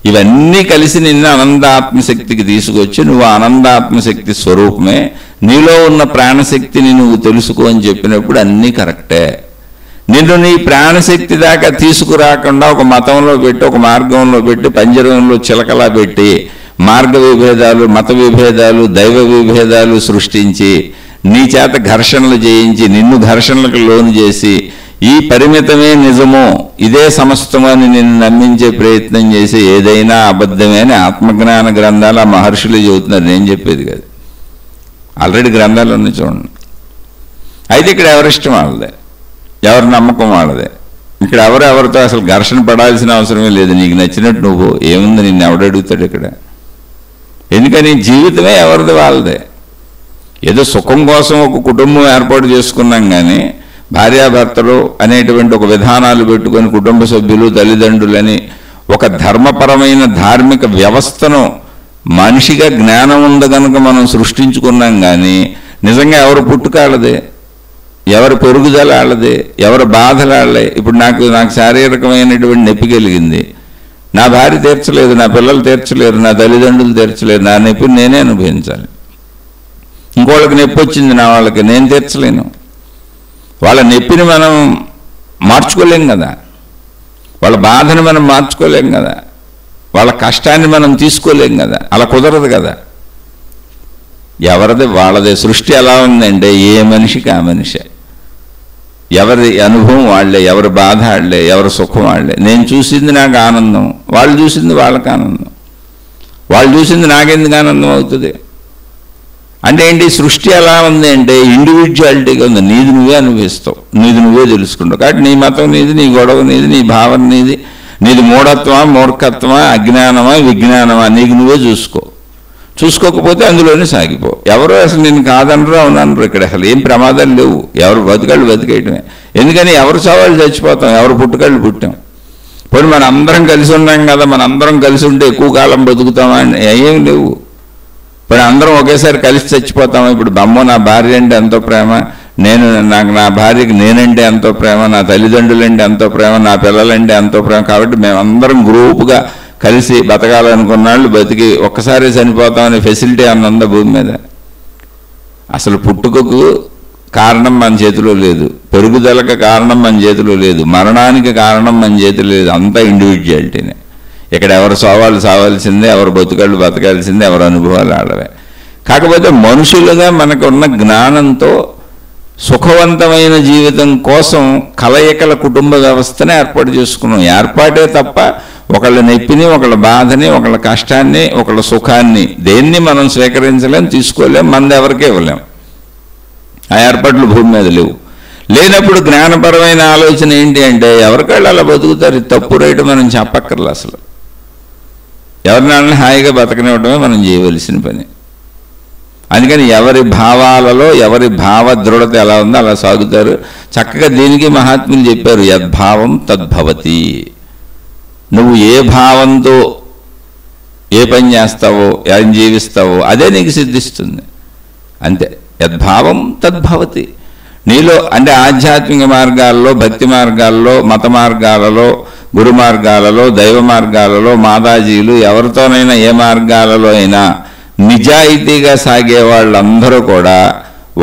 Speaker 1: ఇవన్నీ కలిసి నిన్ను ఆనందాత్మశక్తికి తీసుకొచ్చి, నువ్వు ఆనందాత్మశక్తి స్వరూపమే, నీలో ఉన్న ప్రాణశక్తిని నువ్వు తెలుసుకో అని చెప్పినప్పుడు అన్నీ కరెక్టే. నిన్ను నీ ప్రాణశక్తి దాకా తీసుకురాకుండా ఒక మతంలో పెట్టి, ఒక మార్గంలో పెట్టి, పంజరంలో చిలకలా పెట్టి మార్గ విభేదాలు, మత విభేదాలు, దైవ విభేదాలు సృష్టించి నీ చేత ఘర్షణలు చేయించి నిన్ను ఘర్షణలకు లోను చేసి ఈ పరిమితమే నిజమో, ఇదే సమస్తమో అని నిన్ను నమ్మించే ప్రయత్నం చేసి ఏదైనా అబద్ధమే అని ఆత్మజ్ఞాన గ్రంథాలు ఆ మహర్షులు చెబుతున్నారు. నేను చెప్పేది కాదు, ఆల్రెడీ గ్రంథాలు ఉన్నాయి చూడండి. అయితే ఇక్కడ ఎవరిష్టం వాళ్ళదే, ఎవరి నమ్మకం వాళ్ళదే. ఇక్కడ ఎవరితో అసలు ఘర్షణ పడాల్సిన అవసరమే లేదు. నీకు నచ్చినట్టు నువ్వు, ఏముంది నిన్ను ఎవడడుగుతాడు ఇక్కడ? ఎందుకని జీవితమే ఎవరిది వాళ్ళదే. ఏదో సుఖం కోసం ఒక కుటుంబం ఏర్పాటు చేసుకున్నాం కానీ, భార్యాభర్తలు అనేటువంటి ఒక విధానాలు పెట్టుకొని కుటుంబ సభ్యులు, తల్లిదండ్రులని ఒక ధర్మపరమైన ధార్మిక వ్యవస్థను మనిషిగా జ్ఞానం ఉంది కనుక మనం సృష్టించుకున్నాం. కానీ నిజంగా ఎవరు పుట్టుకాళ్ళదే, ఎవరి పెరుగుదల వాళ్ళదే, ఎవరి బాధలు వాళ్ళే. ఇప్పుడు నాకు శారీరకమైనటువంటి నొప్పి కలిగింది, నా భార్య తీర్చలేదు, నా పిల్లలు తీర్చలేరు, నా తల్లిదండ్రులు తీర్చలేరు. నా నొప్పిని నేనే అనుభవించాలి. ఇంకోళ్ళకి నొప్పి వచ్చింది, నా వాళ్ళకి నేను తీర్చలేను. వాళ్ళ నొప్పిని మనం మార్చుకోలేం కదా, వాళ్ళ బాధని మనం మార్చుకోలేం కదా, వాళ్ళ కష్టాన్ని మనం తీసుకోలేం కదా, అలా కుదరదు కదా. ఎవరిది వాళ్ళదే. సృష్టి ఎలా ఉందంటే ఏ మనిషికి ఆ మనిషే, ఎవరి అనుభవం వాళ్ళే, ఎవరి బాధ వాళ్ళే, ఎవరి సుఖం వాళ్ళే. నేను చూసింది నాకు ఆనందం, వాళ్ళు చూసింది వాళ్ళకి ఆనందం, వాళ్ళు చూసింది నాకెందుకు ఆనందం అవుతుంది అంటే ఏంటి? సృష్టి ఎలా ఉంది అంటే ఇండివిజువాలిటీగా ఉంది. నీది నువ్వే అనుభవిస్తావు, నీది నువ్వే తెలుసుకుంటావు. కాబట్టి నీ మతం నీది, నీ గొడవ నీది, నీ భావన నీది, నీది మూఢత్వమా, మూర్ఖత్వమా, అజ్ఞానమా, విజ్ఞానమా, నీకు నువ్వే చూసుకోకపోతే అందులోనే సాగిపో. ఎవరో అసలు నేను కాదనరు, అవునన్నారు. ఇక్కడ అసలు ఏం ప్రమాదాలు లేవు, ఎవరు బతుకాళ్ళు బతికేయటమే. ఎందుకని ఎవరు చావాళ్ళు చచ్చిపోతాం, ఎవరు పుట్టుకాళ్ళు పుట్టాం. పోనీ మన అందరం కలిసి ఉన్నాం కదా, మన అందరం కలిసి ఉంటే ఎక్కువ కాలం బతుకుతామా అని ఏం లేవు. ఇప్పుడు అందరం ఒకేసారి కలిసి చచ్చిపోతాము. ఇప్పుడు బొమ్మ నా భార్య అంటే ఎంతో ప్రేమ, నా భార్యకి నేనంటే ఎంతో ప్రేమ, నా తల్లిదండ్రులంటే ఎంతో ప్రేమ, నా పిల్లలంటే ఎంతో ప్రేమ. కాబట్టి మేమందరం గ్రూపుగా కలిసి బతకాలనుకున్నాళ్ళు బతికి ఒక్కసారి చనిపోతామనే ఫెసిలిటీ అన్నంద భూమి మీద. అసలు పుట్టుకకు కారణం మన చేతిలో లేదు, పెరుగుదలకు కారణం మన చేతిలో లేదు, మరణానికి కారణం మన చేతిలో లేదు. అంతా ఇండివిజువాలిటీనే. ఇక్కడ ఎవరు సావాల్సిందే, ఎవరు బతుకాళ్ళు బతకాల్సిందే, ఎవరు అనుభవాలు ఆడవే. కాకపోతే మనుషులుగా మనకు ఉన్న జ్ఞానంతో సుఖవంతమైన జీవితం కోసం కలయికల కుటుంబ వ్యవస్థనే ఏర్పాటు చేసుకున్నాం. ఏర్పాటే తప్ప ఒకళ్ళ నొప్పిని, ఒకళ్ళ బాధని, ఒకళ్ళ కష్టాన్ని, ఒకళ్ళ సుఖాన్ని దేన్ని మనం స్వీకరించలేం, తీసుకోలేం, మనది ఎవరికే ఇవ్వలేం. ఆ ఏర్పాట్లు భూమి మీద లేవు. లేనప్పుడు జ్ఞానపరమైన ఆలోచన ఏంటి అంటే ఎవరికాళ్ళు అలా బతుకుతారు, ఇది తప్పు రైట్ మనం చెప్పక్కర్లే. అసలు ఎవరినాళ్ళని హాయిగా బతకనివ్వడమే మనం చేయవలసిన పని. అందుకని ఎవరి భావాలలో ఎవరి భావ దృఢత ఎలా ఉందో అలా సాగుతారు. చక్కగా దీనికి మహాత్ములు చెప్పారు, యద్భావం తద్భవతి. నువ్వు ఏ భావంతో ఏ పని చేస్తావో, ఏం జీవిస్తావో అదే నీకు సిద్ధిస్తుంది. అంతే. యద్భావం తద్భవతి. నీలో అంటే ఆధ్యాత్మిక మార్గాల్లో, భక్తి మార్గాల్లో, మత మార్గాలలో, గురు మార్గాలలో, దైవ మార్గాలలో, మాతాజీలు ఎవరితోనైనా ఏ మార్గాలలో అయినా నిజాయితీగా సాగే వాళ్ళందరూ కూడా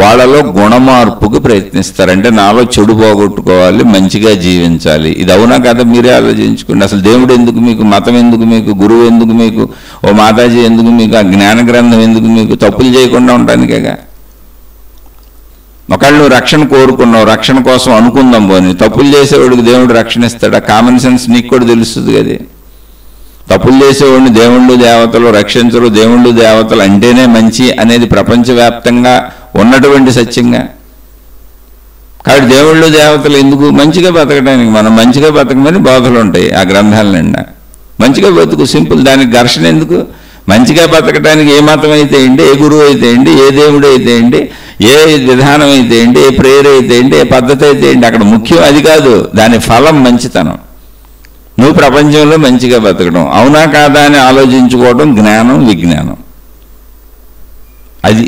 Speaker 1: వాళ్ళలో గుణమార్పుకు ప్రయత్నిస్తారు. అంటే నాలో చెడు పోగొట్టుకోవాలి, మంచిగా జీవించాలి. ఇది అవునా కదా? మీరే ఆలోచించుకోండి. అసలు దేవుడు ఎందుకు మీకు, మతం ఎందుకు మీకు, గురువు ఎందుకు మీకు, ఓ మాతాజీ ఎందుకు మీకు, ఆ జ్ఞాన గ్రంథం ఎందుకు మీకు? తప్పులు చేయకుండా ఉండడానికేగా. ఒకళ్ళు నువ్వు రక్షణ కోరుకున్నావు, రక్షణ కోసం అనుకుందాం పోనీ, తప్పులు చేసేవాడికి దేవుడు రక్షణ ఇస్తాడు. ఆ కామన్ సెన్స్ నీకు కూడా తెలుస్తుంది కదా. తప్పులు చేసేవాడిని దేవుళ్ళు దేవతలు రక్షించరు, దేవుళ్ళు దేవతలు అంటేనే మంచి అనేది ప్రపంచవ్యాప్తంగా ఉన్నటువంటి సత్యంగా. కాబట్టి దేవుళ్ళు దేవతలు ఎందుకు? మంచిగా బతకడానికి. మనం మంచిగా బతకమని బోధలు ఉంటాయి ఆ గ్రంథాల నిండా. మంచిగా బతుకు, సింపుల్. దానికి ఘర్షణ ఎందుకు? మంచిగా బతకడానికి ఏ మతం అయితే ఏంటి, ఏ గురువు అయితే ఏంటి, ఏ దేవుడు అయితే ఏంటి, ఏ విధానం అయితే ఏంటి, ఏ ప్రేయర్ అయితే ఏంటి, ఏ పద్ధతి అయితే ఏంటి, అక్కడ ముఖ్యం అది కాదు. దాని ఫలం మంచితనం. నువ్వు ప్రపంచంలో మంచిగా బతకడం, అవునా కాదా అని ఆలోచించుకోవడం జ్ఞానం, విజ్ఞానం. అది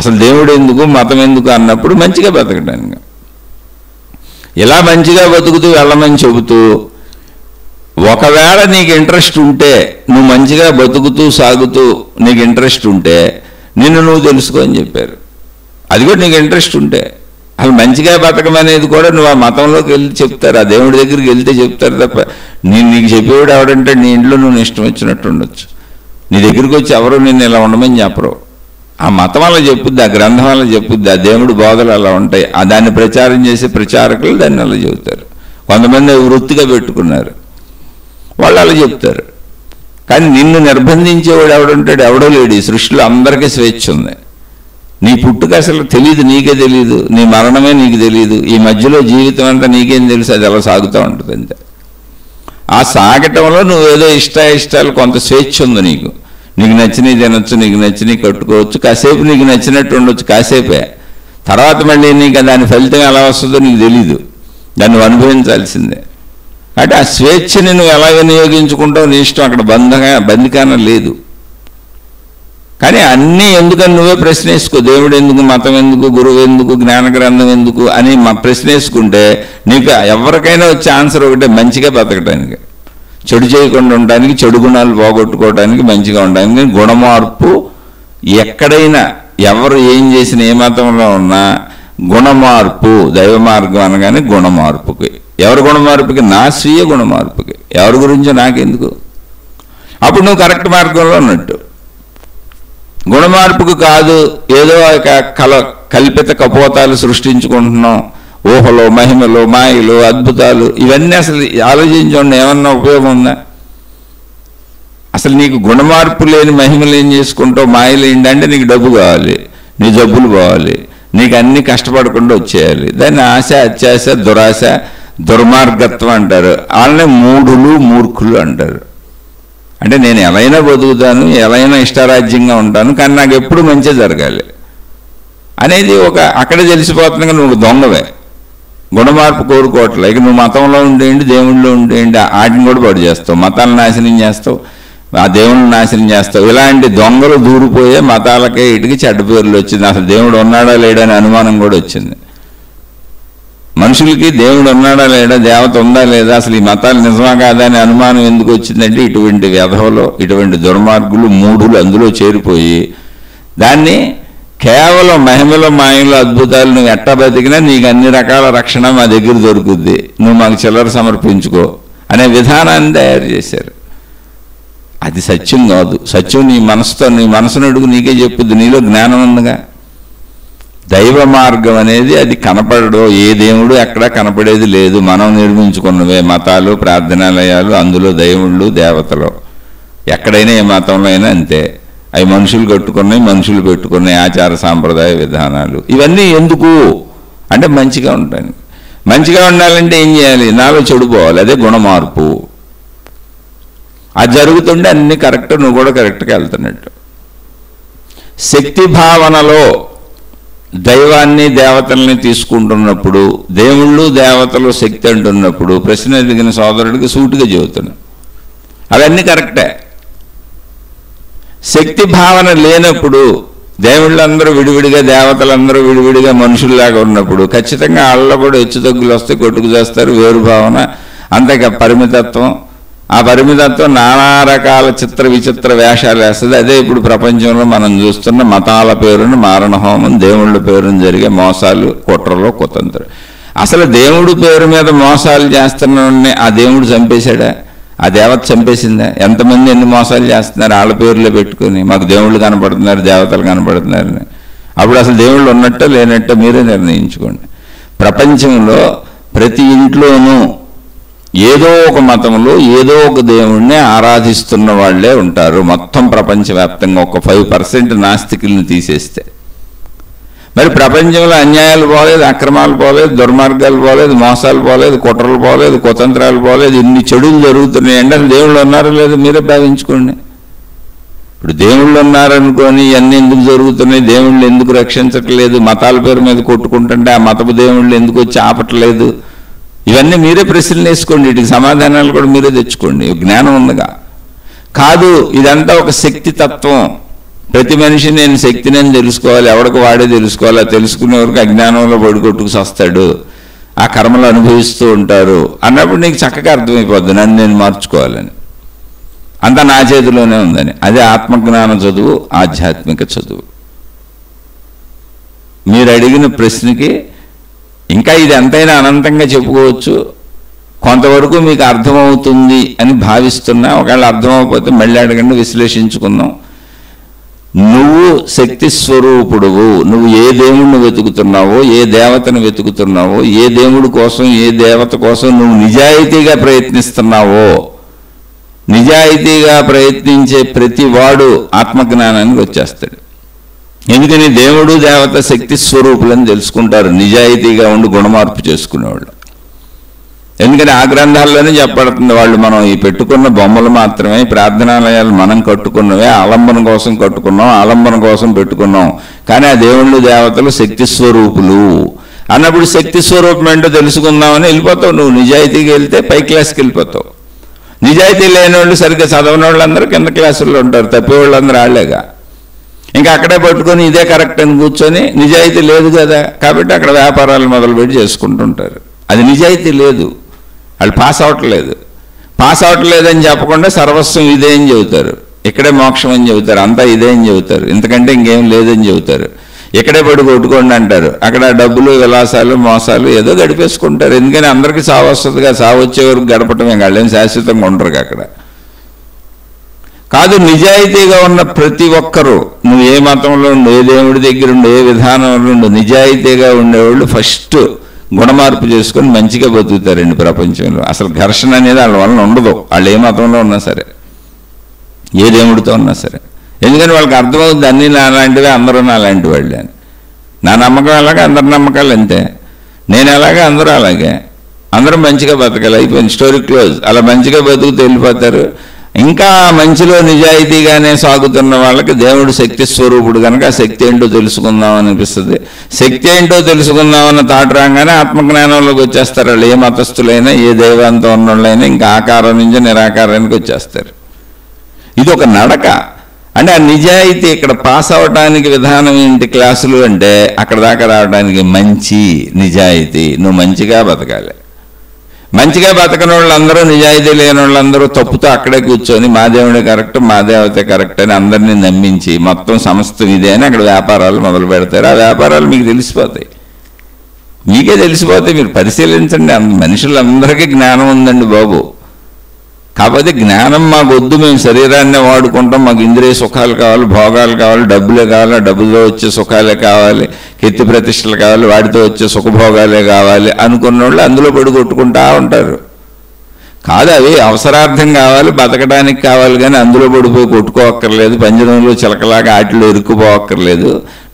Speaker 1: అసలు దేవుడు ఎందుకు, మతం ఎందుకు అన్నప్పుడు మంచిగా బతకడానికి. ఇలా మంచిగా బతుకుతూ వెళ్ళమని చెబుతూ, ఒకవేళ నీకు ఇంట్రెస్ట్ ఉంటే, నువ్వు మంచిగా బతుకుతూ సాగుతూ నీకు ఇంట్రెస్ట్ ఉంటే నిన్ను నువ్వు తెలుసుకో అని చెప్పారు. అది కూడా నీకు ఇంట్రెస్ట్ ఉంటే. అసలు మంచిగా బతకమనేది కూడా నువ్వు ఆ మతంలోకి వెళ్ళి చెప్తారు, ఆ దేవుడి దగ్గరికి వెళ్తే చెప్తారు తప్ప నీకు చెప్పేవాడు ఎవడంటే నీ ఇంట్లో నువ్వు ఇష్టం వచ్చినట్టు ఉండొచ్చు. నీ దగ్గరికి వచ్చి ఎవరు నిన్ను ఇలా ఉండమని చెప్పరు. ఆ మతం అలా చెప్పుద్ది, ఆ గ్రంథం అలా చెప్పుద్ది, ఆ దేవుడి బోధలు అలా ఉంటాయి. ఆ దాన్ని ప్రచారం చేసే ప్రచారకులు దాన్ని అలా చెబుతారు. కొంతమంది వృత్తిగా పెట్టుకున్నారు, వాళ్ళు అలా చెప్తారు. కానీ నిన్ను నిర్బంధించేవాడు ఎవడుంటాడు? ఎవడో లేడు. ఈ సృష్టిలో అందరికీ స్వేచ్ఛ ఉంది. నీ పుట్టుక అసలు తెలియదు, నీకే తెలియదు. నీ మరణమే నీకు తెలియదు. ఈ మధ్యలో జీవితం అంతా నీకేం తెలుసు, అది అలా సాగుతూ ఉంటుంది అంతే. ఆ సాగటంలో నువ్వేదో ఇష్టాలు, కొంత స్వేచ్ఛ ఉంది నీకు. నీకు నచ్చినవి తినొచ్చు, నీకు నచ్చినవి కట్టుకోవచ్చు, కాసేపు నీకు నచ్చినట్టు ఉండొచ్చు, కాసేపే. తర్వాత మళ్ళీ నీకు దాని ఫలితం ఎలా వస్తుందో నీకు తెలీదు, దాన్ని అనుభవించాల్సిందే. అంటే ఆ స్వేచ్ఛని నువ్వు ఎలా వినియోగించుకుంటావు నీ ఇష్టం. అక్కడ బందికానం లేదు. కానీ అన్నీ ఎందుకని నువ్వే ప్రశ్న వేసుకో. దేవుడు ఎందుకు, మతం ఎందుకు, గురువు ఎందుకు, జ్ఞాన గ్రంథం ఎందుకు అని ప్రశ్న వేసుకుంటే నీకు ఎవరికైనా వచ్చే ఆన్సర్ ఒకటే, మంచిగా బతకడానికి, చెడు చేయకుండా ఉండడానికి, చెడు గుణాలు పోగొట్టుకోవడానికి, మంచిగా ఉండడానికి. గుణమార్పు ఎక్కడైనా ఎవరు ఏం చేసినా, ఏ మతంలో ఉన్నా గుణమార్పు. దైవ మార్గం అనగానే గుణమార్పుకి. ఎవరి గుణమార్పుకి? నా స్వీయ గుణమార్పుకి. ఎవరి గురించో నాకెందుకు? అప్పుడు నువ్వు కరెక్ట్ మార్గంలో ఉన్నట్టు. గుణమార్పుకు కాదు, ఏదో కల్పిత కపోతాలు సృష్టించుకుంటున్నాం, ఊహలో, మహిమలు, మాయలు, అద్భుతాలు, ఇవన్నీ అసలు ఆలోచించండి, ఏమన్నా ఉపయోగం ఉందా? అసలు నీకు గుణమార్పు లేని మహిమలు ఏం చేసుకుంటావు, మాయలు ఏంటంటే నీకు డబ్బు కావాలి, నీ జబ్బులు పోవాలి, నీకు అన్నీ కష్టపడకుండా వచ్చేయాలి. దాన్ని ఆశ, అత్యాశ, దురాశ, దుర్మార్గత్వం అంటారు. వాళ్ళనే మూఢులు, మూర్ఖులు అంటారు. అంటే నేను ఎలాగైనా బతుకుతాను, ఎలాగైనా ఇష్టారాజ్యంగా ఉంటాను, కానీ నాకు ఎప్పుడు మంచి జరగాలి అనేది అక్కడే తెలిసిపోతుంది. నువ్వు దొంగవే, గుణమార్పు కోరుకోవట్లే. ఇక నువ్వు మతంలో ఉండేయండి, దేవుళ్ళలో ఉండేయండి, వాటిని కూడా పాడు చేస్తావు, మతాలను నాశనం చేస్తావు, ఆ దేవుళ్ళని నాశనం చేస్తావు. ఇలాంటి దొంగలు దూరిపోయే మతాలకే ఇటుకి చెడ్డ పేర్లు వచ్చింది. అసలు దేవుడు ఉన్నాడా లేడా అని అనుమానం కూడా వచ్చింది. మనుషులకి దేవుడు ఉన్నాడా లేడా, దేవత ఉందా లేదా, అసలు ఈ మతాలు నిజమా కాదా అని అనుమానం ఎందుకు వచ్చిందంటే ఇటువంటి వ్యధవలో, ఇటువంటి దుర్మార్గులు, మూఢులు అందులో చేరిపోయి దాన్ని కేవలం మహిమలో, మాయలో, అద్భుతాలు నువ్వు ఎట్టా బతికినా నీకు అన్ని రకాల రక్షణ మా దగ్గర దొరుకుద్ది, నువ్వు మాకు చిల్లర సమర్పించుకో అనే విధానాన్ని తయారు చేశారు. అది సత్యం కాదు. సత్యం నీ మనసుతో, నీ మనసును అడుగు, నీకే చెప్పుద్ది. నీలో జ్ఞానం ఉందిగా. దైవ మార్గం అనేది అది కనపడడం, ఏ దేవుడు ఎక్కడా కనపడేది లేదు. మనం నిర్మించుకున్నవే మతాలు, ప్రార్థనాలయాలు, అందులో దేవుళ్ళు, దేవతలు. ఎక్కడైనా ఏ మతంలో అయినా అంతే. అవి మనుషులు కట్టుకున్నాయి, మనుషులు పెట్టుకున్నాయి ఆచార సాంప్రదాయ విధానాలు. ఇవన్నీ ఎందుకు అంటే మంచిగా ఉంటాను. మంచిగా ఉండాలంటే ఏం చేయాలి? నాలో చెడు పోవాలి. అదే గుణమార్పు. అది జరుగుతుంటే అన్నీ కరెక్ట్, నువ్వు కూడా కరెక్ట్గా వెళ్తున్నట్టు. శక్తి భావనలో దైవాన్ని, దేవతల్ని తీసుకుంటున్నప్పుడు, దేవుళ్ళు, దేవతలు, శక్తి అంటున్నప్పుడు ప్రశ్న ఎదిగిన సోదరుడికి సూటిగా చెబుతున్నాను, అవన్నీ కరెక్టే. శక్తి భావన లేనప్పుడు, దేవుళ్ళందరూ విడివిడిగా, దేవతలందరూ విడివిడిగా మనుషుల్లాగా ఉన్నప్పుడు ఖచ్చితంగా వాళ్ళలో కూడా హెచ్చు తగ్గులు వస్తాయి, కొట్టుకు చేస్తారు. వేరు భావన, అంతేకా పరిమితత్వం. ఆ పరిమితత్వం నానా రకాల చిత్ర విచిత్ర వేషాలు వేస్తుంది. అదే ఇప్పుడు ప్రపంచంలో మనం చూస్తున్న మతాల పేరును మారణహోమం, దేవుళ్ళ పేరును జరిగే మోసాలు, కుట్రలు, కుతంత్రం. అసలు దేవుడి పేరు మీద మోసాలు చేస్తున్న ఆ దేవుడు చంపేశాడా? ఆ దేవత చంపేసిందా? ఎంతమంది ఎన్ని మోసాలు చేస్తున్నారు వాళ్ళ పేర్లో పెట్టుకుని, మాకు దేవుళ్ళు కనపడుతున్నారు, దేవతలు కనపడుతున్నారని. అప్పుడు అసలు దేవుళ్ళు ఉన్నట్టు లేనట్టు మీరే నిర్ణయించుకోండి. ప్రపంచంలో ప్రతి ఇంట్లోనూ ఏదో ఒక మతంలో ఏదో ఒక దేవుణ్ణి ఆరాధిస్తున్న వాళ్ళే ఉంటారు మొత్తం ప్రపంచవ్యాప్తంగా. ఒక 5% నాస్తికుల్ని తీసేస్తే. మరి ప్రపంచంలో అన్యాయాలు పోలేదు, అక్రమాలు పోలేదు, దుర్మార్గాలు పోలేదు, మోసాలు పోలేదు, కుట్రలు పోలేదు, కుతంత్రాలు పోలేదు. ఇన్ని చెడులు జరుగుతున్నాయండి. అసలు దేవుళ్ళు ఉన్నారో లేదో మీరే భావించుకోండి. ఇప్పుడు దేవుళ్ళు ఉన్నారనుకొని ఇవన్నీ ఎందుకు జరుగుతున్నాయి, దేవుళ్ళు ఎందుకు రక్షించట్లేదు, మతాల పేరు మీద కొట్టుకుంటుంటే ఆ మతపు దేవుళ్ళు ఎందుకు వచ్చి ఆపట్లేదు, ఇవన్నీ మీరే ప్రశ్నలు వేసుకోండి. వీటికి సమాధానాలు కూడా మీరే తెచ్చుకోండి. జ్ఞానం ఉందిగా. కాదు, ఇదంతా ఒక శక్తి తత్వం. ప్రతి మనిషి నేను శక్తిని తెలుసుకోవాలి, ఎవరికి వాడే తెలుసుకోవాలి. తెలుసుకునే వరకు అజ్ఞానంలో పడికొట్టుకు వస్తాడు, ఆ కర్మలు అనుభవిస్తూ ఉంటారు అన్నప్పుడు నీకు చక్కగా అర్థమైపోద్ది నన్ను నేను మార్చుకోవాలని. అంతా నా చేతిలోనే ఉందని. అదే ఆత్మజ్ఞాన చదువు, ఆధ్యాత్మిక చదువు. మీరు అడిగిన ప్రశ్నకి ఇంకా ఇది ఎంతైనా అనంతంగా చెప్పుకోవచ్చు. కొంతవరకు మీకు అర్థమవుతుంది అని భావిస్తున్నా. ఒకవేళ అర్థమవుకపోతే మళ్ళీ అడగండి, విశ్లేషించుకుందాం. నువ్వు శక్తి స్వరూపుడువు. నువ్వు ఏ దేవుణ్ణి వెతుకుతున్నావో, ఏ దేవతను వెతుకుతున్నావో, ఏ దేవుడి కోసం, ఏ దేవత కోసం నువ్వు నిజాయితీగా ప్రయత్నిస్తున్నావో, నిజాయితీగా ప్రయత్నించే ప్రతి వాడు ఆత్మజ్ఞానానికి వచ్చేస్తాడు. ఎందుకని దేవుడు దేవత శక్తి స్వరూపులని తెలుసుకుంటారు నిజాయితీగా ఉండి గుణమార్పు చేసుకునేవాళ్ళు. ఎందుకని ఆ గ్రంథాల్లోనే చెప్పబడుతుంది, వాళ్ళు మనం ఈ పెట్టుకున్న బొమ్మలు మాత్రమే, ప్రార్థనాలయాలు మనం కట్టుకున్నవే, ఆలంబన కోసం కట్టుకున్నాం, ఆలంబన కోసం పెట్టుకున్నాం, కానీ ఆ దేవుళ్ళు దేవతలు శక్తి స్వరూపులు అన్నప్పుడు శక్తి స్వరూపం ఏంటో తెలుసుకుందామని వెళ్ళిపోతావు. నువ్వు నిజాయితీగా వెళ్తే పై క్లాస్కి వెళ్ళిపోతావు. నిజాయితీ లేని వాళ్ళు, సరిగ్గా చదవని వాళ్ళందరూ కింద క్లాసుల్లో ఉంటారు, తప్పేవాళ్ళందరూ వాళ్ళేగా. ఇంకా అక్కడే పట్టుకొని ఇదే కరెక్ట్ అని కూర్చొని, నిజాయితీ లేదు కదా కాబట్టి అక్కడ వ్యాపారాలు మొదలుపెట్టి చేసుకుంటుంటారు. అది నిజాయితీ లేదు, వాళ్ళు పాస్ అవ్వట్లేదు. పాస్ అవ్వట్లేదని చెప్పకుండా సర్వస్వం ఇదే అని చెబుతారు, ఇక్కడే మోక్షం అని చెబుతారు, అంతా ఇదే అని చెబుతారు, ఇంతకంటే ఇంకేం లేదని చెబుతారు. ఇక్కడే పడి కొట్టుకోండి అంటారు, అక్కడ డబ్బులు, విలాసాలు, మోసాలు ఏదో గడిపేసుకుంటారు. ఎందుకని అందరికీ సావు వస్తుందిగా, సావు వచ్చే వరకు గడపటమే, వాళ్ళేం శాశ్వతంగా ఉండరు అక్కడ. కాదు, నిజాయితీగా ఉన్న ప్రతి ఒక్కరూ, నువ్వు ఏ మతంలో ఉండు, ఏ దేవుడి దగ్గర ఉండు, ఏ విధానంలో ఉండు, నిజాయితీగా ఉండేవాళ్ళు ఫస్ట్ గుణమార్పు చేసుకొని మంచిగా బతుకుతారండి ప్రపంచంలో. అసలు ఘర్షణ అనేది వాళ్ళ వలన ఉండదు, వాళ్ళు ఏ మతంలో ఉన్నా సరే, ఏ దేవుడితో ఉన్నా సరే. ఎందుకని వాళ్ళకి అర్థమవుతుంది అన్నీ నాలాంటివే, అందరూ నాలాంటి వాళ్ళే అని. నా నమ్మకం అలాగే, అందరి నమ్మకాలు అంతే. నేను అలాగే, అందరూ అలాగే. అందరూ మంచిగా బతకాలి, అయిపోయింది, స్టోరీ క్లోజ్. అలా మంచిగా బతుకుతూ వెళ్ళిపోతారు. ఇంకా మంచిలో నిజాయితీగానే సాగుతున్న వాళ్ళకి దేవుడు శక్తి స్వరూపుడు కనుక ఆ శక్తి ఏంటో తెలుసుకుందాం అనిపిస్తుంది. శక్తి ఏంటో తెలుసుకుందామన్న తాటు రాగానే ఆత్మజ్ఞానంలోకి వచ్చేస్తారు వాళ్ళు. ఏ మతస్థులైనా, ఏ దైవంతో ఉన్నోళ్ళైనా ఇంకా ఆకారం నుంచి నిరాకారానికి వచ్చేస్తారు. ఇది ఒక నడక. అంటే ఆ నిజాయితీ ఇక్కడ పాస్ అవడానికి విధానం ఏంటి క్లాసులు అంటే, అక్కడ దాకా రావడానికి మంచి నిజాయితీ, నువ్వు మంచిగా బతకాలి. మంచిగా బతకని వాళ్ళందరూ, నిజాయితీ లేని వాళ్ళందరూ తప్పుతో అక్కడే కూర్చొని మా దేవుడే కరెక్ట్, మా దేవతే కరెక్ట్ అని అందరినీ నమ్మించి మొత్తం సమస్తం ఇదే అని అక్కడ వ్యాపారాలు మొదలు పెడతారు. ఆ వ్యాపారాలు మీకు తెలిసిపోతాయి, మీకే తెలిసిపోతాయి. మీరు పరిశీలించండి. మనుషులందరికీ జ్ఞానం ఉందండి బాబు. కాకపోతే జ్ఞానం మాకు వద్దు, మేము శరీరాన్నే వాడుకుంటాం, మాకు ఇంద్రియ సుఖాలు కావాలి, భోగాలు కావాలి, డబ్బులే కావాలి, డబ్బుతో వచ్చే సుఖాలే కావాలి, కీర్తి ప్రతిష్టలు కావాలి, వాటితో వచ్చే సుఖభోగాలే కావాలి అనుకున్న వాళ్ళు అందులో పడి కొట్టుకుంటా ఉంటారు. కాదు, అవి అవసరార్థం కావాలి, బతకడానికి కావాలి, కానీ అందులో పడిపోయి కొట్టుకోవక్కర్లేదు. పంజరంలో చిలకలాగా ఆటిలో ఇరుక్కుపోవక్కర్లేదు.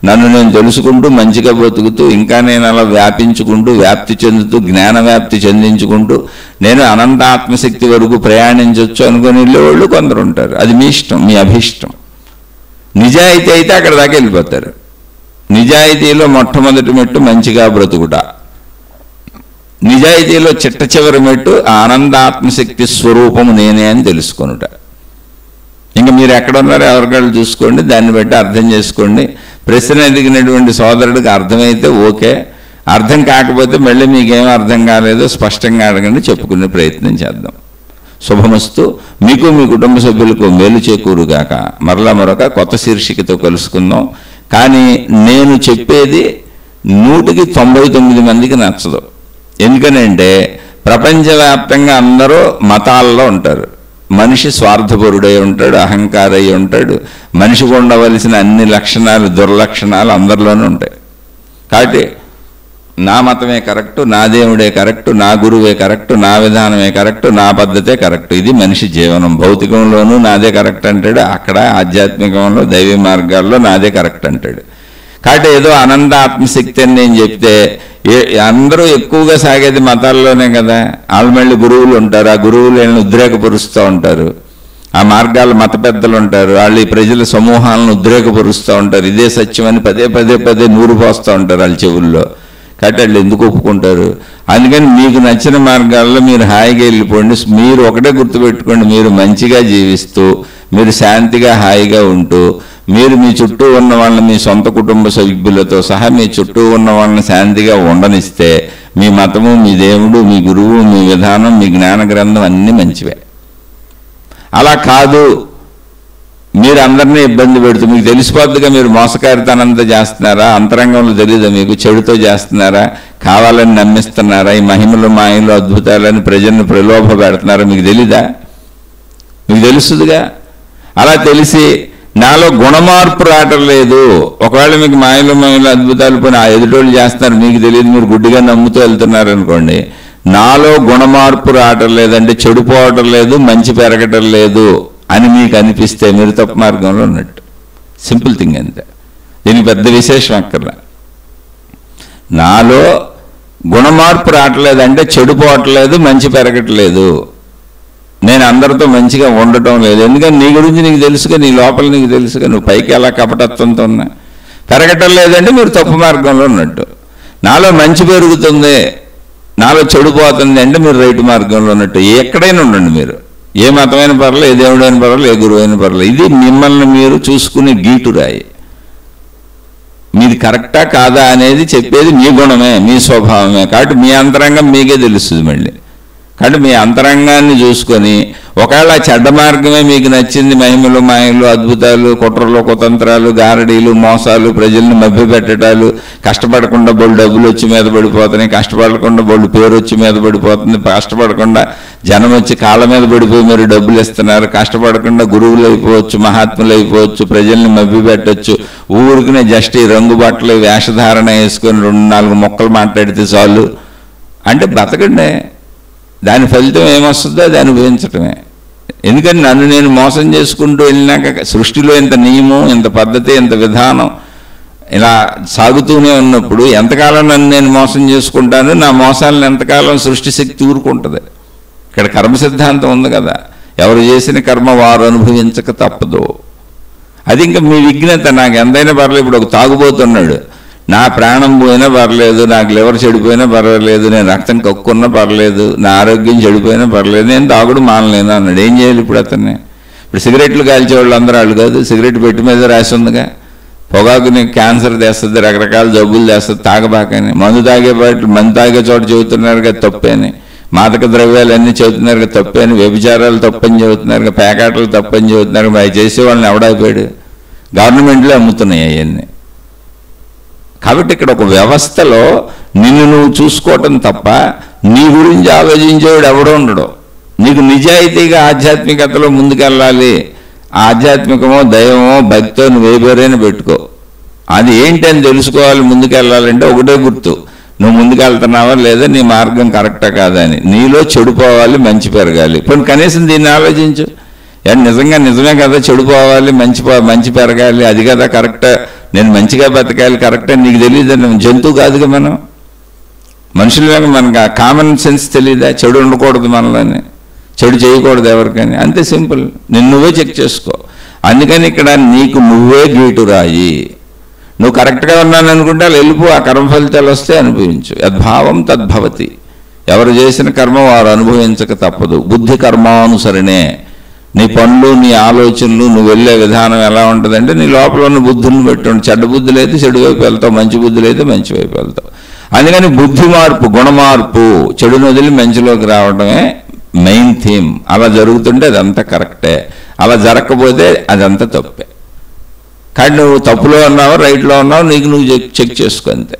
Speaker 1: నన్ను నేను తెలుసుకుంటూ మంచిగా బతుకుతూ ఇంకా నేను అలా వ్యాపించుకుంటూ, వ్యాప్తి చెందుతూ, జ్ఞాన వ్యాప్తి చెందించుకుంటూ నేను అనంత ఆత్మశక్తి వరకు ప్రయాణించవచ్చు అనుకుని వెళ్ళేవాళ్ళు కొందరు ఉంటారు. అది మీ ఇష్టం, మీ అభిష్టం. నిజాయితీ అయితే అక్కడ దాకా వెళ్ళిపోతారు. నిజాయితీలో మొట్టమొదటి మెట్టు మంచిగా బ్రతుకుట. నిజాయితీలో చిట్ట చివరి మెట్టు ఆనందాత్మశక్తి స్వరూపము నేనే అని తెలుసుకొనుట. ఇంకా మీరు ఎక్కడున్నారో ఎవరికాళ్ళు చూసుకోండి, దాన్ని బట్టి అర్థం చేసుకోండి. ప్రశ్న ఎదిగినటువంటి సోదరుడికి అర్థమైతే ఓకే, అర్థం కాకపోతే మళ్ళీ మీకేం అర్థం కాలేదో స్పష్టంగా అడగండి, చెప్పుకునే ప్రయత్నం చేద్దాం. శుభమస్తు. మీకు మీ కుటుంబ సభ్యులకు మేలు చేకూరుగాక. మరలా మరొక కొత్త శీర్షికతో కలుసుకుందాం. కానీ నేను చెప్పేది 199 మందికి నచ్చదు. ఎందుకనంటే ప్రపంచవ్యాప్తంగా అందరూ మతాల్లో ఉంటారు. మనిషి స్వార్థపరుడై ఉంటాడు, అహంకారై ఉంటాడు. మనిషికి ఉండవలసిన అన్ని లక్షణాలు, దుర్లక్షణాలు అందరిలోనూ ఉంటాయి. కాబట్టి నా మతమే కరెక్టు, నా దేవుడే కరెక్టు, నా గురువే కరెక్టు, నా విధానమే కరెక్టు, నా పద్ధతే కరెక్టు. ఇది మనిషి జీవనం. భౌతికంలోనూ నాదే కరెక్ట్ అంటాడు, అక్కడ ఆధ్యాత్మికంలో దైవీ మార్గాల్లో నాదే కరెక్ట్ అంటాడు. కాబట్టి ఏదో అనంత ఆత్మశక్తి అని నేను చెప్తే అందరూ ఎక్కువగా సాగేది మతాల్లోనే కదా. వాళ్ళు మళ్ళీ గురువులు ఉంటారు, ఆ గురువులు వీళ్ళని ఉద్రేకపరుస్తూ ఉంటారు. ఆ మార్గాల మత పెద్దలు ఉంటారు, వాళ్ళు ఈ ప్రజల సమూహాలను ఉద్రేకపరుస్తూ ఉంటారు. ఇదే సత్యం అని పదే పదే పదే నూరు పోస్తూ ఉంటారు వాళ్ళ చెవుల్లో. కాబట్టి వాళ్ళు ఎందుకు ఒప్పుకుంటారు? అందుకని మీకు నచ్చిన మార్గాల్లో మీరు హాయిగా వెళ్ళిపోండి. మీరు ఒకటే గుర్తుపెట్టుకోండి, మీరు మంచిగా జీవిస్తూ, మీరు శాంతిగా హాయిగా ఉంటూ, మీరు మీ చుట్టూ ఉన్న వాళ్ళని, మీ సొంత కుటుంబ సభ్యులతో సహా మీ చుట్టూ ఉన్న వాళ్ళని శాంతిగా ఉండనిస్తే మీ మతము, మీ దేవుడు, మీ గురువు, మీ విధానం, మీ జ్ఞాన గ్రంథం అన్నీ మంచివే. అలా కాదు, మీరు అందరినీ ఇబ్బంది పెడుతూ మీకు తెలిసిపోద్దుగా మీరు మోసకారితనంతా చేస్తున్నారా, అంతరంగంలో తెలియదా మీకు, చెడుతో చేస్తున్నారా, కావాలని నమ్మిస్తున్నారా, ఈ మహిమలు మాయలు అద్భుతాలని ప్రజలను ప్రలోభ పెడుతున్నారా, మీకు తెలీదా? మీకు తెలుస్తుందిగా. అలా తెలిసి నాలో గుణమార్పు రావటం లేదు. ఒకవేళ మీకు మాయలు అద్భుతాలు పోయిన ఆ ఎదుటోళ్ళు చేస్తున్నారు, మీకు తెలియదు, మీరు గుడ్డిగా నమ్ముతూ వెళ్తున్నారు అనుకోండి. నాలో గుణమార్పు రావటం లేదంటే చెడిపోవటం లేదు, మంచి పెరగటం లేదు అని మీకు అనిపిస్తే మీరు తప్పు మార్గంలో ఉన్నట్టు. సింపుల్ థింగ్ అంతే, దీనికి పెద్ద విశేషం అక్కర్లా. నాలో గుణమార్పు రావట్లేదంటే చెడిపోవట్లేదు, మంచి పెరగట్లేదు, నేను అందరితో మంచిగా ఉండటం లేదు. ఎందుకని నీ గురించి నీకు తెలుసుగా, నీ లోపల నీకు తెలుసుగా, నువ్వు పైకి ఎలా కపటత్వంతో ఉన్నా. పెరగటం లేదంటే మీరు తప్పు మార్గంలో ఉన్నట్టు. నాలో మంచి పెరుగుతుంది, నాలో చెడిపోతుంది అంటే మీరు రైట్ మార్గంలో ఉన్నట్టు. ఎక్కడైనా ఉండండి, మీరు ఏ మతమైన పర్లేదు, ఏ దేవుడైన పర్లేదు, ఏ గురువు అయిన పర్లేదు. ఇది మిమ్మల్ని మీరు చూసుకునే గీటురాయి. మీది కరెక్టా కాదా అనేది చెప్పేది మీ గుణమే, మీ స్వభావమే. కాబట్టి మీ అంతరంగం మీకే తెలుస్తుంది మళ్ళీ. కాబట్టి మీ అంతరంగాన్ని చూసుకొని ఒకవేళ చెడ్డ మార్గమే మీకు నచ్చింది, మహిమలు మాయలు అద్భుతాలు కుట్రలు కుతంత్రాలు గారడీలు మోసాలు ప్రజల్ని మభ్యపెట్టడాలు, కష్టపడకుండా బోళ్ళు డబ్బులు వచ్చి మీద పడిపోతున్నాయి, కష్టపడకుండా బోళ్ళు పేరు వచ్చి మీద పడిపోతుంది, కష్టపడకుండా జనం వచ్చి కాళ్ళ మీద పడిపోయి మీరు డబ్బులు ఇస్తున్నారు, కష్టపడకుండా గురువులు అయిపోవచ్చు, మహాత్ములు అయిపోవచ్చు, ప్రజల్ని మభ్యపెట్టచ్చు, ఊరికినే జస్ట్ ఈ రంగు బట్టలు వేషధారణ వేసుకొని 2-4 మొక్కలు మాట్లాడితే చాలు అంటే బతకండి. దాని ఫలితం ఏమొస్తుందో అది అనుభవించటమే. ఎందుకని నన్ను నేను మోసం చేసుకుంటూ వెళ్ళినాక సృష్టిలో ఇంత నియమం, ఇంత పద్ధతి, ఇంత విధానం ఇలా సాగుతూనే ఉన్నప్పుడు ఎంతకాలం నన్ను నేను మోసం చేసుకుంటాను, నా మోసాలను ఎంతకాలం సృష్టి శక్తి ఊరుకుంటుంది. ఇక్కడ కర్మ సిద్ధాంతం ఉంది కదా, ఎవరు చేసిన కర్మ వారు అనుభవించక తప్పదు. అది ఇంకా మీ విఘ్నత. నాకు ఎంతైనా పర్లేదు. ఇప్పుడు ఒక తాగుబోతున్నాడు, నా ప్రాణం పోయినా పర్లేదు, నాకు లివర్ చెడిపోయినా పర్వాలేదు, నేను రక్తం కక్కున్నా పర్లేదు, నా ఆరోగ్యం చెడిపోయినా పర్లేదు, నేను తాగుడు మానలేను అన్నాడు. ఏం చేయాలి ఇప్పుడు అతన్ని? ఇప్పుడు సిగరెట్లు కాల్చేవాళ్ళు అందరూ వాళ్ళు కాదు, సిగరెట్ పెట్టి మీద రాసి ఉందిగా, పొగాకు నీకు క్యాన్సర్ తెస్తుంది, రకరకాల జబ్బులు తెస్తుంది, తాగబాకని. మందు తాగే చోట చెబుతున్నారు కదా తప్పని, మాదక ద్రవ్యాలన్నీ చెబుతున్నారు కదా తప్పని, వ్యభిచారాలు తప్పని చెబుతున్నారు, పేకాటలు తప్పని చెబుతున్నారు. అవి చేసేవాళ్ళని ఎవడైపోయాడు? గవర్నమెంట్లో అమ్ముతున్నాయి అవన్నీ. కాబట్టి ఇక్కడ ఒక వ్యవస్థలో నిన్ను నువ్వు చూసుకోవటం తప్ప నీ గురించి ఆలోచించేవాడు ఎవడో ఉండడు. నీకు నిజాయితీగా ఆధ్యాత్మికతలో ముందుకెళ్ళాలి, ఆధ్యాత్మికమో దైవమో భక్తో నువ్వు ఏ పేరైనా పెట్టుకో, అది ఏంటి అని తెలుసుకోవాలి. ముందుకెళ్ళాలంటే ఒకటే గుర్తు, నువ్వు ముందుకెళ్తున్నావా లేదా, నీ మార్గం కరెక్టా కాదా అని. నీలో చెడిపోవాలి, మంచి పెరగాలి. ఇప్పుడు కనీసం దీన్ని ఆలోచించు. నిజంగా నిజమే కదా, చెడిపోవాలి, మంచి పెరగాలి, అది కదా కరెక్టా, నేను మంచిగా బతకాలి కరెక్టే. నీకు తెలియదు, జంతువు కాదుగా మనం, మనుషులుగా మనకు ఆ కామన్ సెన్స్ తెలియదా? చెడు ఉండకూడదు మనలోని, చెడు చేయకూడదు ఎవరికని. అంతే సింపుల్. నువ్వే చెక్ చేసుకో. అందుకని ఇక్కడ నీకు నువ్వే గీటు రాయి. నువ్వు కరెక్ట్గా ఉన్నాను అనుకుంటే వాళ్ళు వెళ్ళిపో, ఆ కర్మ ఫలితాలు వస్తే అనుభవించు. యద్భావం తద్భవతి. ఎవరు చేసిన కర్మ వారు అనుభవించక తప్పదు. బుద్ధి కర్మానుసరణే. నీ పనులు, నీ ఆలోచనలు, నువ్వు వెళ్ళే విధానం ఎలా ఉంటుందంటే నీ లోపల ఉన్న బుద్ధులను పెట్టి. చెడ్డ బుద్ధులు అయితే చెడు వైపు వెళ్తావు, మంచి బుద్ధులు అయితే మంచి వైపు వెళ్తావు. అందుకని బుద్ధి మార్పు, గుణమార్పు, చెడును వదిలి మంచిలోకి రావడమే మెయిన్ థీమ్. అలా జరుగుతుంటే అదంతా కరెక్టే, అలా జరగకపోతే అదంతా తప్పే. కానీ నువ్వు తప్పులో ఉన్నావు, రైట్లో ఉన్నావు, నీకు నువ్వు చెక్ చేసుకో అంతే.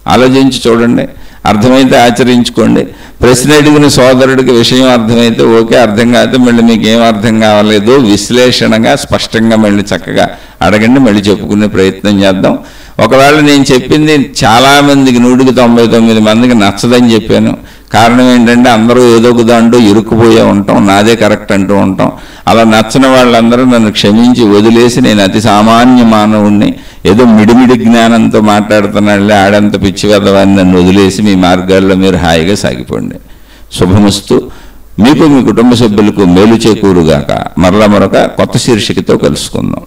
Speaker 1: ఆలోచించి చూడండి, అర్థమైతే ఆచరించుకోండి. ప్రశ్న అడిగిన సోదరుడికి విషయం అర్థమైతే ఓకే, అర్థం కాకపోతే మళ్ళీ మీకు ఏం అర్థం కావాలేదో విశ్లేషణగా స్పష్టంగా మళ్ళీ చక్కగా అడగండి, మళ్ళీ చెప్పుకునే ప్రయత్నం చేద్దాం. ఒకవేళ నేను చెప్పింది చాలామందికి 199 మందికి నచ్చదని చెప్పాను. కారణం ఏంటంటే అందరూ ఏదో ఒక దాంట్లో ఇరుక్కుపోయే ఉంటాం, నాదే కరెక్ట్ అంటూ ఉంటాం. అలా నచ్చని వాళ్ళందరూ నన్ను క్షమించి వదిలేసి, నేను అతి సామాన్య మానవుణ్ణి, ఏదో మిడిమిడి జ్ఞానంతో మాట్లాడుతున్నాళ్ళే, ఆడంత పిచ్చి వెదవాన్ని నన్ను వదిలేసి మీ మార్గాల్లో మీరు హాయిగా సాగిపోండి. శుభమస్తు. మీకు, మీ కుటుంబ సభ్యులకు మేలు చేకూరుగాక. మరలా మరొక కొత్త శీర్షికతో కలుసుకుందాం.